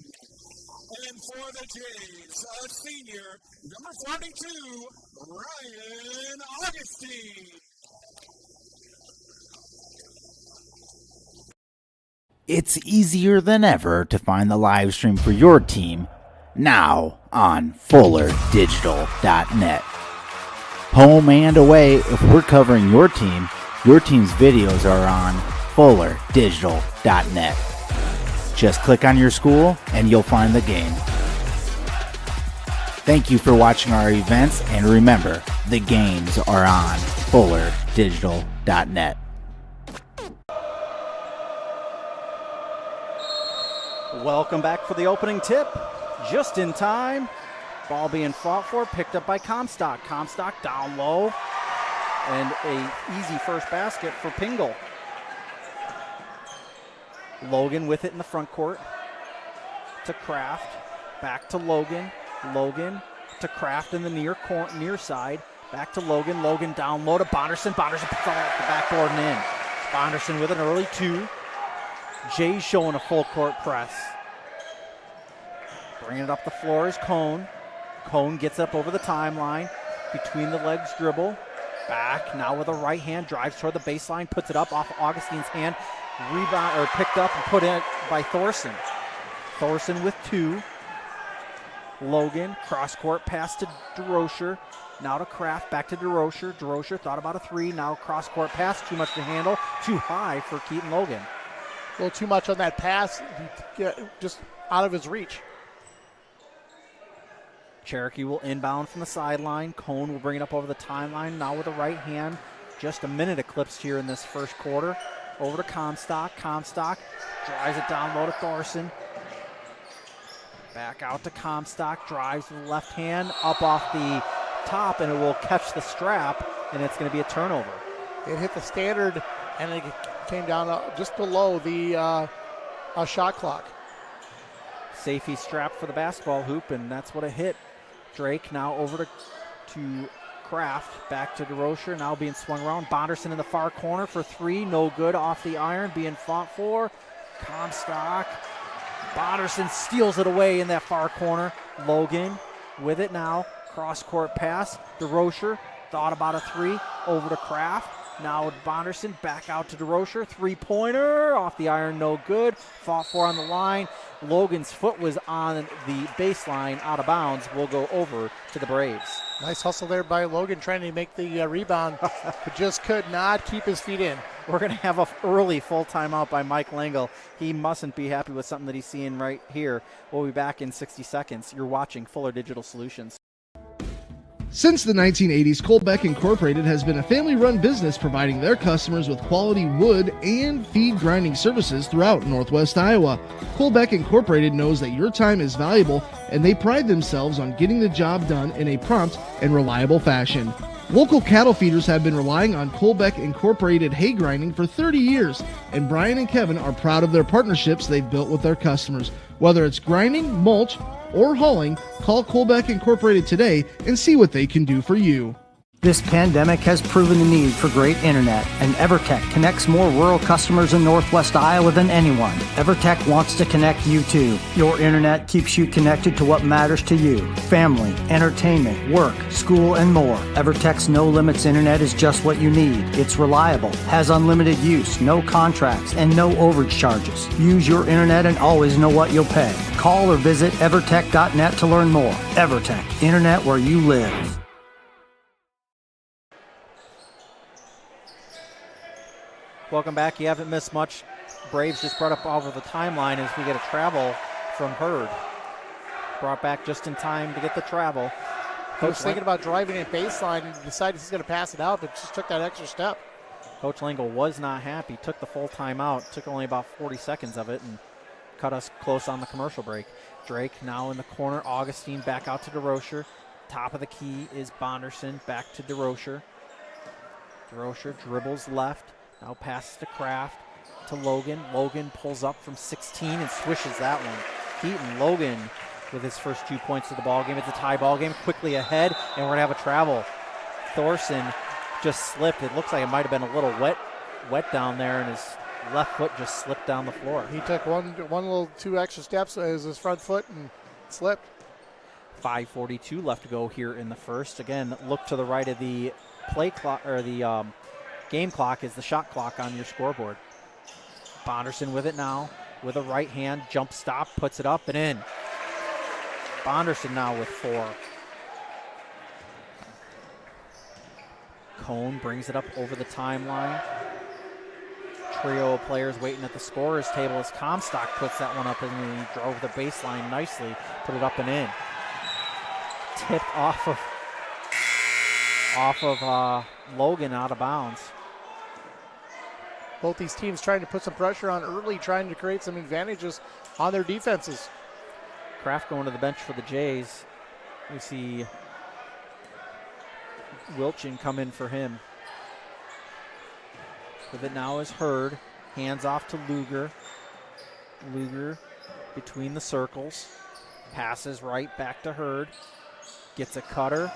And for the Jays, a senior, number 42, Ryan Augustine. It's easier than ever to find the live stream for your team now on FullerDigital.net. Home and away, if we're covering your team's videos are on FullerDigital.net. Just click on your school and you'll find the game. Thank you for watching our events, and remember, the games are on FullerDigital.net. Welcome back for the opening tip. Just in time. Ball being fought for, picked up by Comstock. Comstock down low. And a easy first basket for Pingle. Logan with it in the front court. To Kraft. Back to Logan. Logan to Kraft in the near side. Back to Logan. Logan down low to Bonderson. Bonderson puts it off the backboard and in. Bonderson with an early 2. Jay's showing a full court press. Bringing it up the floor is Cone. Cone gets up over the timeline. Between the legs dribble. Back now with a right hand. Drives toward the baseline. Puts it up off Augustine's hand. Rebound or picked up and put in by Thorson. Thorson with 2. Logan, cross court pass to DeRocher. Now to Kraft, back to DeRocher. DeRocher thought about a 3. Now cross court pass, too much to handle. Too high for Keaton Logan. A little too much on that pass, just out of his reach. Cherokee will inbound from the sideline. Cone will bring it up over the timeline. Now with the right hand. Just a minute eclipsed here in this first quarter. Over to Comstock. Comstock drives it down low to Thorson. Back out to Comstock. Drives with the left hand. Up off the top, and it will catch the strap, and it's going to be a turnover. It hit the standard, and it came down just below the shot clock. Safety strap for the basketball hoop, and that's what it hit. Drake now over to Kraft. Back to DeRocher, now being swung around. Bonderson in the far corner for 3. No good off the iron, being fought for. Comstock. Bonderson steals it away in that far corner. Logan with it now. Cross-court pass. DeRocher thought about a 3. Over to Kraft. Now Bonderson back out to DeRocher. 3-pointer off the iron, no good. Fought for on the line. Logan's foot was on the baseline, out of bounds. Will go over to the Braves. Nice hustle there by Logan, trying to make the rebound, but just could not keep his feet in. We're going to have an early full timeout by Mike Langle. He mustn't be happy with something that he's seeing right here. We'll be back in 60 seconds. You're watching Fuller Digital Solutions. Since the 1980s, Colbeck Incorporated has been a family-run business providing their customers with quality wood and feed grinding services throughout Northwest Iowa. Colbeck Incorporated knows that your time is valuable, and they pride themselves on getting the job done in a prompt and reliable fashion. Local cattle feeders have been relying on Colbeck Incorporated hay grinding for 30 years, and Brian and Kevin are proud of their partnerships they've built with their customers. Whether it's grinding, mulch, or hauling, call Colbeck Incorporated today and see what they can do for you. This pandemic has proven the need for great internet, and EverTech connects more rural customers in Northwest Iowa than anyone. EverTech wants to connect you too. Your internet keeps you connected to what matters to you: family, entertainment, work, school, and more. EverTech's no limits internet is just what you need. It's reliable, has unlimited use, no contracts, and no overage charges. Use your internet and always know what you'll pay. Call or visit evertech.net to learn more. EverTech, internet where you live. Welcome back. You haven't missed much. Braves just brought up over the timeline as we get a travel from Hurd. Brought back just in time to get the travel. He was thinking about driving at baseline and decided he's going to pass it out, but just took that extra step. Coach Langle was not happy. Took the full timeout. Took only about 40 seconds of it and cut us close on the commercial break. Drake now in the corner. Augustine back out to DeRocher. Top of the key is Bonderson. Back to DeRocher. DeRocher dribbles left. Now passes to Kraft, to Logan. Logan pulls up from 16 and swishes that one. Keaton Logan with his first 2 points of the ball game. It's a tie ball game. Quickly ahead, and we're going to have a travel. Thorson just slipped. It looks like it might have been a little wet down there, and his left foot just slipped down the floor. He took one little 2 extra steps as his front foot and slipped. 5:42 left to go here in the first. Again, look to the right of the play clock, or the game clock is the shot clock on your scoreboard. Bonderson with it now, with a right hand, jump stop, puts it up and in. Bonderson now with 4. Cone brings it up over the timeline. Trio of players waiting at the scorer's table as Comstock puts that one up, and he drove the baseline nicely, put it up and in. Tipped off of Logan, out of bounds. Both these teams trying to put some pressure on early, trying to create some advantages on their defenses. Kraft going to the bench for the Jays. We see Wilchin come in for him. With it now is Hurd. Hands off to Luger. Luger between the circles. Passes right back to Hurd. Gets a cutter.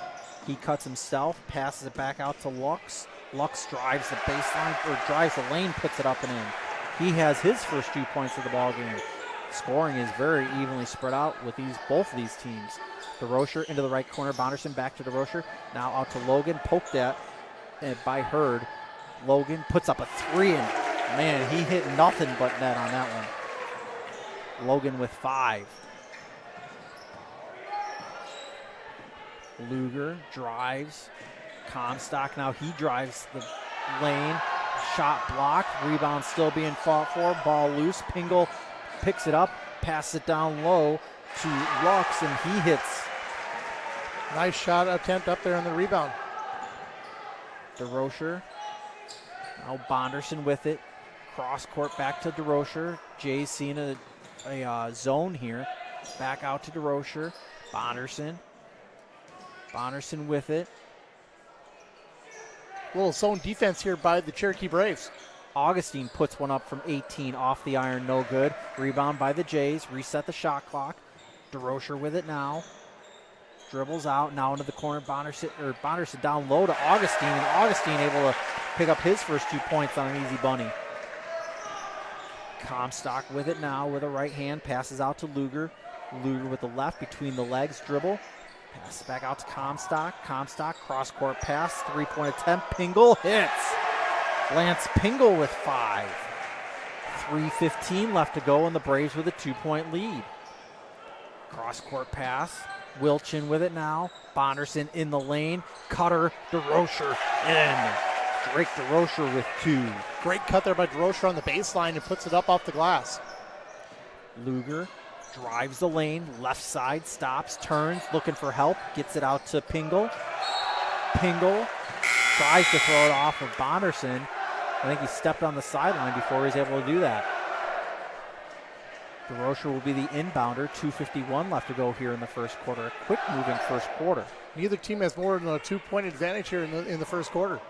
He cuts himself, passes it back out to Lux. Lux drives the baseline, or drives the lane, puts it up and in. He has his first 2 points of the ball game. Scoring is very evenly spread out with both of these teams. DeRocher into the right corner. Bonderson back to DeRocher. Now out to Logan. Poked at by Hurd. Logan puts up a 3, and man, he hit nothing but net on that one. Logan with 5. Luger drives. Comstock now he drives the lane. Shot blocked. Rebound still being fought for. Ball loose. Pingle picks it up. Passes it down low to Lux, and he hits. Nice shot attempt up there on the rebound. DeRocher. Now Bonderson with it. Cross court back to DeRocher. Jay's seeing a zone here. Back out to DeRocher. Bonderson. Bonderson with it. Little zone defense here by the Cherokee Braves. Augustine puts one up from 18 off the iron, no good. Rebound by the Jays. Reset the shot clock. DeRocher with it now. Dribbles out, now into the corner. Bonderson down low to Augustine, and Augustine able to pick up his first 2 points on an easy bunny. Comstock with it now with a right hand, passes out to Luger. Luger with the left between the legs, dribble. Pass back out to Comstock. Comstock, cross-court pass, 3-point attempt. Pingle hits. Lance Pingle with 5. 3:15 left to go, and the Braves with a 2-point lead. Cross-court pass. Wilchin with it now. Bonderson in the lane. Cutter, DeRocher in. Drake DeRocher with 2. Great cut there by DeRocher on the baseline and puts it up off the glass. Luger drives the lane, left side, stops, turns, looking for help, gets it out to Pingle. Pingle tries to throw it off of Bonderson. I think he stepped on the sideline before he was able to do that. DeRocher will be the inbounder. 2:51 left to go here in the first quarter. A quick moving first quarter. Neither team has more than a 2-point advantage here in the first quarter.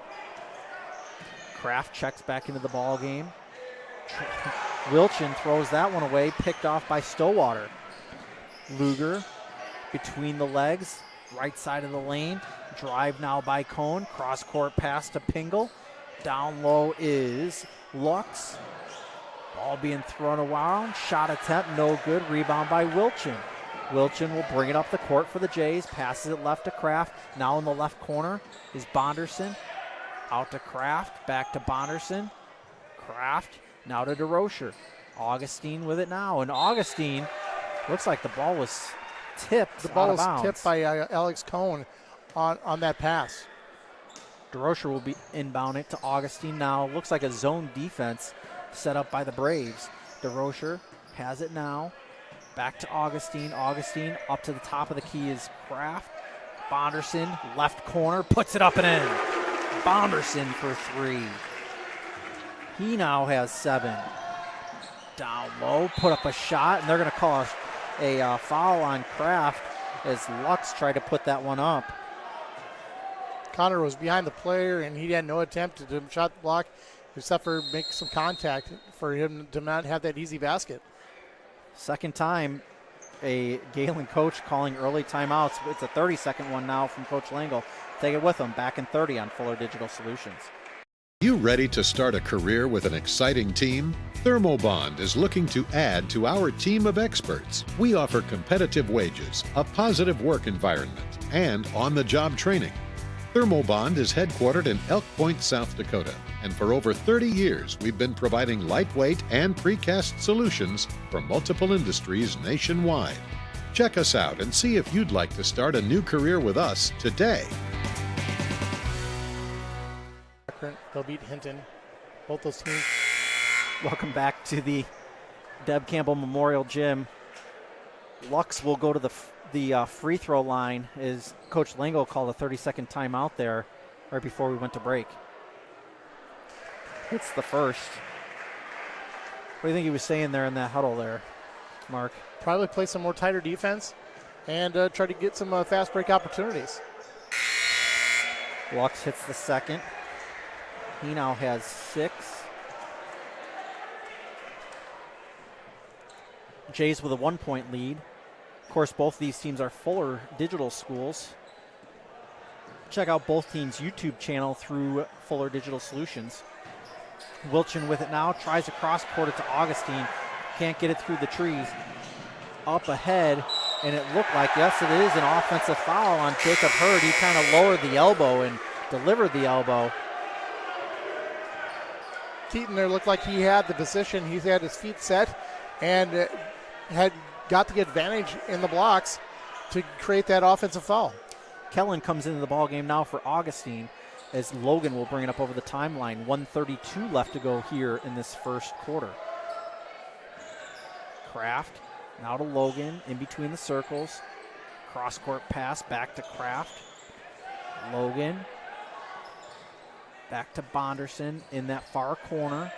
Kraft checks back into the ball game. Wilchin throws that one away, picked off by Stowater. Luger between the legs, right side of the lane. Drive now by Cohn. Cross-court pass to Pingle. Down low is Lux. Ball being thrown around. Shot attempt, no good. Rebound by Wilchin. Wilchin will bring it up the court for the Jays. Passes it left to Kraft. Now in the left corner is Bonderson. Out to Kraft. Back to Bonderson. Kraft. Now to DeRocher. Augustine with it now. And Augustine, looks like the ball was tipped. The ball was tipped by Alex Cohn on that pass. DeRocher will be inbound it to Augustine now. Looks like a zone defense set up by the Braves. DeRocher has it now. Back to Augustine. Augustine up to the top of the key is Kraft. Bonderson, left corner, puts it up and in. Bonderson for 3. He now has 7. Down low, put up a shot, and they're going to call a foul on Kraft as Lux tried to put that one up. Connor was behind the player, and he had no attempt to shot block except for make some contact for him to not have that easy basket. Second time a Gehlen coach calling early timeouts. It's a 30-second one now from Coach Langle. Take it with him. Back in 30 on Fuller Digital Solutions. You ready to start a career with an exciting team? Thermobond is looking to add to our team of experts. We offer competitive wages, a positive work environment, and on-the-job training. Thermobond is headquartered in Elk Point, South Dakota, and for over 30 years we've been providing lightweight and precast solutions for multiple industries nationwide. Check us out and see if you'd like to start a new career with us today. They'll beat Hinton. Both those teams. Welcome back to the Deb Campbell Memorial Gym. Lux will go to the free throw line as Coach Lango called a 30-second timeout there right before we went to break. It's the first. What do you think he was saying there in that huddle there, Mark? Probably play some more tighter defense and try to get some fast break opportunities. Lux hits the second. He now has 6. Jays with a 1-point lead. Of course, both of these teams are Fuller Digital schools. check out both teams' YouTube channel through Fuller Digital Solutions. Wilchin with it now, tries to cross court it to Augustine. Can't get it through the trees. Up ahead, and it looked like, yes, it is an offensive foul on Jacob Hurd. He kind of lowered the elbow and delivered the elbow. Keaton there looked like he had the position. He had his feet set and had got the advantage in the blocks to create that offensive foul. Gehlen comes into the ball game now for Augustine as Logan will bring it up over the timeline. 1:32 left to go here in this first quarter. Kraft now to Logan in between the circles. Cross-court pass back to Kraft. Logan back to Bonderson in that far corner.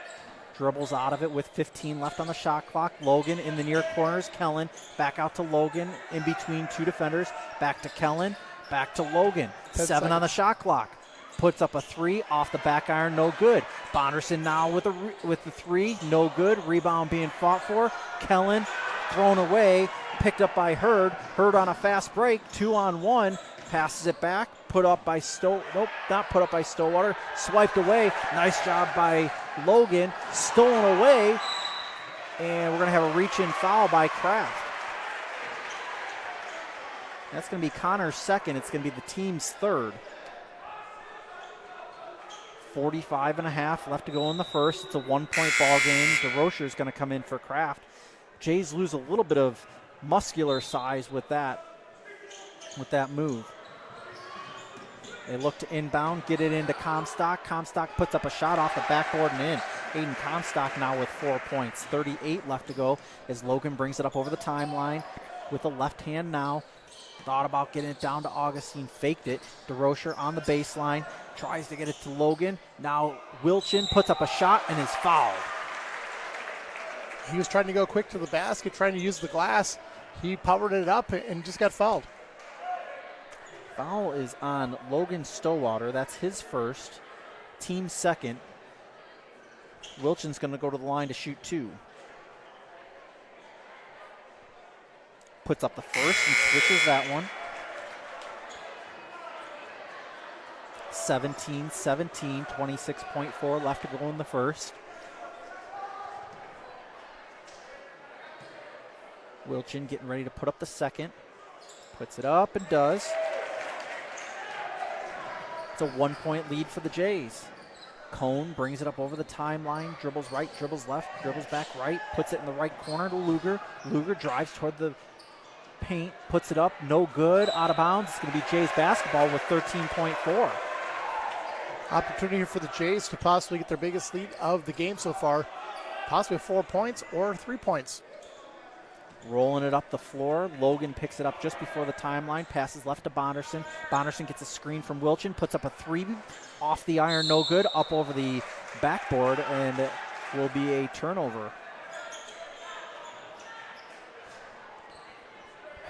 Dribbles out of it with 15 left on the shot clock. Logan in the near corners. Gehlen back out to Logan in between two defenders. Back to Gehlen. Back to Logan. 7 on the shot clock. Puts up a 3 off the back iron, no good. Bonderson now with the 3, no good. Rebound being fought for. Gehlen thrown away, picked up by Hurd. Hurd on a fast break, 2-on-1. Passes it back, put up by not put up by Stillwater. Swiped away. Nice job by Logan. Stolen away. And we're going to have a reach-in foul by Kraft. That's going to be Connor's second. It's going to be the team's third. 45.5 left to go in the first. It's a 1-point ball game. DeRocher is going to come in for Kraft. Jays lose a little bit of muscular size with that move. They look to inbound, get it into Comstock. Comstock puts up a shot off the backboard and in. Aiden Comstock now with 4 points. 38 left to go as Logan brings it up over the timeline with the left hand now. Thought about getting it down to Augustine, faked it. DeRocher on the baseline, tries to get it to Logan. Now Wilchin puts up a shot and is fouled. He was trying to go quick to the basket, trying to use the glass. He powered it up and just got fouled. Foul is on Logan Stillwater. That's his first, team second. Wilchin's going to go to the line to shoot 2. Puts up the first and switches that one. 17-17, 26.4 left to go in the first. Wilchin getting ready to put up the second. Puts it up and does. It's a 1-point lead for the Jays. Cone brings it up over the timeline, dribbles right, dribbles left, dribbles back right, puts it in the right corner to Luger. Luger drives toward the paint, puts it up, no good, out of bounds. It's going to be Jays basketball with 13.4. Opportunity for the Jays to possibly get their biggest lead of the game so far. Possibly 4 points or 3 points. Rolling it up the floor. Logan picks it up just before the timeline. Passes left to Bonderson. Bonderson gets a screen from Wilchin. Puts up a 3 off the iron. No good. Up over the backboard. And it will be a turnover.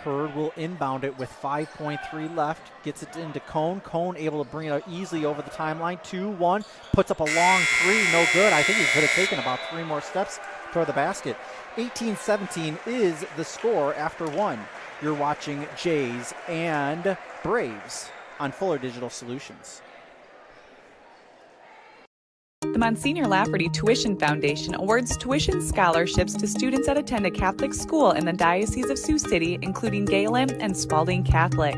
Hurd will inbound it with 5.3 left. Gets it into Cone. Cone able to bring it out easily over the timeline. 2-1. Puts up a long 3. No good. I think he could have taken about 3 more steps toward the basket. 18-17 is the score after 1. You're watching Jays and Braves on Fuller Digital Solutions. The Monsignor Lafferty Tuition Foundation awards tuition scholarships to students that attend a Catholic school in the Diocese of Sioux City, including Gehlen and Spalding Catholic.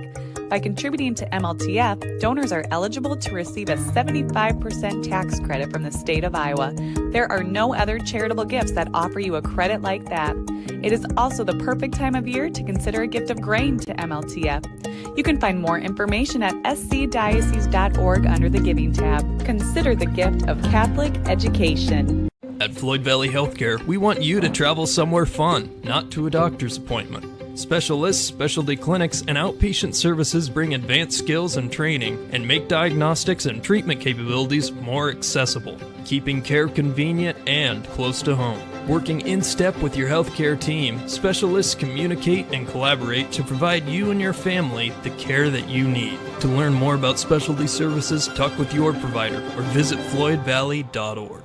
By contributing to MLTF, donors are eligible to receive a 75% tax credit from the state of Iowa. There are no other charitable gifts that offer you a credit like that. It is also the perfect time of year to consider a gift of grain to MLTF. You can find more information at scdiocese.org under the Giving tab. Consider the gift of Catholic education. At Floyd Valley Healthcare, we want you to travel somewhere fun, not to a doctor's appointment. Specialists, specialty clinics, and outpatient services bring advanced skills and training and make diagnostics and treatment capabilities more accessible, keeping care convenient and close to home. Working in step with your healthcare team, specialists communicate and collaborate to provide you and your family the care that you need. To learn more about specialty services, talk with your provider or visit floydvalley.org.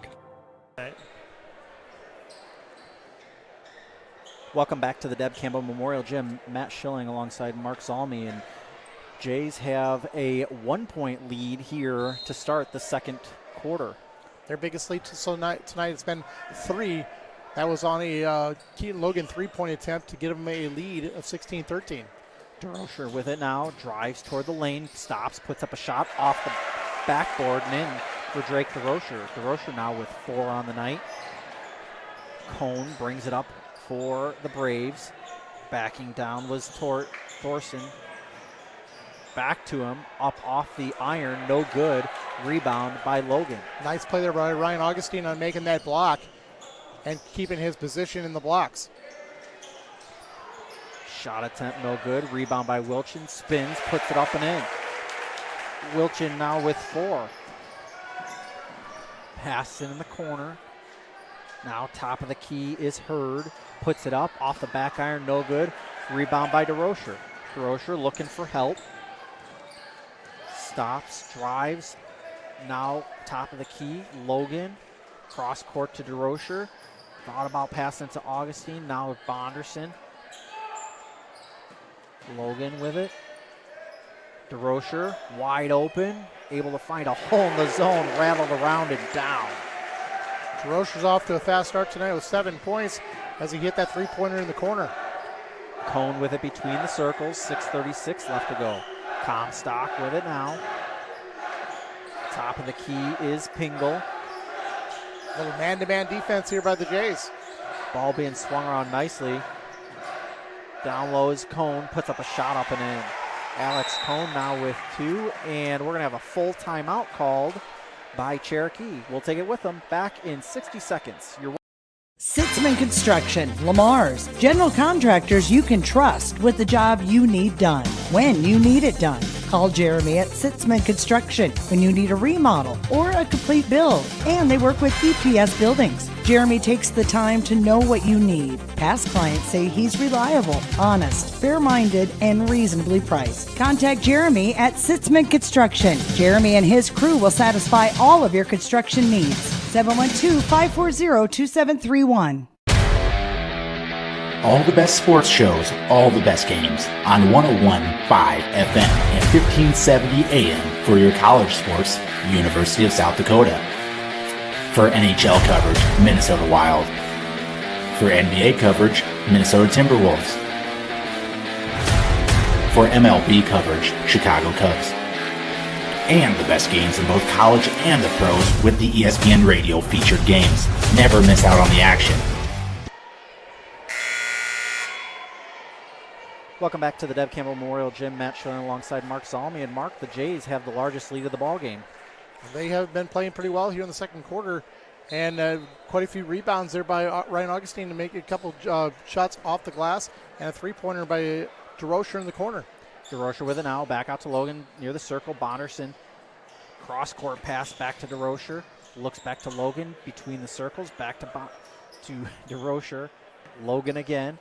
Welcome back to the Deb Campbell Memorial Gym. Matt Schilling alongside Mark Zalmy. And Jays have a 1-point lead here to start the second quarter. Their biggest lead tonight has been 3. That was on a Keaton Logan 3-point attempt to get them a lead of 16-13. DeRocher with it now, drives toward the lane, stops, puts up a shot off the backboard and in for Drake DeRocher. DeRocher now with 4 on the night. Cone brings it up for the Braves. Backing down was Thorson. Back to him, up off the iron, no good. Rebound by Logan. Nice play there by Ryan Augustine on making that block and keeping his position in the blocks. Shot attempt, no good. Rebound by Wilchin, spins, puts it up and in. Wilchin now with 4. Pass in the corner. Now top of the key is Hurd. Puts it up, off the back iron, no good. Rebound by DeRocher. DeRocher looking for help. Stops, drives. Now top of the key, Logan. Cross court to DeRocher. Thought about passing to Augustine. Now with Bonderson. Logan with it. DeRocher wide open. Able to find a hole in the zone. Rattled around and down. DeRocher's off to a fast start tonight with 7 points as he hit that 3-pointer in the corner. Cone with it between the circles. 6:36 left to go. Comstock with it now. Top of the key is Pingle. Little man-to-man defense here by the Jays. Ball being swung around nicely. Down low is Cone. Puts up a shot up and in. Alex Cone now with 2. And we're going to have a full timeout called by Cherokee. We'll take it with them back in 60 seconds. Sitzman Construction, Lamar's, general contractors you can trust with the job you need done, when you need it done. Call Jeremy at Sitzman Construction when you need a remodel or a complete build. And they work with EPS buildings. Jeremy takes the time to know what you need. Past clients say he's reliable, honest, fair-minded, and reasonably priced. Contact Jeremy at Sitzman Construction. Jeremy and his crew will satisfy all of your construction needs. 712-540-2731. All the best sports shows, all the best games on 101.5 FM and 1570 AM for your college sports, University of South Dakota. For NHL coverage, Minnesota Wild. For NBA coverage, Minnesota Timberwolves. For MLB coverage, Chicago Cubs. And the best games in both college and the pros with the ESPN Radio featured games. Never miss out on the action. Welcome back to the Deb Campbell Memorial Gym. Matt Schilling alongside Mark Zalmi. And Mark, the Jays have the largest lead of the ball game. They have been playing pretty well here in the second quarter, and quite a few rebounds there by Ryan Augustine to make a couple shots off the glass, and a 3-pointer by DeRocher in the corner. DeRocher with it now, back out to Logan near the circle. Bonderson, cross-court pass back to DeRocher. Looks back to Logan between the circles, back to DeRocher. Logan again.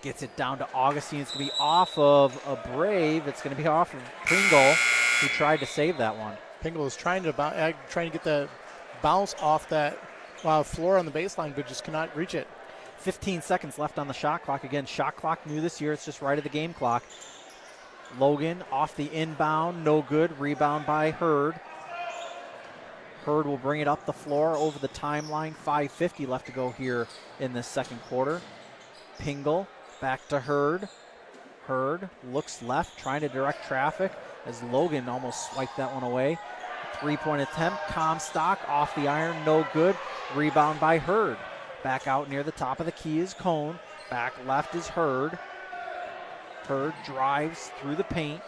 Gets it down to Augustine. It's going to be off of a Brave. It's going to be off of Pringle, who tried to save that one. Pingle was trying to get the bounce off that floor on the baseline, but just cannot reach it. 15 seconds left on the shot clock. Again, shot clock new this year. It's just right at the game clock. Logan off the inbound. No good. Rebound by Hurd. Hurd will bring it up the floor over the timeline. 5:50 left to go here in the second quarter. Pingle back to Hurd. Hurd looks left, trying to direct traffic as Logan almost swiped that one away. 3-point attempt. Comstock off the iron. No good. Rebound by Hurd. Back out near the top of the key is Cone. Back left is Hurd. Hurd drives through the paint.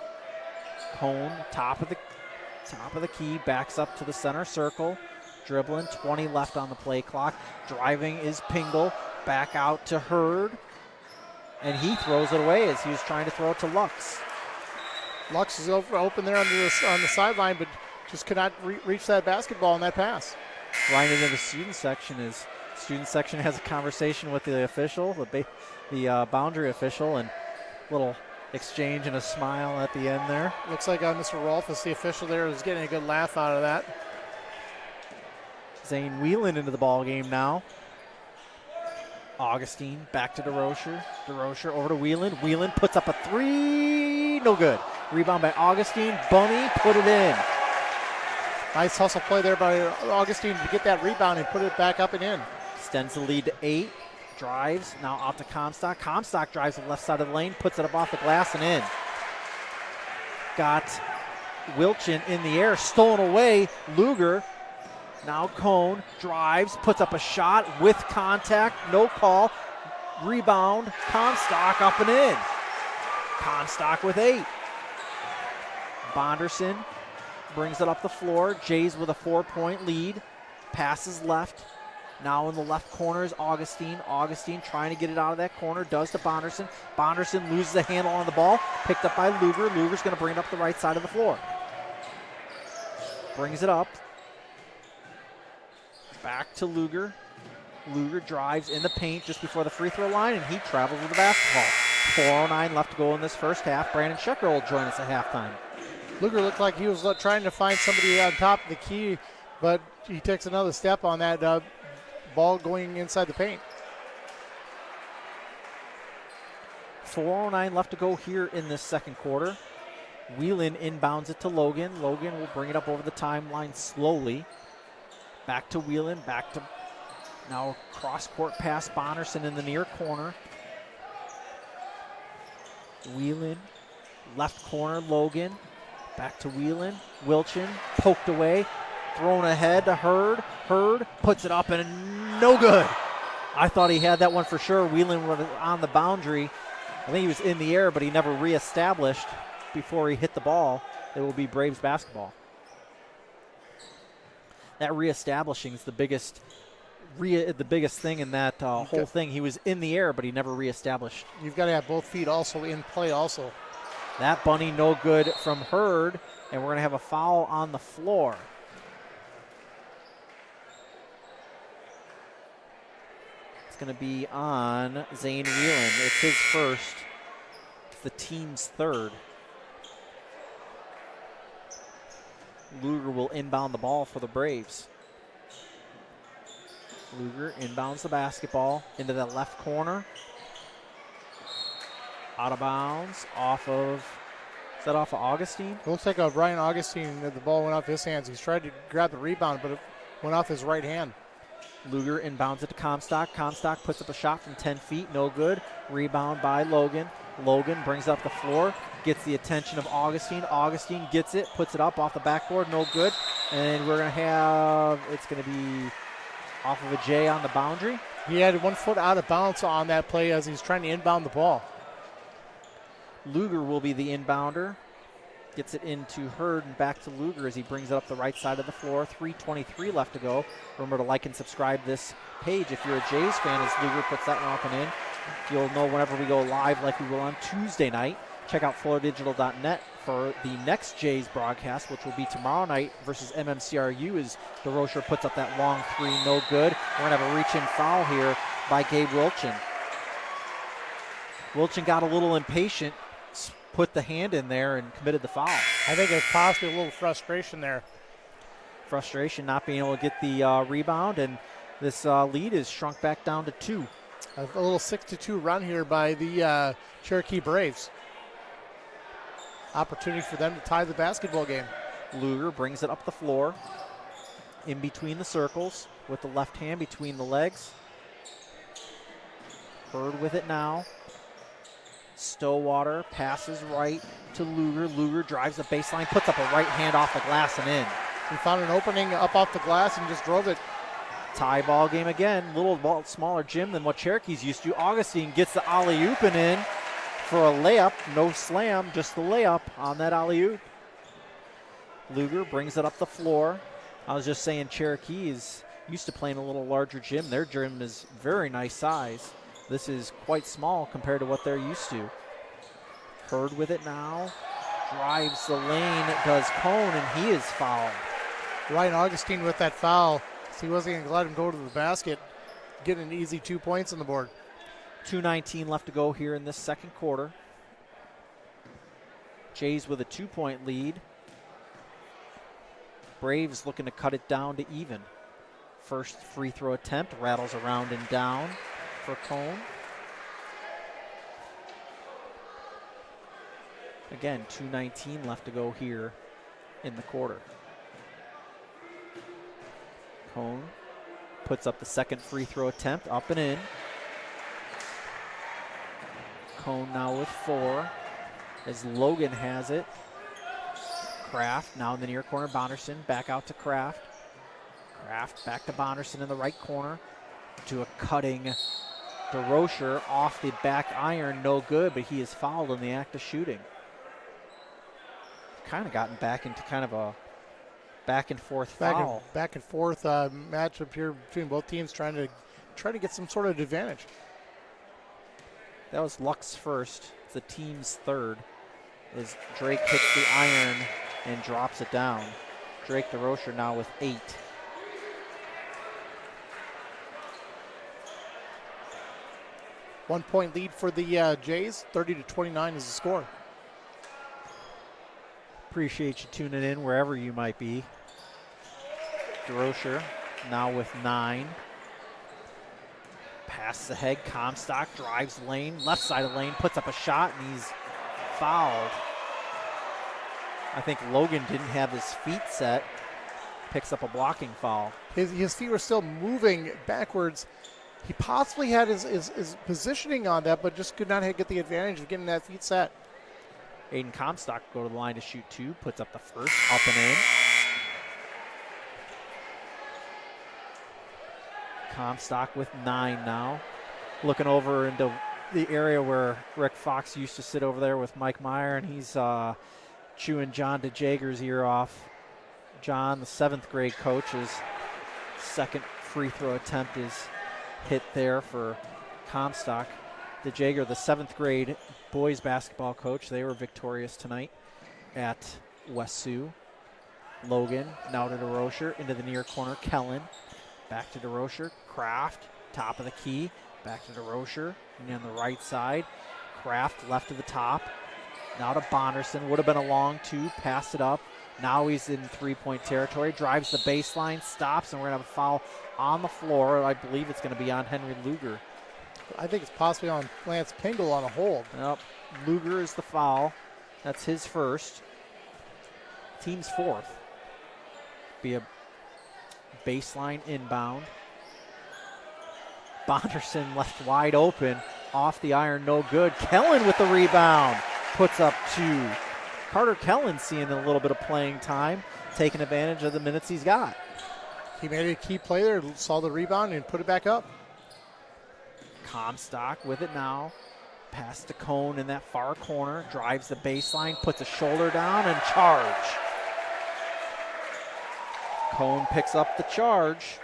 Cone, top of the key, backs up to the center circle. Dribbling, 20 left on the play clock. Driving is Pingle. Back out to Hurd. And he throws it away as he was trying to throw it to Lux. Lux is open there on the sideline, but just could not reach that basketball in that pass. Right into the student section has a conversation with the official, the boundary official, and little exchange and a smile at the end there. Looks like Mr. Rolfus, the official there, is getting a good laugh out of that. Zane Whelan into the ball game now. Augustine back to DeRocher. DeRocher over to Whelan. Whelan puts up a 3. three, no good. Rebound by Augustine. Bunny put it in. Nice hustle play there by Augustine to get that rebound and put it back up and in. Extends the lead to 8. Drives, now out to Comstock. Comstock drives the left side of the lane, puts it up off the glass and in. Got Wilchin in the air, stolen away. Luger, now Cone, drives, puts up a shot with contact, no call. Rebound, Comstock up and in. Comstock with 8. Bonderson brings it up the floor. Jays with a 4-point lead. Passes left. Now in the left corner is Augustine. Augustine trying to get it out of that corner. Does to Bonderson. Bonderson loses a handle on the ball. Picked up by Luger. Luger's going to bring it up the right side of the floor. Brings it up. Back to Luger. Luger drives in the paint just before the free throw line, and he travels with the basketball. 4:09 left to go in this first half. Brandon Schecker will join us at halftime. Luger looked like he was trying to find somebody on top of the key, but he takes another step on that ball going inside the paint. 4:09 left to go here in this second quarter. Whelan inbounds it to Logan. Logan will bring it up over the timeline slowly. Back to Whelan, back to now cross-court pass, Bonderson in the near corner. Whelan, left corner, Logan. Back to Whelan. Wilchin, poked away, thrown ahead to Hurd. Hurd puts it up and no good. I thought he had that one for sure. Whelan was on the boundary. I think he was in the air, but he never reestablished before he hit the ball. It will be Braves basketball. That reestablishing is the biggest thing in that whole thing. He was in the air, but he never reestablished. You've got to have both feet also in play also. That bunny no good from Hurd, and we're going to have a foul on the floor. It's going to be on Zane Whelan. It's his first. It's the team's third. Luger will inbound the ball for the Braves. Luger inbounds the basketball into the left corner. Out of bounds, is that off of Augustine? It looks like Ryan Augustine, the ball went off his hands. He's tried to grab the rebound, but it went off his right hand. Luger inbounds it to Comstock. Comstock puts up a shot from 10 feet, no good. Rebound by Logan. Logan brings up the floor, gets the attention of Augustine. Augustine gets it, puts it up off the backboard, no good. And we're going to have, it's going to be off of a J on the boundary. He had 1 foot out of bounds on that play as he's trying to inbound the ball. Luger will be the inbounder. Gets it into Hurd and back to Luger as he brings it up the right side of the floor. 3:23 left to go. Remember to like and subscribe this page if you're a Jays fan as Luger puts that one up and in. You'll know whenever we go live like we will on Tuesday night. Check out FloridaDigital.net for the next Jays broadcast, which will be tomorrow night versus MMCRU as DeRocher puts up that long three, no good. We're going to have a reach-in foul here by Gabe Wilchin. Wilchin got a little impatient, put the hand in there and committed the foul. I think it's possibly a little frustration there. Frustration not being able to get the rebound, and this lead is shrunk back down to 2. A little 6-2 run here by the Cherokee Braves. Opportunity for them to tie the basketball game. Luger brings it up the floor, in between the circles, with the left hand between the legs. Hurd with it now. Stowwater passes right to Luger. Luger drives the baseline, puts up a right hand off the glass and in. He found an opening up off the glass and just drove it. Tie ball game again. Little ball, smaller gym than what Cherokee's used to. Augustine gets the alley-oop and in for a layup. No slam, just the layup on that alley-oop. Luger brings it up the floor. I was just saying Cherokee is used to playing a little larger gym. Their gym is very nice size. This is quite small compared to what they're used to. Hurd with it now. Drives the lane, does Cone, and he is fouled. Ryan Augustine with that foul. So he wasn't going to let him go to the basket. Getting an easy 2 points on the board. 2:19 left to go here in this second quarter. Jays with a 2-point lead. Braves looking to cut it down to even. First free throw attempt rattles around and down for Cone. Again, 2:19 left to go here in the quarter. Cone puts up the second free throw attempt, up and in. Cone now with 4 as Logan has it. Kraft now in the near corner. Bonderson back out to Kraft. Kraft back to Bonderson in the right corner to a cutting DeRocher off the back iron. No good, but he is fouled in the act of shooting. Kind of gotten back into kind of a back and forth foul. Back and forth matchup here between both teams trying to get some sort of advantage. That was Luck's first. It's the team's third as Drake hits the iron and drops it down. Drake DeRocher now with 8. One-point lead for the Jays. 30-29 is the score. Appreciate you tuning in wherever you might be. DeRocher now with 9. Passes ahead, Comstock drives lane, left side of lane, puts up a shot, and he's fouled. I think Logan didn't have his feet set, picks up a blocking foul. His feet were still moving backwards. He possibly had his positioning on that, but just could not get the advantage of getting that feet set. Aiden Comstock go to the line to shoot 2, puts up the first, up and in. Comstock with 9 now. Looking over into the area where Rick Fox used to sit over there with Mike Meyer, and he's chewing John DeJager's ear off. John, the 7th grade coach, his second free throw attempt is hit there for Comstock. DeJager, the 7th grade boys basketball coach, they were victorious tonight at West Sioux. Logan now to DeRocher into the near corner. Kellen back to DeRocher. Kraft, top of the key. Back to DeRocher. And on the right side, Kraft left to the top. Now to Bonderson. Would have been a long 2. Passed it up. Now he's in three-point territory. Drives the baseline. Stops. And we're going to have a foul on the floor. I believe it's going to be on Henry Luger. I think it's possibly on Lance Pingle on a hold. Nope. Luger is the foul. That's his first. Team's 4th. Be a baseline inbound. Bonderson left wide open. Off the iron, no good. Kellen with the rebound. Puts up 2. Carter Kellen seeing a little bit of playing time, taking advantage of the minutes he's got. He made a key play there, saw the rebound, and put it back up. Comstock with it now. Pass to Cone in that far corner. Drives the baseline, puts a shoulder down, and charge. Cone picks up the charge.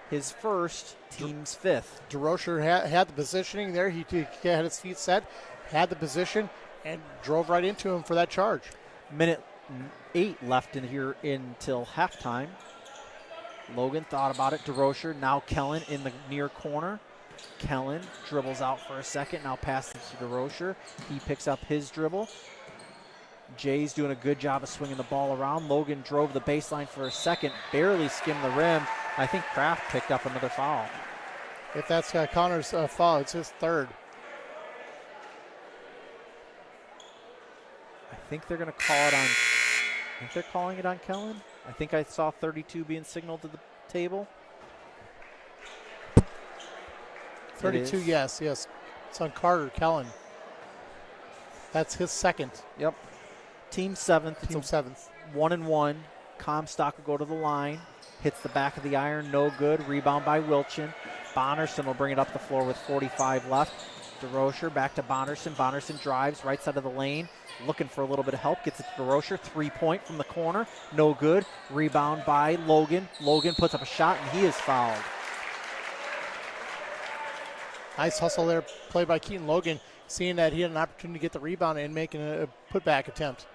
His first, team's 5th. DeRocher had the positioning there. He had his feet set, had the position, and drove right into him for that charge. Minute 8 left in here until halftime. Logan thought about it. DeRocher, now Kellen in the near corner. Kellen dribbles out for a second, now passes to DeRocher. He picks up his dribble. Jay's doing a good job of swinging the ball around. Logan drove the baseline for a second, barely skimmed the rim. I think Kraft picked up another foul. If that's Connor's foul, it's his 3rd. I think they're going to call it on. I think they're calling it on Kellen. I think I saw 32 being signaled to the table. 32, yes. It's on Carter Kellen. That's his 2nd. Yep. Team 7th. Team 7th. 1-1. Comstock will go to the line. Hits the back of the iron. No good. Rebound by Wilchin. Bonderson will bring it up the floor with 45 left. DeRocher back to Bonderson. Bonderson drives right side of the lane. Looking for a little bit of help. Gets it to DeRocher. 3-point from the corner. No good. Rebound by Logan. Logan puts up a shot, and he is fouled. Nice hustle there, played by Keaton Logan, seeing that he had an opportunity to get the rebound and making a putback attempt.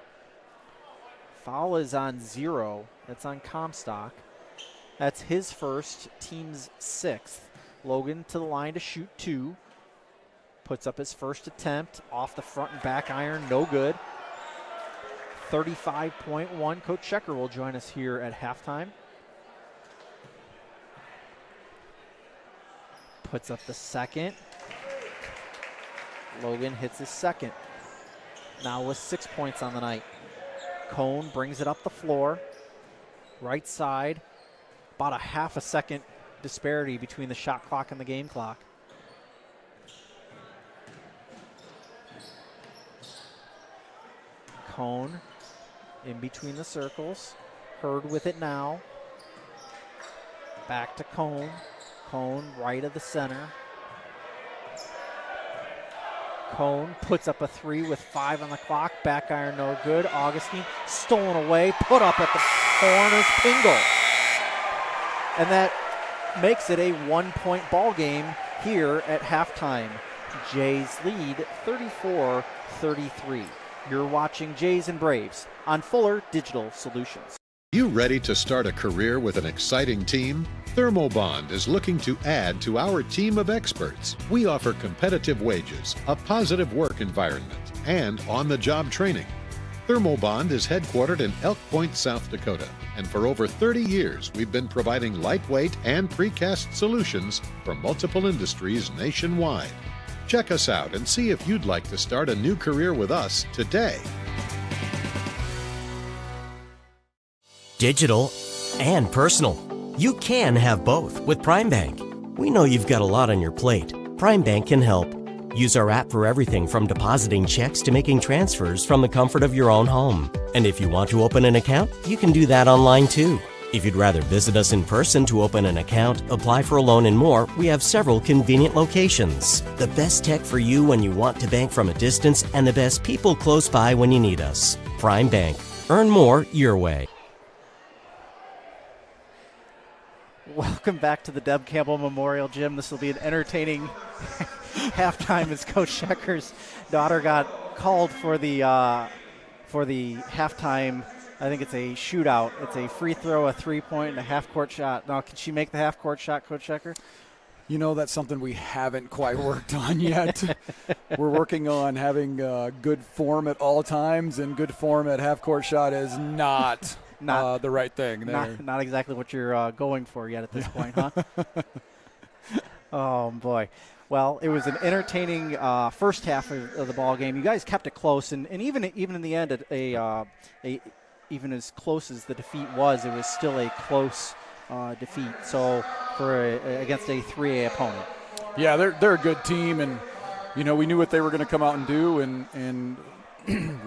Foul is on 0. That's on Comstock. That's his first, team's 6th. Logan to the line to shoot 2. Puts up his first attempt off the front and back iron, no good. 35.1. Coach Checker will join us here at halftime. Puts up the second. Logan hits his second. now with 6 points on the night. Cone brings it up the floor. Right side. About a half a second disparity between the shot clock and the game clock. Cone in between the circles. Hurd with it now. Back to Cone. Cone right of the center. Cone puts up a 3 with 5 on the clock. Back iron no good. Augustine stolen away. Put up at the corners. Pingle. And that makes it a 1-point ball game here at halftime. Jays lead 34-33. You're watching Jays and Braves on Fuller Digital Solutions. You ready to start a career with an exciting team? Thermobond is looking to add to our team of experts. We offer competitive wages, a positive work environment, and on-the-job training. Thermobond is headquartered in Elk Point, South Dakota, and for over 30 years we've been providing lightweight and precast solutions for multiple industries nationwide. Check us out and see if you'd like to start a new career with us today. Digital and personal. You can have both with Prime Bank. We know you've got a lot on your plate. Prime Bank can help. Use our app for everything from depositing checks to making transfers from the comfort of your own home. And if you want to open an account, you can do that online too. If you'd rather visit us in person to open an account, apply for a loan and more, we have several convenient locations. The best tech for you when you want to bank from a distance and the best people close by when you need us. Prime Bank. Earn more your way. Welcome back to the Deb Campbell Memorial Gym. This will be an entertaining halftime as Coach Schecker's daughter got called for the halftime. I think it's a shootout. It's a free throw, a 3-point, and a half-court shot. Now, can she make the half-court shot, Coach Schecker? You know, that's something we haven't quite worked on yet. We're working on having good form at all times, and good form at half-court shot is not the right thing. Not exactly what you're going for yet at this point, huh? Oh, boy. Well, it was an entertaining first half of the ball game. You guys kept it close, and even in the end, even as close as the defeat was, it was still a close defeat. So against a 3A opponent. Yeah, they're a good team, and you know we knew what they were going to come out and do, and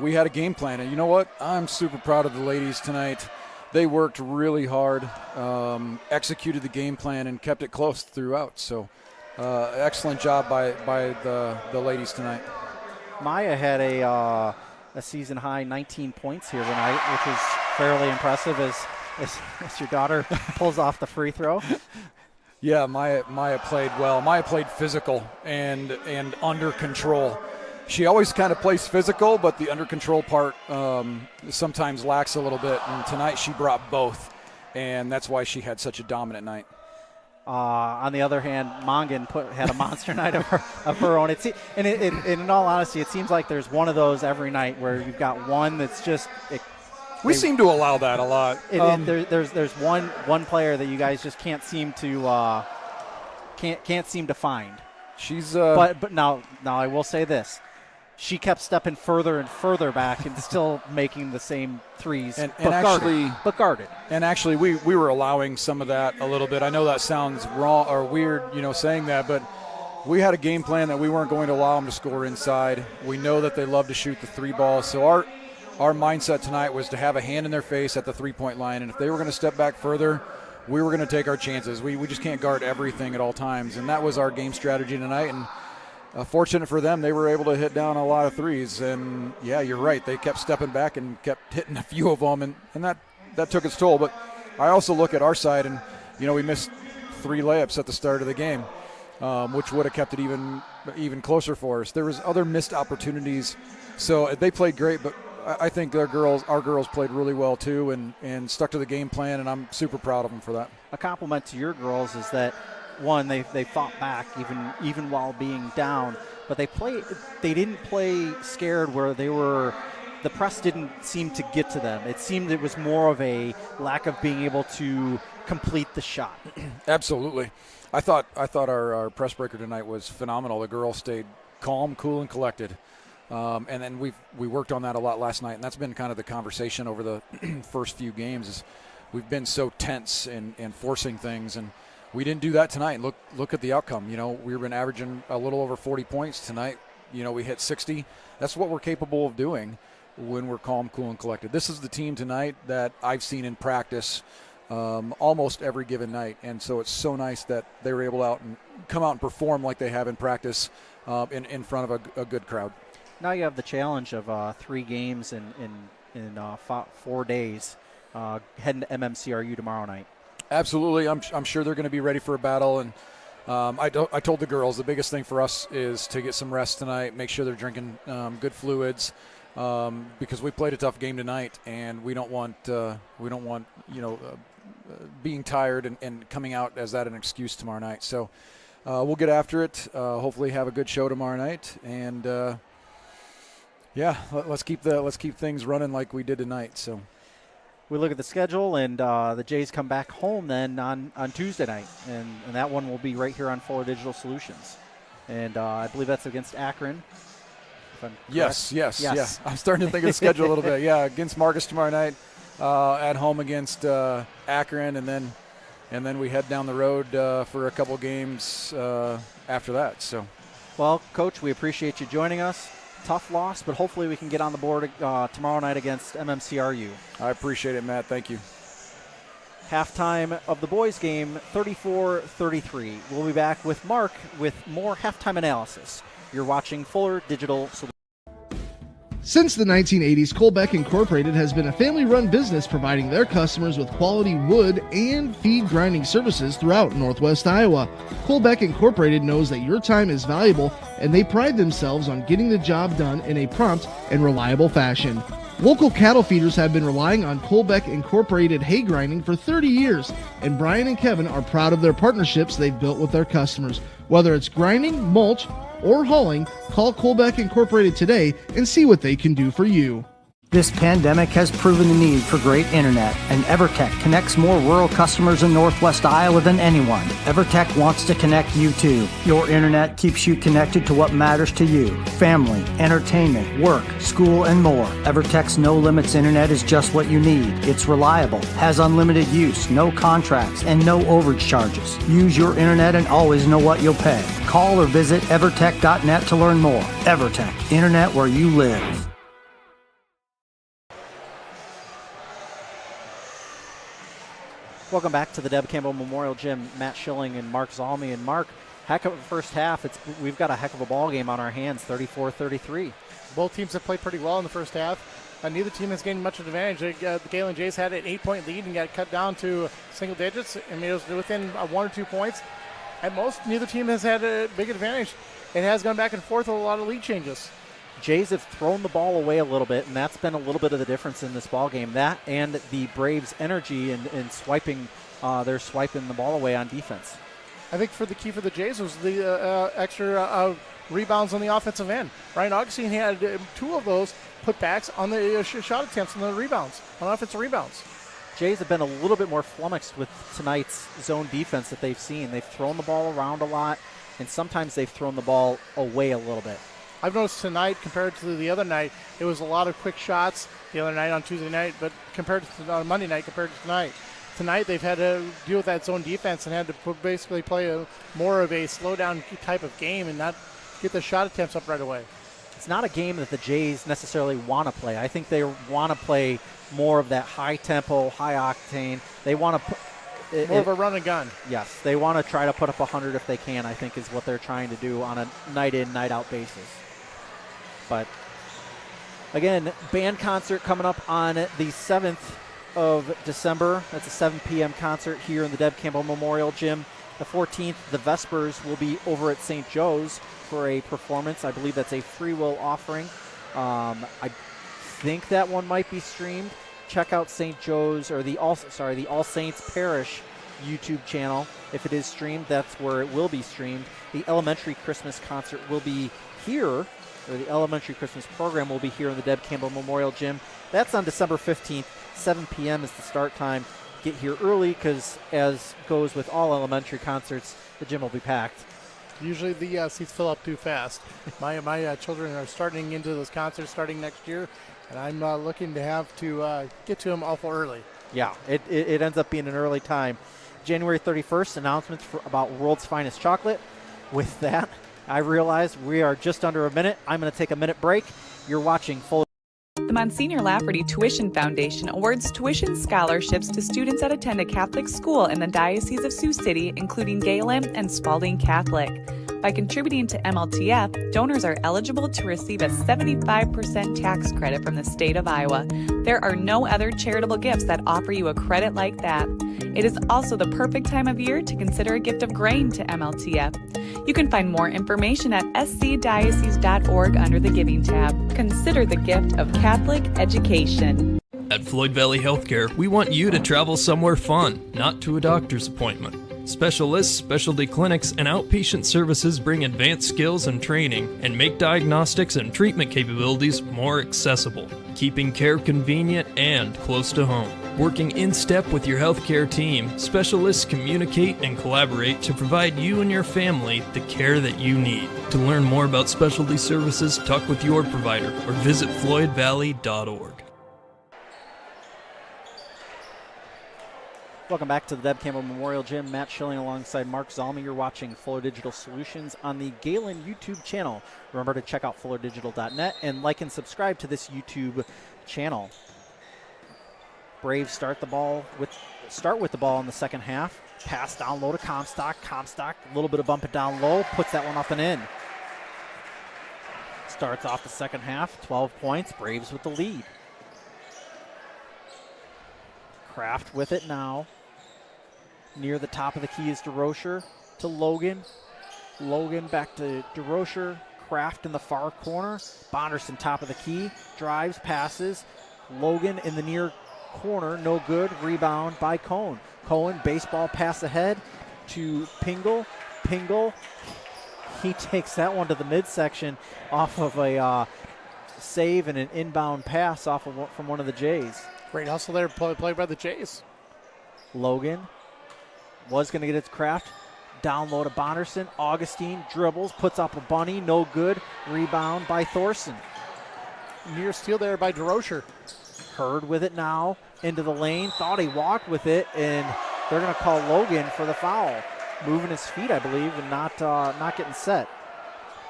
we had a game plan. And you know what? I'm super proud of the ladies tonight. They worked really hard, executed the game plan, and kept it close throughout. So excellent job by the ladies tonight. Maya had a season high 19 points here tonight, which is fairly impressive as your daughter pulls off the free throw. Yeah, Maya played well. Maya played physical and under control. She always kind of plays physical, but the under control part sometimes lacks a little bit. And tonight she brought both, and that's why she had such a dominant night. On the other hand, Mongan had a monster night of her own. And in all honesty, it seems like there's one of those every night where you've got one that's just. We seem to allow that a lot. There's one player that you guys just can't seem to find. She's. But now I will say this. She kept stepping further and further back and still making the same threes, but guarded. And actually, we were allowing some of that a little bit. I know that sounds wrong or weird, saying that, but we had a game plan that we weren't going to allow them to score inside. We know that they love to shoot the three ball, so our mindset tonight was to have a hand in their face at the three-point line, and if they were going to step back further, we were going to take our chances. We just can't guard everything at all times, and that was our game strategy tonight. And fortunate for them, they were able to hit down a lot of threes. And, yeah, you're right. They kept stepping back and kept hitting a few of them, and that took its toll. But I also look at our side, and, we missed 3 layups at the start of the game, which would have kept it even closer for us. There was other missed opportunities. So they played great, but I think our girls played really well too and stuck to the game plan, and I'm super proud of them for that. A compliment to your girls is that, one, they fought back even while being down, but they didn't play scared where the press didn't seem to get to them. It seemed it was more of a lack of being able to complete the shot. Absolutely. I thought our press breaker tonight was phenomenal. The girls stayed calm, cool, and collected. And then we worked on that a lot last night, and that's been kind of the conversation over the first few games. Is we've been so tense and forcing things, and we didn't do that tonight. Look at the outcome. We've been averaging a little over 40 points tonight. We hit 60. That's what we're capable of doing when we're calm, cool, and collected. This is the team tonight that I've seen in practice almost every given night, and so it's so nice that they were able to come out and perform like they have in practice in front of a good crowd. Now you have the challenge of 3 games in 4 days, heading to MMCRU tomorrow night. Absolutely, I'm sure they're going to be ready for a battle, and I told the girls the biggest thing for us is to get some rest tonight, make sure they're drinking good fluids, because we played a tough game tonight, and we don't want being tired and coming out as that an excuse tomorrow night. So we'll get after it. Hopefully, have a good show tomorrow night, and let's keep things running like we did tonight. So. We look at the schedule, and the Jays come back home then on Tuesday night, and that one will be right here on Fuller Digital Solutions. And I believe that's against Akron. If I'm yes. I'm starting to think of the schedule a little bit. Yeah, against Marcus tomorrow night, at home against Akron, and then we head down the road for a couple games after that. So, well, Coach, we appreciate you joining us. Tough loss, but hopefully we can get on the board tomorrow night against MMCRU. I appreciate it, Matt. Thank you. Halftime of the boys' game, 34-33. We'll be back with Mark with more halftime analysis. You're watching Fuller Digital Solutions. Since the 1980s, Colbeck Incorporated has been a family-run business providing their customers with quality wood and feed grinding services throughout Northwest Iowa. Colbeck Incorporated knows that your time is valuable, and they pride themselves on getting the job done in a prompt and reliable fashion. Local cattle feeders have been relying on Colbeck Incorporated hay grinding for 30 years, and Brian and Kevin are proud of their partnerships they've built with their customers. Whether it's grinding, mulch, or hauling, call Colbeck Incorporated today and see what they can do for you. This pandemic has proven the need for great internet, and EverTech connects more rural customers in Northwest Iowa than anyone. EverTech wants to connect you too. Your internet keeps you connected to what matters to you: family, entertainment, work, school, and more. EverTech's no limits internet is just what you need. It's reliable, has unlimited use, no contracts, and no overage charges. Use your internet and always know what you'll pay. Call or visit evertech.net to learn more. EverTech, internet where you live. Welcome back to the Deb Campbell Memorial Gym. Matt Schilling and Mark Zalmi. And Mark, heck of a first half. We've got a heck of a ball game on our hands, 34-33. Both teams have played pretty well in the first half. Neither team has gained much advantage. The Gehlen Jays had an 8-point lead and got cut down to single digits. I mean, it was within 1 or 2 points. At most, neither team has had a big advantage. It has gone back and forth with a lot of lead changes. Jays have thrown the ball away a little bit, and that's been a little bit of the difference in this ball game. That and the Braves' energy in swiping, they're swiping the ball away on defense. I think the key for the Jays was the extra rebounds on the offensive end. Ryan Augustine had 2 of those putbacks on the shot attempts on the rebounds, on offensive rebounds. Jays have been a little bit more flummoxed with tonight's zone defense that they've seen. They've thrown the ball around a lot, and sometimes they've thrown the ball away a little bit. I've noticed tonight compared to the other night, it was a lot of quick shots the other night on Tuesday night, but compared to on Monday night compared to tonight. Tonight they've had to deal with that zone defense and had to basically play more of a slow-down type of game and not get the shot attempts up right away. It's not a game that the Jays necessarily want to play. I think they want to play more of that high-tempo, high-octane. They want to put more of a run and gun. Yes, they want to try to put up 100 if they can, I think is what they're trying to do on a night-in, night-out basis. But, again, band concert coming up on the 7th of December. That's a 7 p.m. concert here in the Deb Campbell Memorial Gym. The 14th, the Vespers will be over at St. Joe's for a performance. I believe that's a free will offering. I think that one might be streamed. Check out St. Joe's or the All Saints Parish YouTube channel. If it is streamed, that's where it will be streamed. The elementary Christmas concert will be here, or the elementary Christmas program will be here in the Deb Campbell Memorial Gym. That's on December 15th. 7 p.m. is the start time. Get here early because, as goes with all elementary concerts, the gym will be packed. Usually the seats fill up too fast. My children are starting into those concerts starting next year, and I'm looking to have to get to them awful early. Yeah, it ends up being an early time. January 31st, announcements about World's Finest Chocolate. With that, I realize we are just under a minute. I'm going to take a minute break. You're watching Full. The Monsignor Lafferty Tuition Foundation awards tuition scholarships to students that attend a Catholic school in the Diocese of Sioux City, including Gehlen and Spalding Catholic. By contributing to MLTF, donors are eligible to receive a 75% tax credit from the state of Iowa. There are no other charitable gifts that offer you a credit like that. It is also the perfect time of year to consider a gift of grain to MLTF. You can find more information at scdiocese.org under the Giving tab. Consider the gift of Catholic education. At Floyd Valley Healthcare, we want you to travel somewhere fun, not to a doctor's appointment. Specialists, specialty clinics, and outpatient services bring advanced skills and training and make diagnostics and treatment capabilities more accessible, keeping care convenient and close to home. Working in step with your healthcare team, specialists communicate and collaborate to provide you and your family the care that you need. To learn more about specialty services, talk with your provider or visit floydvalley.org. Welcome back to the Deb Campbell Memorial Gym. Matt Schilling alongside Mark Zalmi. You're watching Fuller Digital Solutions on the Gehlen YouTube channel. Remember to check out fullerdigital.net and like and subscribe to this YouTube channel. Braves start with the ball in the second half. Pass down low to Comstock. Comstock, a little bit of bump it down low, puts that one up and in. Starts off the second half, 12 points. Braves with the lead. Kraft with it now. Near the top of the key is DeRocher to Logan. Logan back to DeRocher. Kraft in the far corner. Bonderson top of the key. Drives, passes. Logan in the near corner, no good. Rebound by Cohn. Cohen, baseball pass ahead to Pingle. Pingle, he takes that one to the midsection off of a save and an inbound pass from one of the Jays. Great hustle there, played by the Jays. Logan was going to get its Kraft. Down low to Bonderson. Augustine dribbles, puts up a bunny, no good. Rebound by Thorson. Near steal there by DeRocher. Hurd with it now, into the lane. Thought he walked with it, and they're going to call Logan for the foul. Moving his feet, I believe, and not getting set.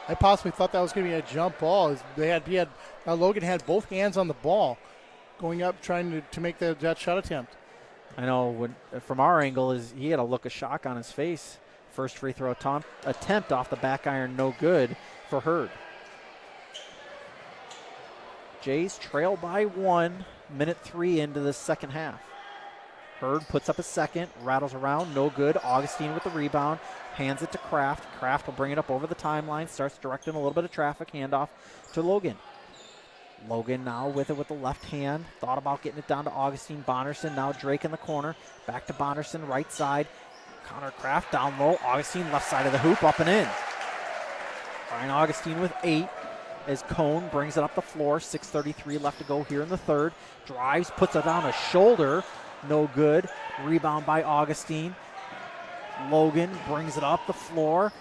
I possibly thought that was going to be a jump ball. Logan had both hands on the ball, going up trying to make that shot attempt. I know from our angle he had a look of shock on his face. First free throw attempt off the back iron, no good for Hurd. Jays trail by 1, minute 3 into the second half. Hurd puts up a second, rattles around, no good. Augustine with the rebound, hands it to Kraft. Kraft will bring it up over the timeline, starts directing a little bit of traffic, handoff to Logan. Logan now with it with the left hand. Thought about getting it down to Augustine. Bonderson, now Drake in the corner. Back to Bonderson, right side. Connor Kraft down low. Augustine left side of the hoop, up and in. Ryan Augustine with 8 as Cone brings it up the floor. 6:33 left to go here in the third. Drives, puts it on a shoulder. No good. Rebound by Augustine. Logan brings it up the floor.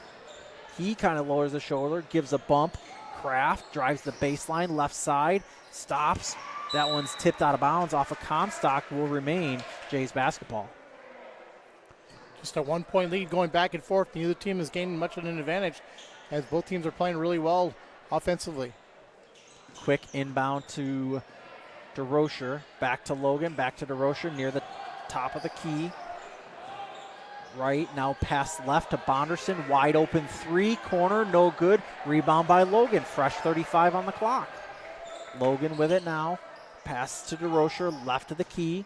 He kind of lowers the shoulder, gives a bump. Kraft drives the baseline, left side, stops. That one's tipped out of bounds off of Comstock, will remain Jays basketball. Just a 1-point lead going back and forth. Neither team is gaining much of an advantage as both teams are playing really well offensively. Quick inbound to DeRocher, back to Logan, back to DeRocher near the top of the key. Right, now pass left to Bonderson, wide open three, corner, no good. Rebound by Logan, fresh 35 on the clock. Logan with it now, pass to DeRocher, left of the key.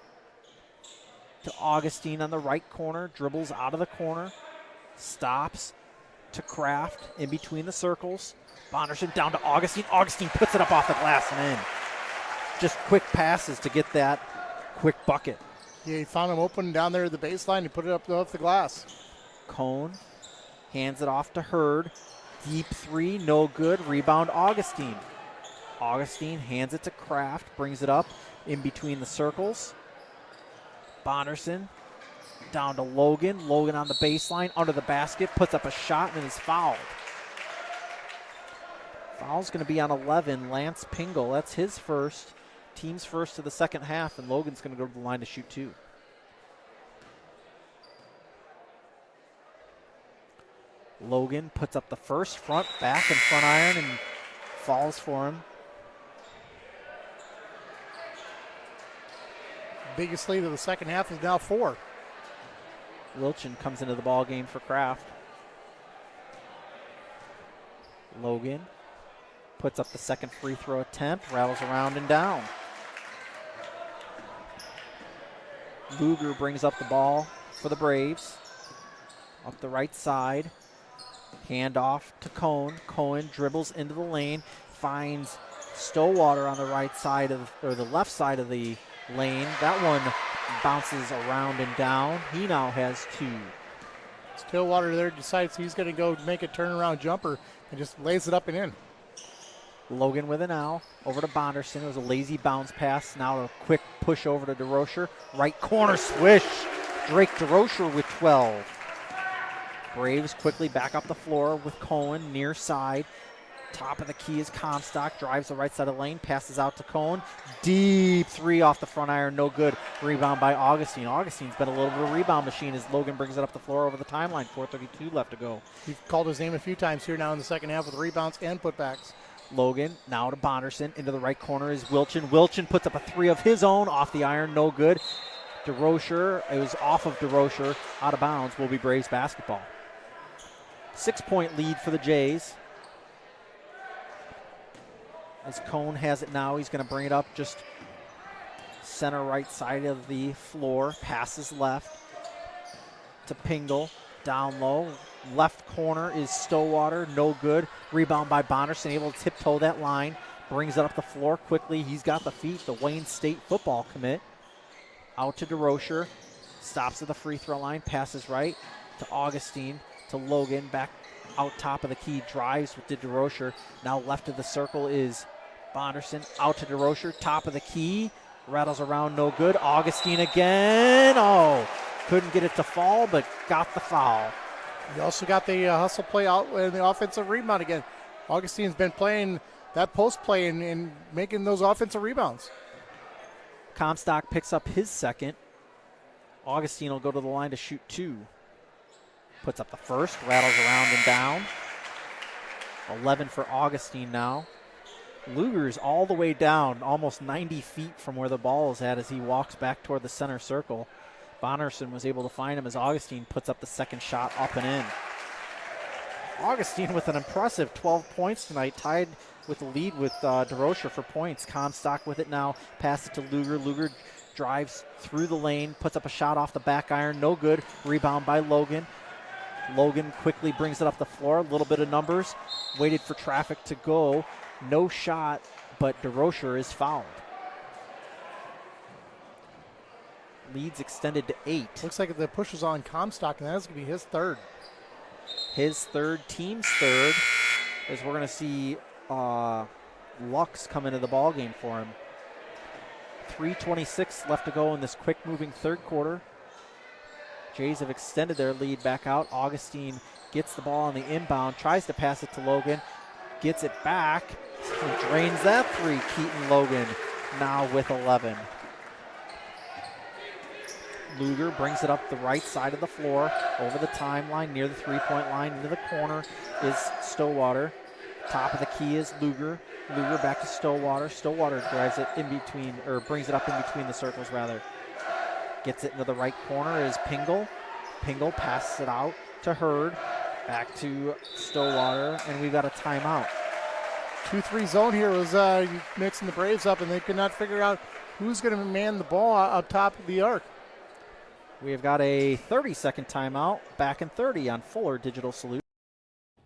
To Augustine on the right corner, dribbles out of the corner, stops to Kraft in between the circles. Bonderson down to Augustine. Augustine puts it up off the glass and in. Just quick passes to get that quick bucket. Yeah, he found him open down there at the baseline. He put it up off the glass. Cone hands it off to Hurd. Deep three, no good. Rebound Augustine. Augustine hands it to Kraft, brings it up in between the circles. Bonderson Down to Logan. Logan on the baseline, under the basket, puts up a shot and is fouled. Foul's going to be on 11, Lance Pingle. That's his first, team's first of the second half, and Logan's going to go to the line to shoot 2. Logan puts up the first, front, back, and front iron, and falls for him. Biggest lead of the second half is now 4. Wilchin comes into the ball game for Kraft. Logan puts up the second free throw attempt, rattles around and down. Luger brings up the ball for the Braves. Up the right side. Hand off to Cohn. Cohen dribbles into the lane, finds Stowwater on the right side of, or the left side of the lane. That one bounces around and down. He now has 2. Stillwater there decides he's going to go make a turnaround jumper and just lays it up and in. Logan with it now. Over to Bonderson. It was a lazy bounce pass. Now a quick push over to DeRocher. Right corner swish. Drake DeRocher with 12. Braves quickly back up the floor with Cohen near side. Top of the key is Comstock. Drives the right side of the lane. Passes out to Cohen. Deep 3 off the front iron. No good. Rebound by Augustine. Augustine's been a little bit of a rebound machine as Logan brings it up the floor over the timeline. 4:32 left to go. You've called his name a few times here now in the second half with rebounds and putbacks. Logan now to Bonderson. Into the right corner is Wilchin. Wilchin puts up a 3 of his own off the iron. No good. DeRocher, it was off of DeRocher. Out of bounds. Will be Braves basketball. 6-point lead for the Jays. As Cohn has it now, he's going to bring it up just center right side of the floor. Passes left to Pingle. Down low. Left corner is Stowwater. No good. Rebound by Bonderson. Able to tiptoe that line. Brings it up the floor quickly. He's got the feet. The Wayne State football commit. Out to DeRocher. Stops at the free throw line. Passes right to Augustine. To Logan. Back out top of the key. Drives with DeRocher. Now left of the circle is Bonderson. Out to DeRocher. Top of the key. Rattles around. No good. Augustine again. Oh, couldn't get it to fall, but got the foul. You also got the hustle play out in the offensive rebound again. Augustine's been playing that post play and making those offensive rebounds. Comstock picks up his second. Augustine will go to the line to shoot 2. Puts up the first, rattles around and down. 11 for Augustine now. Luger's all the way down, almost 90 feet from where the ball is at as he walks back toward the center circle. Bonderson was able to find him as Augustine puts up the second shot up and in. Augustine with an impressive 12 points tonight, tied with the lead with DeRocher for points. Comstock with it now, pass it to Luger. Luger drives through the lane, puts up a shot off the back iron, no good. Rebound by Logan. Logan quickly brings it up the floor, a little bit of numbers, waited for traffic to go. No shot, but DeRocher is fouled. Leads extended to 8. Looks like the push was on Comstock, and that's going to be his third. His third, team's third, as we're going to see Lux come into the ball game for him. 3:26 left to go in this quick-moving third quarter. Jays have extended their lead back out. Augustine gets the ball on the inbound, tries to pass it to Logan, gets it back, and drains that 3. Keaton Logan now with 11. Luger brings it up the right side of the floor, over the timeline, near the three-point line, into the corner is Stowwater. Top of the key is Luger. Luger back to Stowwater. Stowwater drives it in between, or brings it up in between the circles, rather. Gets it into the right corner is Pingle. Pingle passes it out to Hurd. Back to Stowwater, and we've got a timeout. 2-3 zone here was mixing the Braves up, and they could not figure out who's going to man the ball up top of the arc. We have got a 30-second timeout. Back in 30 on Fuller Digital Solutions.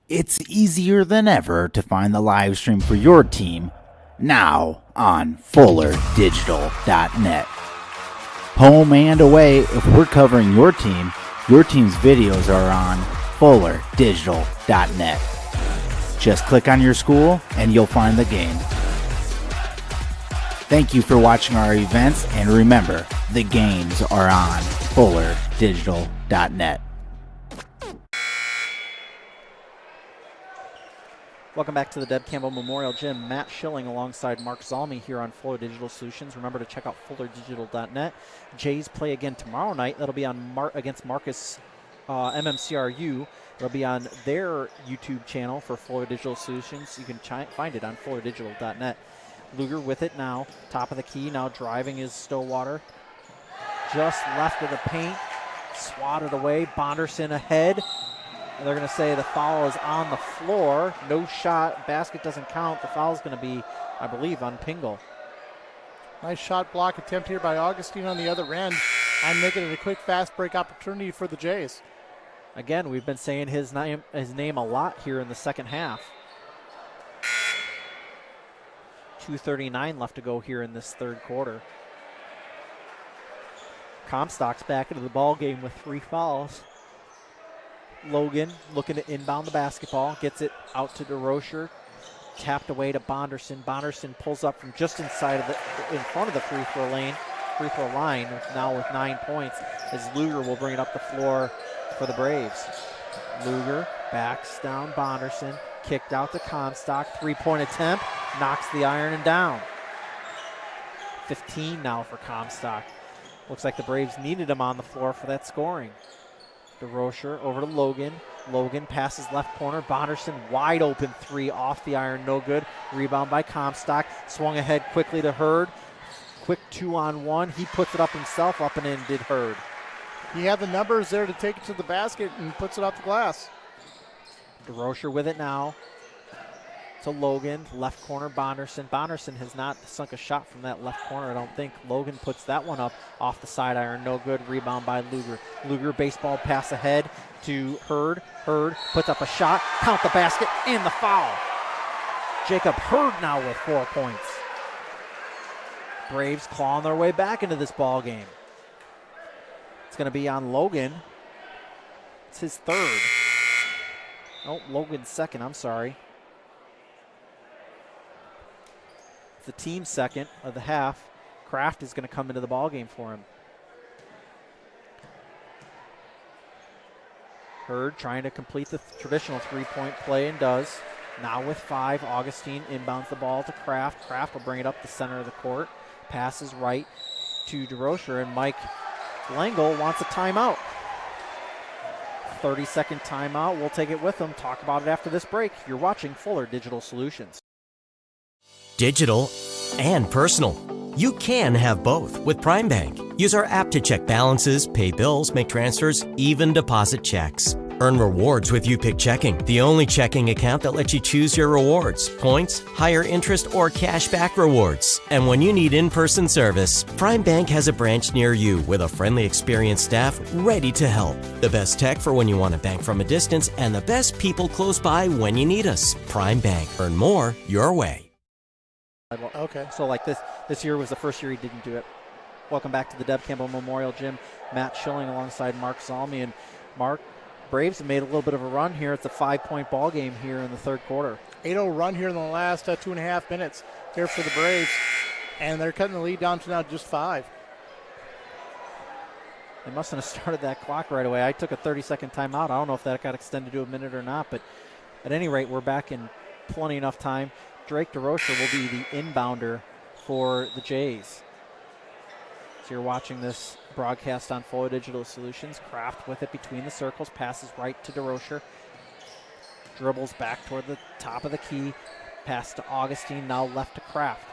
It's easier than ever to find the live stream for your team now on FullerDigital.net. Home and away, if we're covering your team's videos are on FullerDigital.net. Just click on your school and you'll find the game. Thank you for watching our events, and remember, the games are on FullerDigital.net. Welcome back to the Deb Campbell Memorial Gym. Matt Schilling alongside Mark Zalmi here on Fuller Digital Solutions. Remember to check out FullerDigital.net. Jays play again tomorrow night. That'll be on against Marcus MMCRU. It'll be on their YouTube channel for Fuller Digital Solutions. You can find it on FullerDigital.net. Luger with it now. Top of the key. Now driving is Stillwater. Just left of the paint. Swatted away. Bonderson ahead. They're going to say the foul is on the floor. No shot. Basket doesn't count. The foul is going to be, I believe, on Pingle. Nice shot block attempt here by Augustine on the other end, and making it a quick fast break opportunity for the Jays. Again, we've been saying his name a lot here in the second half. 2:39 left to go here in this third quarter. Comstock's back into the ball game with 3 fouls. Logan looking to inbound the basketball, gets it out to DeRocher, tapped away to Bonderson. Bonderson pulls up from just inside of in front of the free throw line now with 9 points, as Luger will bring it up the floor for the Braves. Luger backs down Bonderson, kicked out to Comstock, 3-point attempt, knocks the iron and down. 15 now for Comstock. Looks like the Braves needed him on the floor for that scoring. DeRocher over to Logan. Logan passes left corner. Bonderson wide open 3 off the iron, no good. Rebound by Comstock. Swung ahead quickly to Hurd. Quick 2-on-1. He puts it up himself, up and in did Hurd. He had the numbers there to take it to the basket and puts it off the glass. DeRocher with it now to Logan. Left corner, Bonderson. Bonderson has not sunk a shot from that left corner, I don't think. Logan puts that one up off the side iron, no good. Rebound by Luger. Luger baseball pass ahead to Hurd. Hurd puts up a shot, count the basket, and the foul. Jacob Hurd now with 4 points. Braves clawing their way back into this ball game. It's going to be on Logan. It's his third. Oh, Logan's second, I'm sorry. It's the team's second of the half. Kraft is going to come into the ball game for him. Hurd trying to complete the traditional 3-point play and does. Now with 5, Augustine inbounds the ball to Kraft. Kraft will bring it up the center of the court. Passes right to DeRocher, and Mike Langle wants a timeout. 30-second timeout. We'll take it with them. Talk about it after this break. You're watching Fuller Digital Solutions. Digital and personal. You can have both with Prime Bank. Use our app to check balances, pay bills, make transfers, even deposit checks. Earn rewards with YouPick Checking, the only checking account that lets you choose your rewards, points, higher interest, or cashback rewards. And when you need in-person service, Prime Bank has a branch near you with a friendly, experienced staff ready to help. The best tech for when you want to bank from a distance, and the best people close by when you need us. Prime Bank. Earn more your way. Okay. So like this year was the first year he didn't do it. Welcome back to the Deb Campbell Memorial Gym. Matt Schilling alongside Mark Zalmi. And Mark, Braves have made a little bit of a run here. It's a 5-point ball game here in the third quarter. 8-0 run here in the last 2.5 minutes here for the Braves. And they're cutting the lead down to now just 5. They mustn't have started that clock right away. I took a 30-second timeout. I don't know if that got extended to a minute or not, but at any rate, we're back in plenty enough time. Drake DeRocher will be the inbounder for the Jays. So you're watching this broadcast on Fuller Digital Solutions. Kraft with it between the circles, passes right to DeRocher. Dribbles back toward the top of the key. Pass to Augustine, now left to Kraft.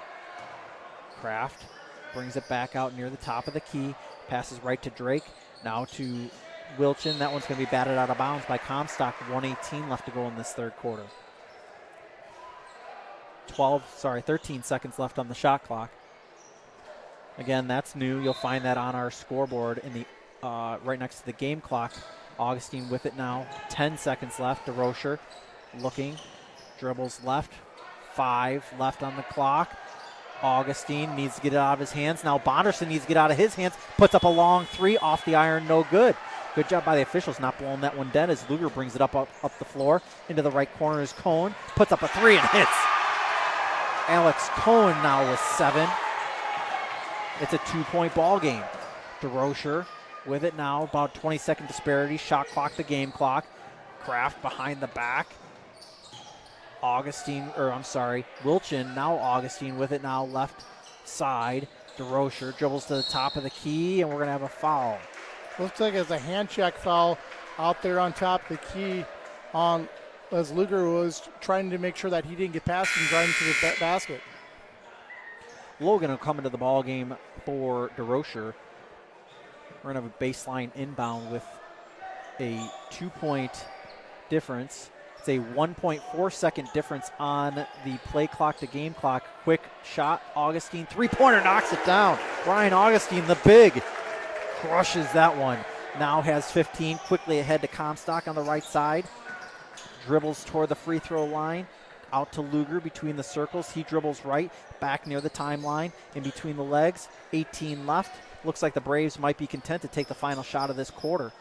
Kraft brings it back out near the top of the key. Passes right to Drake, now to Wilchin. That one's going to be batted out of bounds by Comstock. 1:18 left to go in this third quarter. 13 seconds left on the shot clock. Again, that's new. You'll find that on our scoreboard in the right next to the game clock. Augustine with it now. 10 seconds left. DeRocher looking, dribbles left. 5 left on the clock. Augustine needs to get it out of his hands. Now Bonderson needs to get out of his hands. Puts up a long 3 off the iron, no good. Good job by the officials not blowing that one dead as Luger brings it up the floor. Into the right corner is Cohen. Puts up a 3 and hits. Alex Cohen now with 7. It's a 2-point ball game. DeRocher with it now, about 20-second disparity. Shot clock, the game clock. Kraft behind the back. Wilchin, now Augustine with it now, left side. DeRocher dribbles to the top of the key, and we're going to have a foul. Looks like it's a hand check foul out there on top of the key on as Luger was trying to make sure that he didn't get past and drive into the basket. Logan will come into the ball game for DeRocher. We're going to have a baseline inbound with a 2-point difference. It's a 1.4 second difference on the play clock to game clock. Quick shot, Augustine, three-pointer, knocks it down. Ryan Augustine, the big, crushes that one. Now has 15, quickly ahead to Comstock on the right side. Dribbles toward the free throw line. Out to Luger between the circles. He dribbles right, back near the timeline, in between the legs. 18 left. Looks like the Braves might be content to take the final shot of this quarter.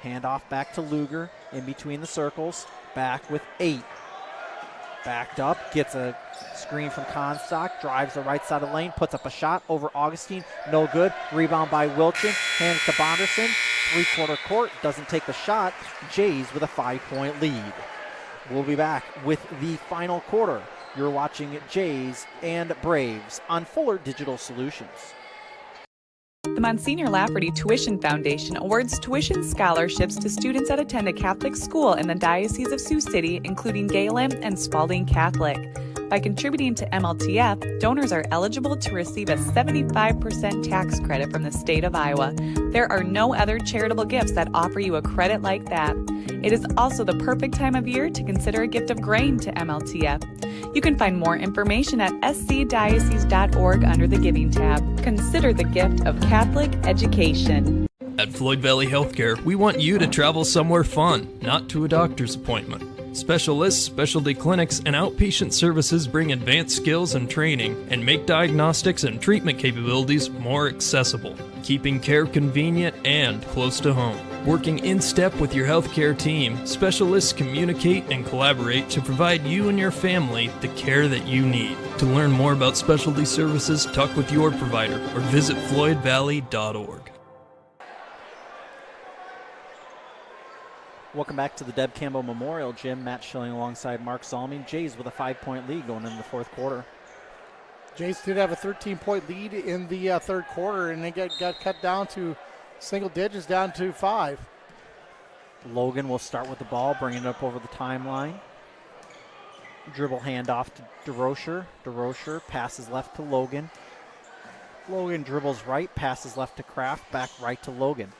Handoff back to Luger, in between the circles. Back with 8. Backed up, gets a screen from Comstock, drives the right side of the lane, puts up a shot over Augustine. No good. Rebound by Wilchin. Hands to Bonderson. Three-quarter court, doesn't take the shot. Jays with a 5-point lead. We'll be back with the final quarter. You're watching Jays and Braves on Fuller Digital Solutions. The Monsignor Lafferty Tuition Foundation awards tuition scholarships to students that attend a Catholic school in the Diocese of Sioux City, including Gehlen and Spalding Catholic. By contributing to MLTF, donors are eligible to receive a 75% tax credit from the state of Iowa. There are no other charitable gifts that offer you a credit like that. It is also the perfect time of year to consider a gift of grain to MLTF. You can find more information at scdiocese.org under the Giving tab. Consider the gift of Catholic education. At Floyd Valley Healthcare, we want you to travel somewhere fun, not to a doctor's appointment. Specialists, specialty clinics, and outpatient services bring advanced skills and training and make diagnostics and treatment capabilities more accessible, keeping care convenient and close to home. Working in step with your healthcare team, specialists communicate and collaborate to provide you and your family the care that you need. To learn more about specialty services, talk with your provider or visit floydvalley.org. Welcome back to the Deb Campbell Memorial Gym. Matt Schilling alongside Mark Zalming. Jays with a 5-point lead going into the fourth quarter. Jays did have a 13-point lead in the third quarter, and they got cut down to single digits, down to 5. Logan will start with the ball, bringing it up over the timeline. Dribble handoff to DeRocher. DeRocher passes left to Logan. Logan dribbles right, passes left to Kraft, back right to Logan.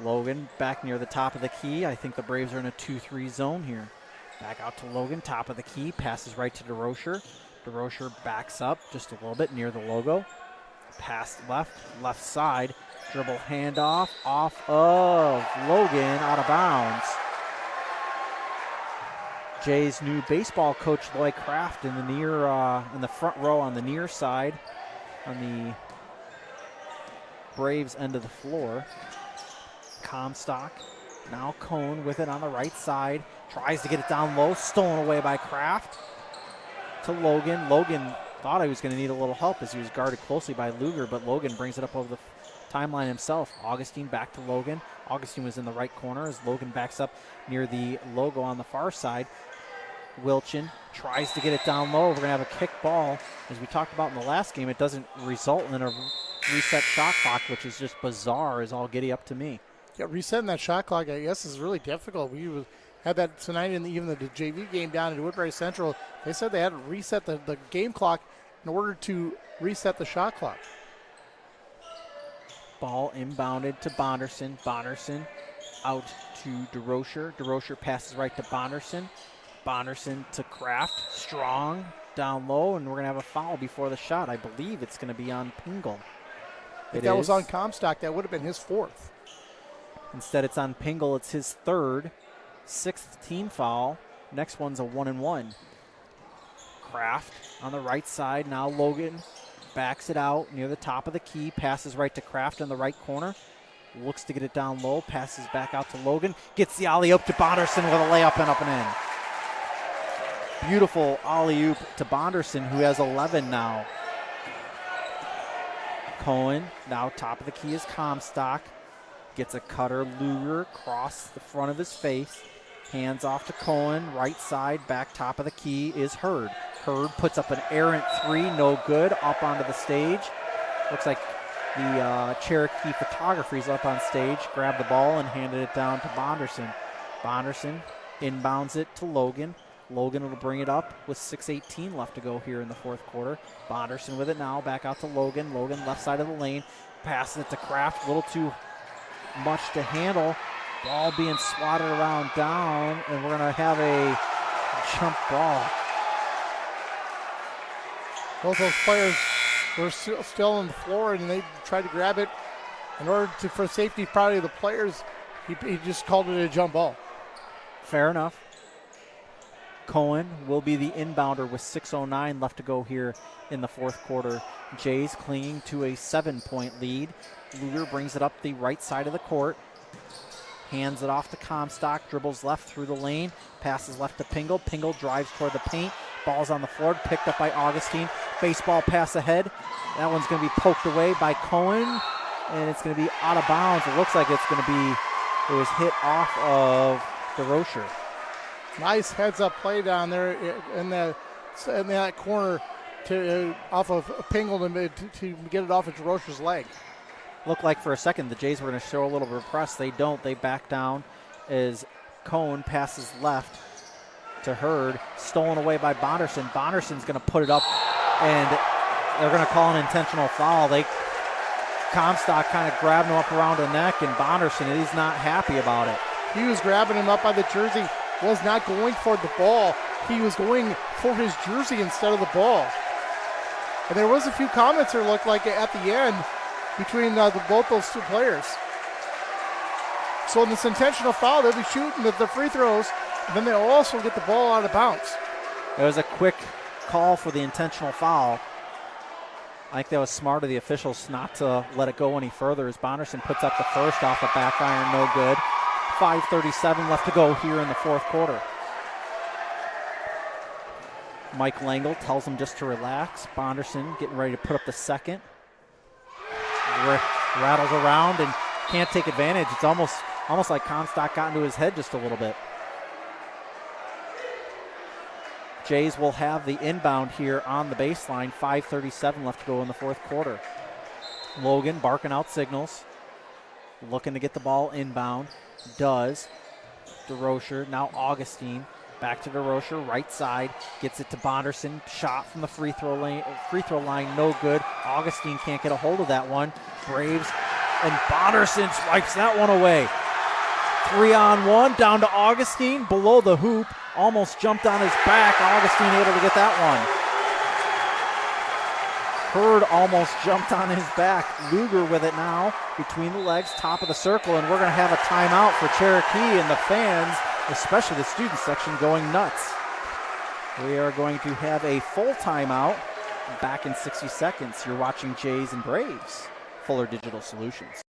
Logan back near the top of the key. I think the Braves are in a 2-3 zone here. Back out to Logan, top of the key, passes right to DeRocher. DeRocher backs up just a little bit near the logo. Pass left side. Dribble handoff off of Logan, out of bounds. Jay's new baseball coach, Lloyd Kraft, in the front row on the near side, on the Braves end of the floor. Comstock, now Cone with it on the right side, tries to get it down low, stolen away by Kraft. To Logan. Logan thought he was going to need a little help as he was guarded closely by Luger, but Logan brings it up over the timeline himself. Augustine back to Logan. Augustine was in the right corner as Logan backs up near the logo on the far side. Wilchin tries to get it down low. We're going to have a kick ball. As we talked about in the last game, it doesn't result in a reset shot clock, which is just bizarre, is all giddy up to me. Yeah, resetting that shot clock, I guess, is really difficult. We had that tonight in even the JV game down at Woodbury Central. They said they had to reset the game clock in order to reset the shot clock. Ball inbounded to Bonderson. Bonderson out to DeRocher. DeRocher passes right to Bonderson. Bonderson to Kraft. Strong down low, and we're going to have a foul before the shot. I believe it's going to be on Pingle. If that was on Comstock, that would have been his 4th. Instead, it's on Pingle. It's his 3rd, 6th team foul. Next one's a 1-and-1. Kraft on the right side. Now Logan backs it out near the top of the key. Passes right to Kraft in the right corner. Looks to get it down low. Passes back out to Logan. Gets the alley-oop to Bonderson with a layup and up and in. Beautiful alley-oop to Bonderson, who has 11 now. Cohen, now top of the key is Comstock. Gets a cutter, Luger, across the front of his face. Hands off to Cohen, right side, back top of the key is Hurd. Hurd puts up an errant three, no good, up onto the stage. Looks like the Cherokee photography's up on stage, grabbed the ball and handed it down to Bonderson. Bonderson inbounds it to Logan. Logan will bring it up with 6:18 left to go here in the fourth quarter. Bonderson with it now, back out to Logan. Logan left side of the lane, passing it to Kraft, a little too much to handle. Ball being swatted around down, and we're going to have a jump ball. Both those players were still on the floor, and they tried to grab it. In order to, for safety probably of the players, he just called it a jump ball. Fair enough. Cohen will be the inbounder with 6:09 left to go here in the fourth quarter. Jays clinging to a 7-point lead. Luger brings it up the right side of the court. Hands it off to Comstock, dribbles left through the lane, passes left to Pingle. Pingle drives toward the paint. Ball's on the floor, picked up by Augustine. Baseball pass ahead. That one's going to be poked away by Cohen, and it's going to be out of bounds. It looks like it's going to be, it was hit off of DeRocher. Nice heads-up play down there in that corner to off of Pingle to get it off of DeRocher's leg. Looked like for a second the Jays were going to show a little bit of press. They don't. They back down as Cohen passes left to Hurd. Stolen away by Bonderson. Bonderson's going to put it up, and they're going to call an intentional foul. Comstock kind of grabbed him up around the neck, and Bonderson, he's not happy about it. He was grabbing him up by the jersey, was not going for the ball. He was going for his jersey instead of the ball. And there was a few comments that looked like at the end between both those two players. So in this intentional foul, they'll be shooting the free throws, and then they'll also get the ball out of bounds. It was a quick call for the intentional foul. I think that was smart of the officials not to let it go any further as Bonderson puts up the first off the back iron, no good. 5:37 left to go here in the fourth quarter. Mike Langle tells him just to relax. Bonderson getting ready to put up the second. Rattles around and can't take advantage. It's almost like Comstock got into his head just a little bit. Jays will have the inbound here on the baseline. 5:37 left to go in the fourth quarter. Logan barking out signals. Looking to get the ball inbound. Does. DeRocher, now Augustine. Back to DeRocher, right side. Gets it to Bonderson. Shot from the free throw line, no good. Augustine can't get a hold of that one. Braves, and Bonderson swipes that one away. 3-on-1, down to Augustine, below the hoop. Almost jumped on his back. Augustine able to get that one. Hurd almost jumped on his back. Luger with it now, between the legs, top of the circle, and we're going to have a timeout for Cherokee, and the fans, especially the student section, going nuts. We are going to have a full timeout back in 60 seconds. You're watching Jays and Braves, Fuller Digital Solutions.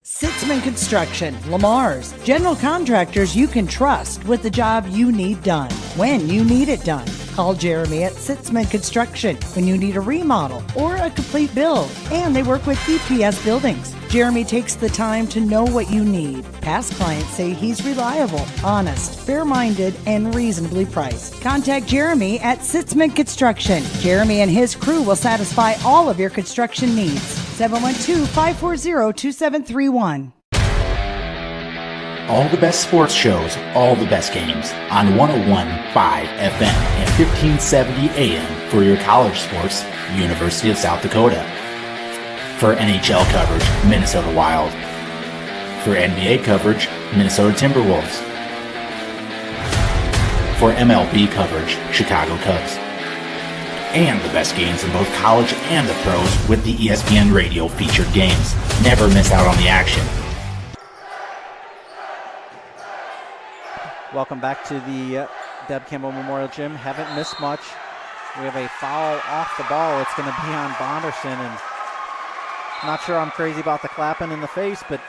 Sitzman Construction, Lamar's, general contractors you can trust with the job you need done, when you need it done. Call Jeremy at Sitzman Construction when you need a remodel or a complete build. And they work with EPS buildings. Jeremy takes the time to know what you need. Past clients say he's reliable, honest, fair-minded, and reasonably priced. Contact Jeremy at Sitzman Construction. Jeremy and his crew will satisfy all of your construction needs. 712-540-2731. All the best sports shows, all the best games on 101.5 FM and 1570 AM for your college sports, University of South Dakota. For NHL coverage, Minnesota Wild. For NBA coverage, Minnesota Timberwolves. For MLB coverage, Chicago Cubs. And the best games in both college and the pros with the ESPN Radio featured games. Never miss out on the action. Welcome back to the Deb Campbell Memorial Gym. Haven't missed much. We have a foul off the ball. It's going to be on Bonderson, and I'm not sure I'm crazy about the clapping in the face, but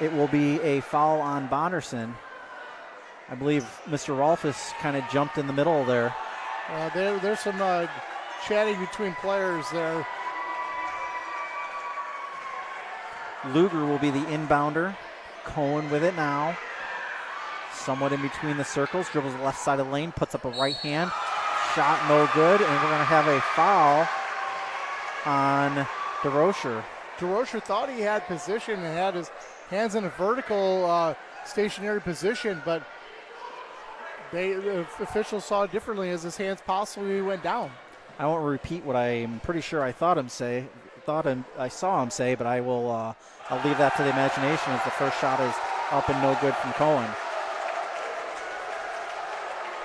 it will be a foul on Bonderson. I believe Mr. Rolfus kind of jumped in the middle there. There's some chatting between players there. Luger will be the inbounder. Cohen with it now. Somewhat in between the circles. Dribbles the left side of the lane. Puts up a right hand. Shot no good. And we're going to have a foul on DeRocher. DeRocher thought he had position and had his hands in a vertical stationary position, but the officials saw it differently as his hands possibly went down. I won't repeat what I'm pretty sure I saw him say, but I will. I'll leave that to the imagination as the first shot is up and no good from Cohen.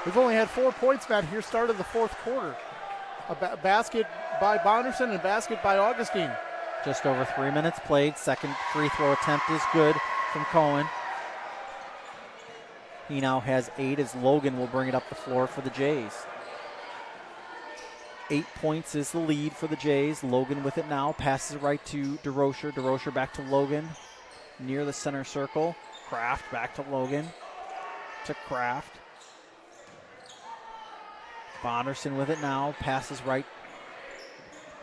We've only had 4 points, Matt, here start of the fourth quarter. A basket by Bonderson and a basket by Augustine. Just over 3 minutes played. Second free throw attempt is good from Cohen. He now has 8 as Logan will bring it up the floor for the Jays. 8 points is the lead for the Jays. Logan with it now. Passes right to DeRocher. DeRocher back to Logan. Near the center circle. Kraft back to Logan. To Kraft. Bonderson with it now. Passes right.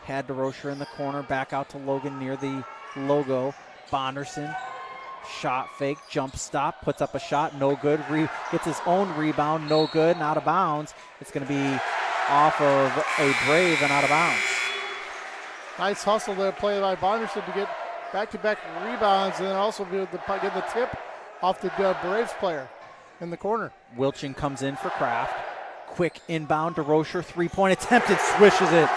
Had DeRocher in the corner. Back out to Logan near the logo. Bonderson. Shot fake. Jump stop. Puts up a shot. No good. Gets his own rebound. No good. And out of bounds. It's going to be off of a Brave and out of bounds. Nice hustle there, play by Bonderson to get back-to-back rebounds and then also be able to get the tip off the Braves player in the corner. Wilchin comes in for Kraft. Quick inbound to DeRocher. Three-point attempt. It swishes it.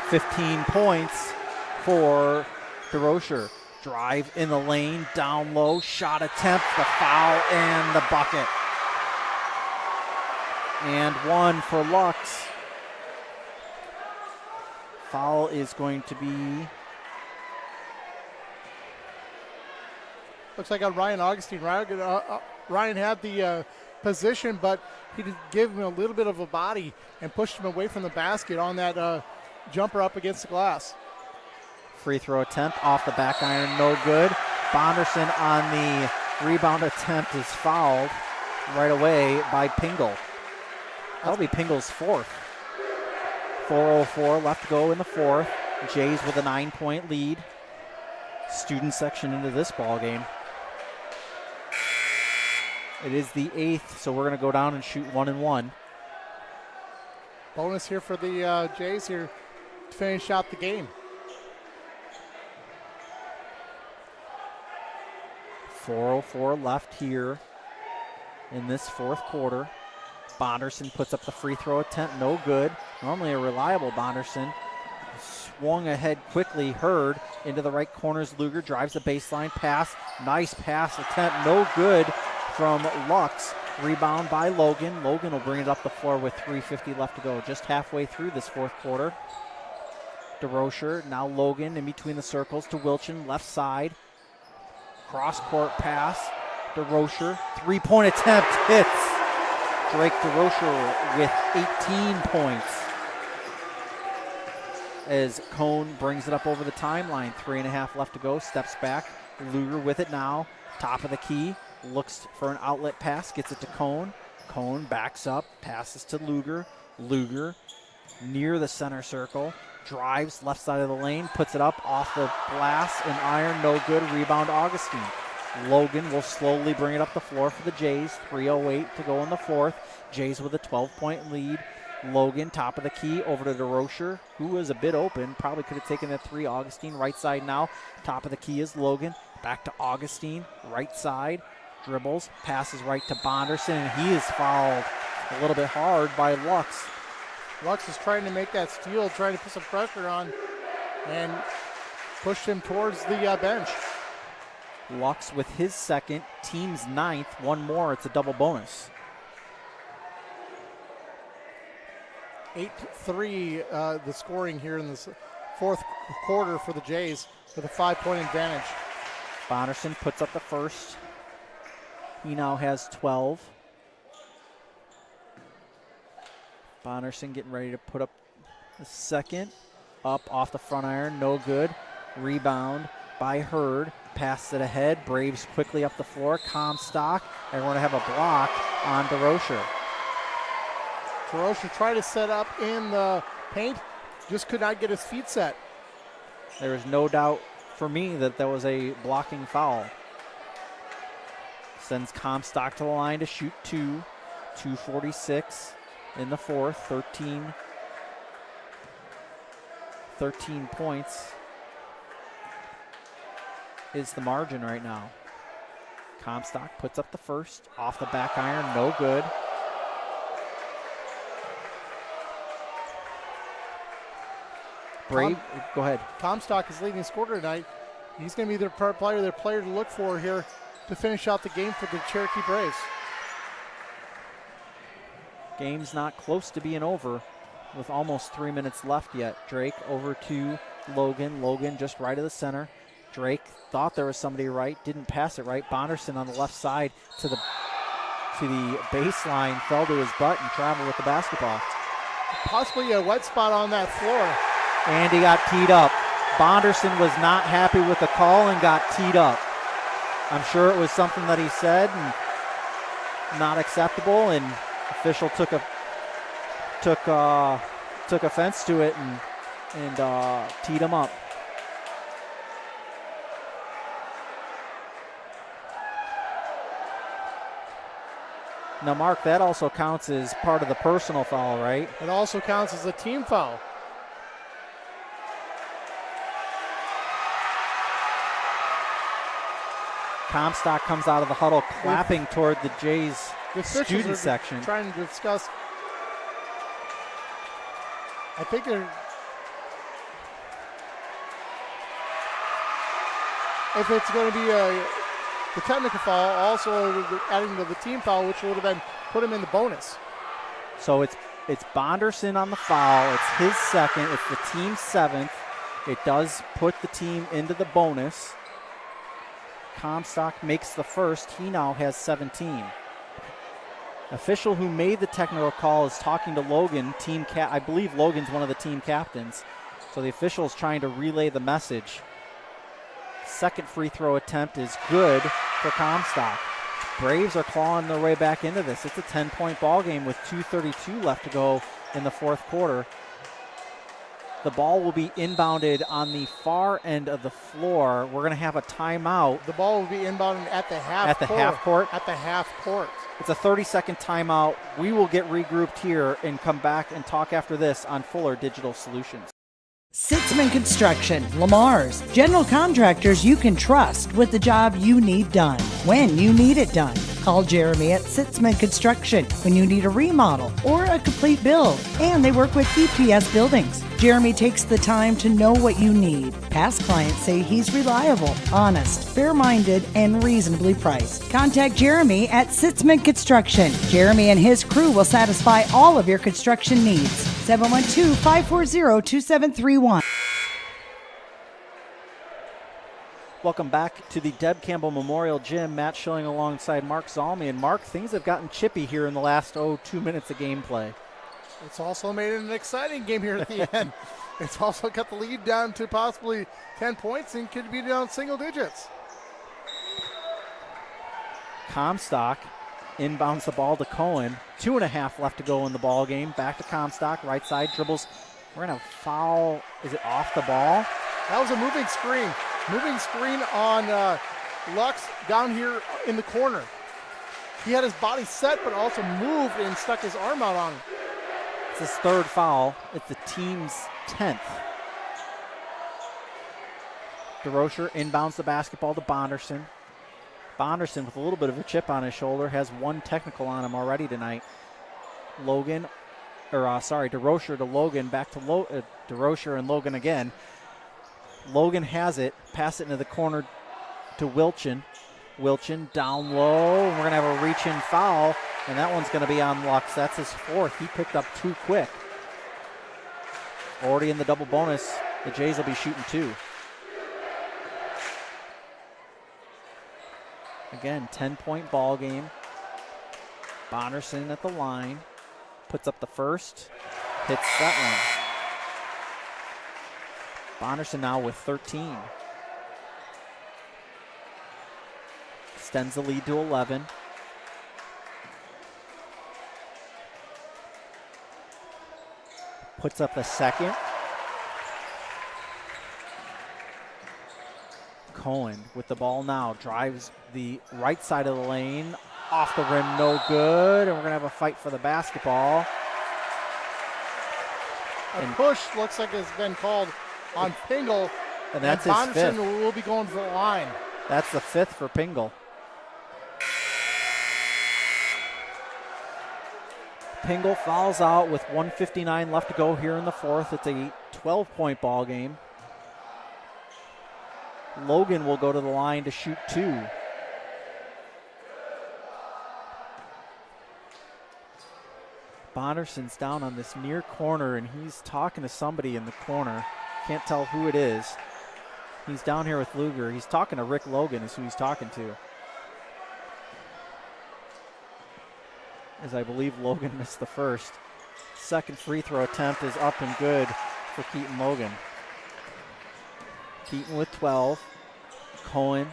15 points for DeRocher. Drive in the lane, down low, shot attempt, the foul, and the bucket. And one for Lux. Foul is going to be... Looks like on Ryan Augustine. Ryan had the position, but he did give him a little bit of a body and pushed him away from the basket on that jumper up against the glass. Free throw attempt off the back iron, no good. Bonderson on the rebound attempt is fouled right away by Pingle. That'll be Pingle's fourth. 4:04 left to go in the fourth. Jays with a 9-point lead. Student section into this ball game. It is the 8th, so we're going to go down and shoot 1 and 1. Bonus here for the Jays here to finish out the game. 4:04 left here in this fourth quarter. Bonderson puts up the free throw attempt, no good. Normally a reliable Bonderson. Swung ahead quickly, Hurd into the right corners. Luger drives the baseline pass. Nice pass attempt, no good from Lux. Rebound by Logan. Logan will bring it up the floor with 3:50 left to go. Just halfway through this fourth quarter. DeRocher, now Logan in between the circles to Wilchin, left side. Cross-court pass. DeRocher, three-point attempt hits. Drake DeRocher with 18 points. As Cone brings it up over the timeline. 3.5 left to go. Steps back. Luger with it now. Top of the key. Looks for an outlet pass. Gets it to Cone. Cone backs up. Passes to Luger. Luger near the center circle. Drives left side of the lane. Puts it up off the glass and iron. No good. Rebound Augustine. Logan will slowly bring it up the floor for the Jays. 3:08 to go in the fourth. Jays with a 12-point lead. Logan, top of the key, over to DeRocher, who was a bit open. Probably could have taken that three. Augustine, right side now. Top of the key is Logan. Back to Augustine, right side. Dribbles, passes right to Bonderson, and he is fouled a little bit hard by Lux. Lux is trying to make that steal, trying to put some pressure on, and pushed him towards the bench. Lux with his second, team's ninth. One more, it's a double bonus. 8-3 the scoring here in this fourth quarter for the Jays with a 5-point advantage. Bonderson puts up the first. He now has 12. Bonderson getting ready to put up the second. Up off the front iron, no good. Rebound by Hurd. Pass it ahead. Braves quickly up the floor. Comstock. And we're going to have a block on DeRocher. DeRocher tried to set up in the paint, just could not get his feet set. There is no doubt for me that that was a blocking foul. Sends Comstock to the line to shoot 2. 2:46 in the fourth. 13 points is the margin right now. Comstock puts up the first. Off the back iron, no good. Brave, go ahead. Comstock is leading scorer tonight. He's going to be their player to look for here to finish out the game for the Cherokee Braves. Game's not close to being over with almost 3 minutes left yet. Drake over to Logan. Logan just right of the center. Drake thought there was somebody right, didn't pass it right. Bonderson on the left side to the baseline, fell to his butt and traveled with the basketball. Possibly a wet spot on that floor. And he got teed up. Bonderson was not happy with the call and got teed up. I'm sure it was something that he said and not acceptable, and official took offense to it and teed him up. Now, Mark, that also counts as part of the personal foul, right? It also counts as a team foul. Comstock comes out of the huddle clapping toward the Jays student section. Trying to discuss. I think they're. If it's going to be the technical foul, also adding to the team foul, which would have been put him in the bonus. So it's Bonderson on the foul. It's his second. It's the team's seventh. It does put the team into the bonus. Comstock makes the first. He now has 17. Official who made the technical call is talking to Logan. I believe Logan's one of the team captains. So the official is trying to relay the message. Second free throw attempt is good for Comstock. Braves are clawing their way back into this. It's a 10-point ball game with 2:32 left to go in the fourth quarter. The ball will be inbounded on the far end of the floor. We're going to have a timeout. The ball will be inbounded at the half At the half court? At the half court. It's a 30-second timeout. We will get regrouped here and come back and talk after this on Fuller Digital Solutions. Sitzman Construction, Lamar's, general contractors you can trust with the job you need done, when you need it done. Call Jeremy at Sitzman Construction when you need a remodel or a complete build. And they work with EPS buildings. Jeremy takes the time to know what you need. Past clients say he's reliable, honest, fair-minded, and reasonably priced. Contact Jeremy at Sitzman Construction. Jeremy and his crew will satisfy all of your construction needs. 712-540-2731. Welcome back to the Deb Campbell Memorial Gym. Matt Schilling alongside Mark Zalmi. And Mark, things have gotten chippy here in the last 2 minutes of gameplay. It's also made it an exciting game here at the end. It's also got the lead down to possibly 10 points and could be down single digits. Comstock inbounds the ball to Cohen. 2.5 left to go in the ball game. Back to Comstock, right side, dribbles. We're going to foul. Is it off the ball? That was a moving screen. Moving screen on Lux down here in the corner. He had his body set, but also moved and stuck his arm out on him. It's his third foul. It's the team's 10th. DeRocher inbounds the basketball to Bonderson. Bonderson with a little bit of a chip on his shoulder has one technical on him already tonight. DeRocher to Logan, back to DeRocher and Logan again. Logan has it, pass it into the corner to Wilchin. Wilchin down low. We're going to have a reach-in foul, and that one's going to be on Lux. That's his fourth. He picked up 2 quick. Already in the double bonus, the Jays will be shooting 2. Again, 10-point ball game. Bonderson at the line. Puts up the first. Hits that one. Bonderson now with 13. Extends the lead to 11. Puts up the second. Cohen with the ball now, drives the right side of the lane, off the rim, no good, and we're going to have a fight for the basketball. A push looks like it's been called on Pingle, and that's his fifth. Will be going for the line. That's the fifth for Pingle. Pingle fouls out with 1:59 left to go here in the fourth. It's a 12-point ball game. Logan will go to the line to shoot 2. Bonderson's down on this near corner, and he's talking to somebody in the corner. Can't tell who it is. He's down here with Luger. He's talking to Rick Logan is who he's talking to. As I believe Logan missed the first. Second free throw attempt is up and good for Keaton Logan. Keaton with 12. Cohen,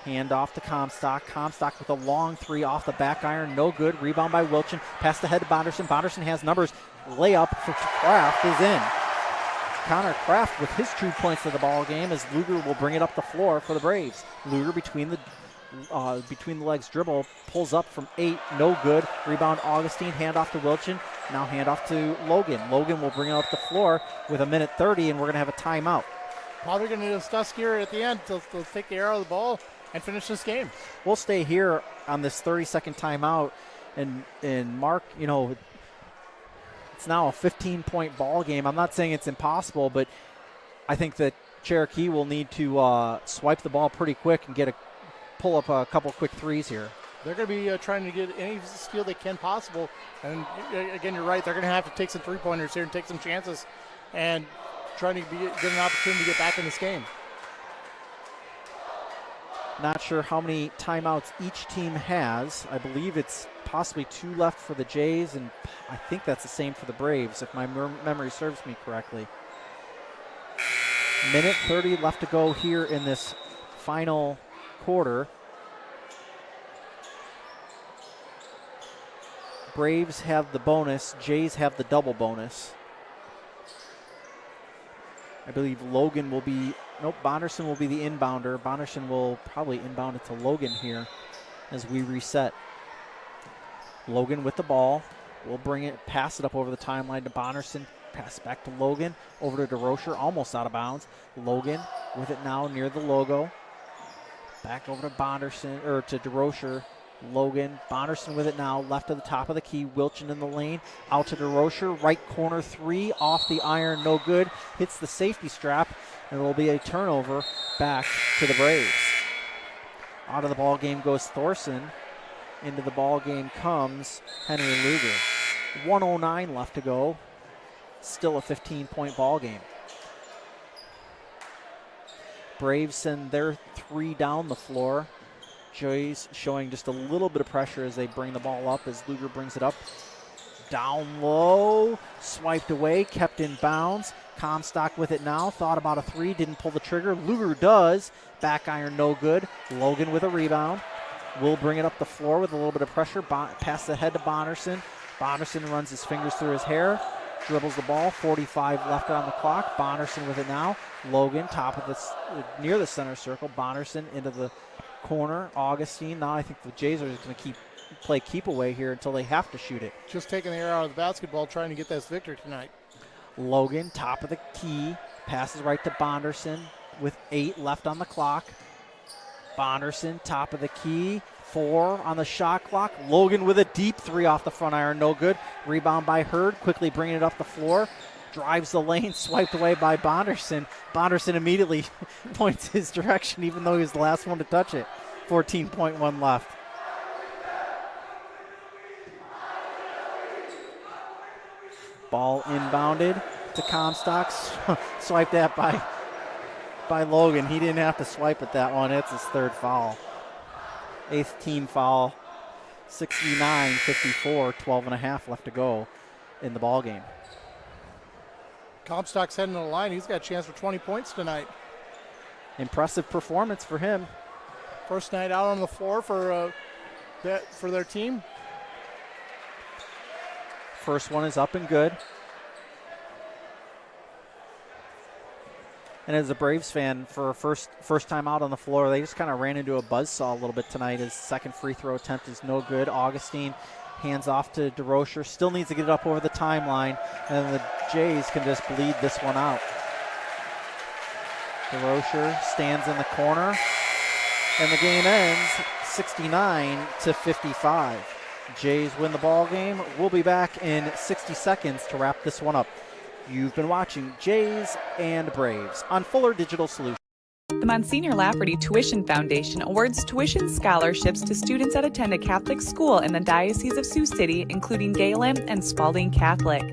hand off to Comstock. Comstock with a long 3 off the back iron, no good. Rebound by Wilchin. Pass ahead to Bonderson. Bonderson has numbers. Layup for Kraft is in. Connor Kraft with his 2 points of the ball game as Luger will bring it up the floor for the Braves. Luger between the legs dribble, pulls up from 8, no good. Rebound Augustine, hand off to Wilchin. Now hand off to Logan. Logan will bring it up the floor with 1:30, and we're going to have a timeout. Probably going to discuss here at the end to take the air out of the ball and finish this game. We'll stay here on this 30-second timeout, and Mark, it's now a 15-point ball game. I'm not saying it's impossible, but I think that Cherokee will need to swipe the ball pretty quick and pull up a couple quick threes here. They're going to be trying to get any steal they can possible. And again, you're right. They're going to have to take some three-pointers here and take some chances and trying to get an opportunity to get back in this game. Not sure how many timeouts each team has. I believe it's possibly 2 left for the Jays, and I think that's the same for the Braves, if my memory serves me correctly. 1:30 left to go here in this final quarter. Braves have the bonus. Jays have the double bonus. I believe Logan will be, Bonderson will be the inbounder. Bonderson will probably inbound it to Logan here as we reset. Logan with the ball. We'll bring it, pass it up over the timeline to Bonderson. Pass back to Logan, over to DeRocher, almost out of bounds. Logan with it now near the logo. Back over to Bonderson, or to DeRocher. Logan, Bonderson with it now, left to the top of the key. Wilchin in the lane, out to DeRocher, right corner 3, off the iron, no good. Hits the safety strap, and it will be a turnover back to the Braves. Out of the ball game goes Thorson. Into the ball game comes Henry Luger. 1:09 left to go. Still a 15-point ball game. Braves send their 3 down the floor. Jays showing just a little bit of pressure as they bring the ball up as Luger brings it up. Down low, swiped away, kept in bounds. Comstock with it now, thought about a 3, didn't pull the trigger. Luger does, back iron no good. Logan with a rebound. Will bring it up the floor with a little bit of pressure. Pass ahead to Bonderson. Bonderson runs his fingers through his hair. Dribbles the ball, 45 left on the clock. Bonderson with it now. Logan, top of this, near the center circle. Bonderson into the corner. Augustine. Now I think the Jays are just going to play keep away here until they have to shoot it. Just taking the air out of the basketball, trying to get this victory tonight. Logan, top of the key. Passes right to Bonderson with 8 left on the clock. Bonderson, top of the key. 4 on the shot clock. Logan with a deep 3 off the front iron, no good. Rebound by Hurd, quickly bringing it up the floor. Drives the lane, swiped away by Bonderson. Bonderson immediately points his direction, even though he was the last one to touch it. 14.1 left. Ball inbounded to Comstock. Swiped that by Logan. He didn't have to swipe at that one. It's his 3rd foul. 8th team foul. 69-54, 12.5 left to go in the ball game. Comstock's heading to the line. He's got a chance for 20 points tonight. Impressive performance for him. First night out on the floor for their team. First one is up and good. And as a Braves fan, for a first time out on the floor, they just kind of ran into a buzzsaw a little bit tonight. His second free throw attempt is no good. Augustine hands off to DeRocher. Still needs to get it up over the timeline, and the Jays can just bleed this one out. DeRocher stands in the corner, and the game ends 69-55. Jays win the ball game. We'll be back in 60 seconds to wrap this one up. You've been watching Jays and Braves on Fuller Digital Solutions. The Monsignor Lafferty Tuition Foundation awards tuition scholarships to students that attend a Catholic school in the Diocese of Sioux City, including Gehlen and Spalding Catholic.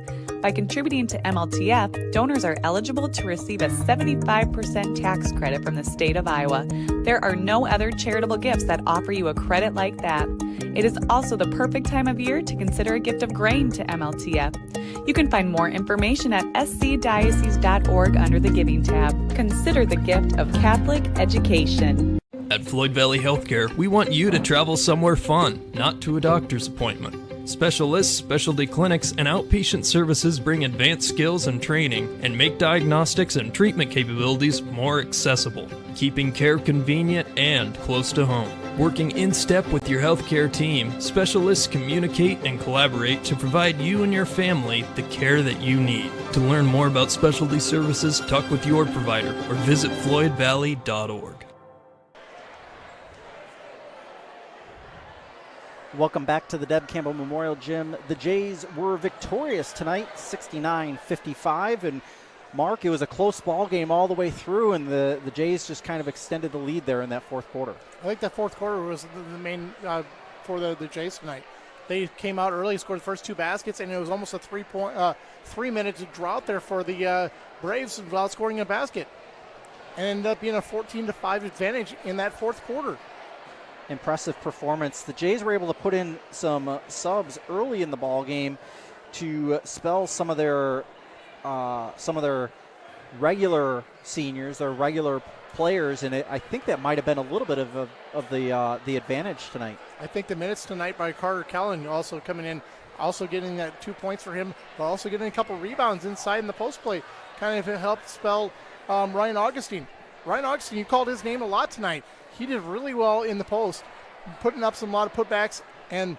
By contributing to MLTF, donors are eligible to receive a 75% tax credit from the state of Iowa. There are no other charitable gifts that offer you a credit like that. It is also the perfect time of year to consider a gift of grain to MLTF. You can find more information at scdiocese.org under the Giving tab. Consider the gift of Catholic education. At Floyd Valley Healthcare, we want you to travel somewhere fun, not to a doctor's appointment. Specialists, specialty clinics, and outpatient services bring advanced skills and training and make diagnostics and treatment capabilities more accessible, keeping care convenient and close to home. Working in step with your healthcare team, specialists communicate and collaborate to provide you and your family the care that you need. To learn more about specialty services, talk with your provider or visit floydvalley.org. Welcome back to the Deb Campbell Memorial Gym. The Jays were victorious tonight, 69-55. And Mark, it was a close ball game all the way through, and the Jays just kind of extended the lead there in that fourth quarter. I think that fourth quarter was the main for the Jays tonight. They came out early, scored the first two baskets, and it was almost a 3-minute drought there for the Braves without scoring a basket. And ended up being a 14-5 advantage in that fourth quarter. Impressive performance. The Jays were able to put in some subs early in the ball game to spell some of their regular seniors, their regular players, and I think that might have been a little bit of the advantage tonight. I think the minutes tonight by Carter Gehlen also coming in, also getting that 2 points for him, but also getting a couple rebounds inside in the post play, kind of helped spell Ryan Augustine. Ryan Augustine, you called his name a lot tonight. He did really well in the post, putting up a lot of putbacks, and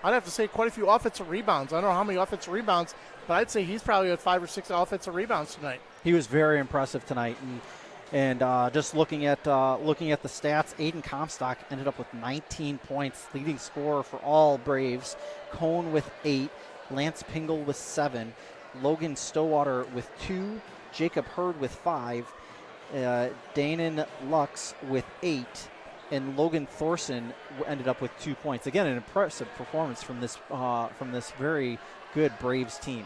I'd have to say quite a few offensive rebounds. I don't know how many offensive rebounds, but I'd say he's probably at 5 or 6 offensive rebounds tonight. He was very impressive tonight, and just looking at the stats, Aiden Comstock ended up with 19 points, leading scorer for all Braves. Cohn with 8, Lance Pingle with 7, Logan Stowater with 2, Jacob Hurd with 5, Danon Lux with 8, and Logan Thorson ended up with 2 points. Again, an impressive performance from this very good Braves team.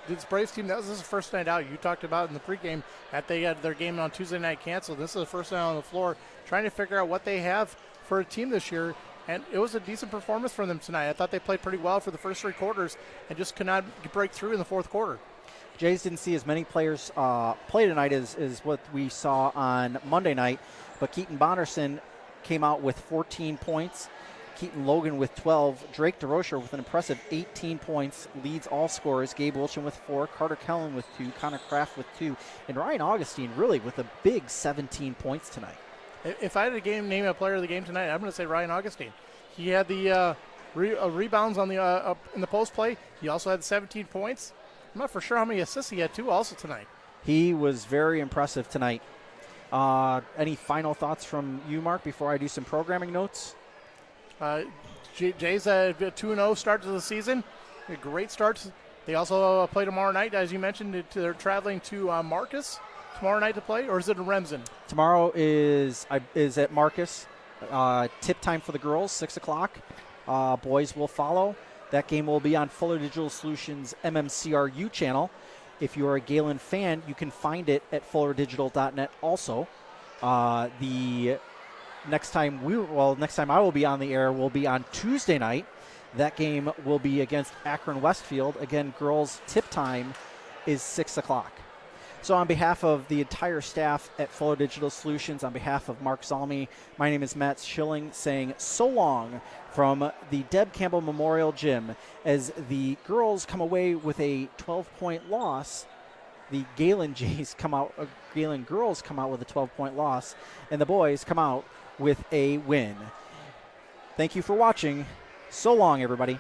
This Braves team, this is the first night out. You talked about in the pregame that they had their game on Tuesday night canceled. This is the first night on the floor trying to figure out what they have for a team this year, and it was a decent performance from them tonight. I thought they played pretty well for the first 3 quarters and just could not break through in the fourth quarter. Jays didn't see as many players play tonight as what we saw on Monday night, but Keaton Bonderson came out with 14 points, Keaton Logan with 12, Drake DeRocher with an impressive 18 points, leads all scorers, Gabe Wilchin with 4, Carter Gehlen with 2, Connor Kraft with 2, and Ryan Augustine really with a big 17 points tonight. If I had to name a player of the game tonight, I'm going to say Ryan Augustine. He had the rebounds on the in the post play. He also had 17 points. I'm not for sure how many assists he had, too, also tonight. He was very impressive tonight. Any final thoughts from you, Mark, before I do some programming notes? Jays had a 2-0 start to the season. A great start. They also play tomorrow night, as you mentioned. They're traveling to Marcus tomorrow night to play, or is it in Remsen? Tomorrow is at Marcus. Tip time for the girls, 6 o'clock. Boys will follow. That game will be on Fuller Digital Solutions MMCRU channel. If you are a Gehlen fan, you can find it at fullerdigital.net also. The next time I will be on the air will be on Tuesday night. That game will be against Akron Westfield. Again, girls' tip time is 6 o'clock. So on behalf of the entire staff at Fuller Digital Solutions, on behalf of Mark Zalmi, my name is Matt Schilling saying so long from the Deb Campbell Memorial Gym as the girls come away with a 12-point loss the Gehlen Gehlen girls come out with a 12-point loss, and the boys come out with a win. Thank you for watching. So long, everybody.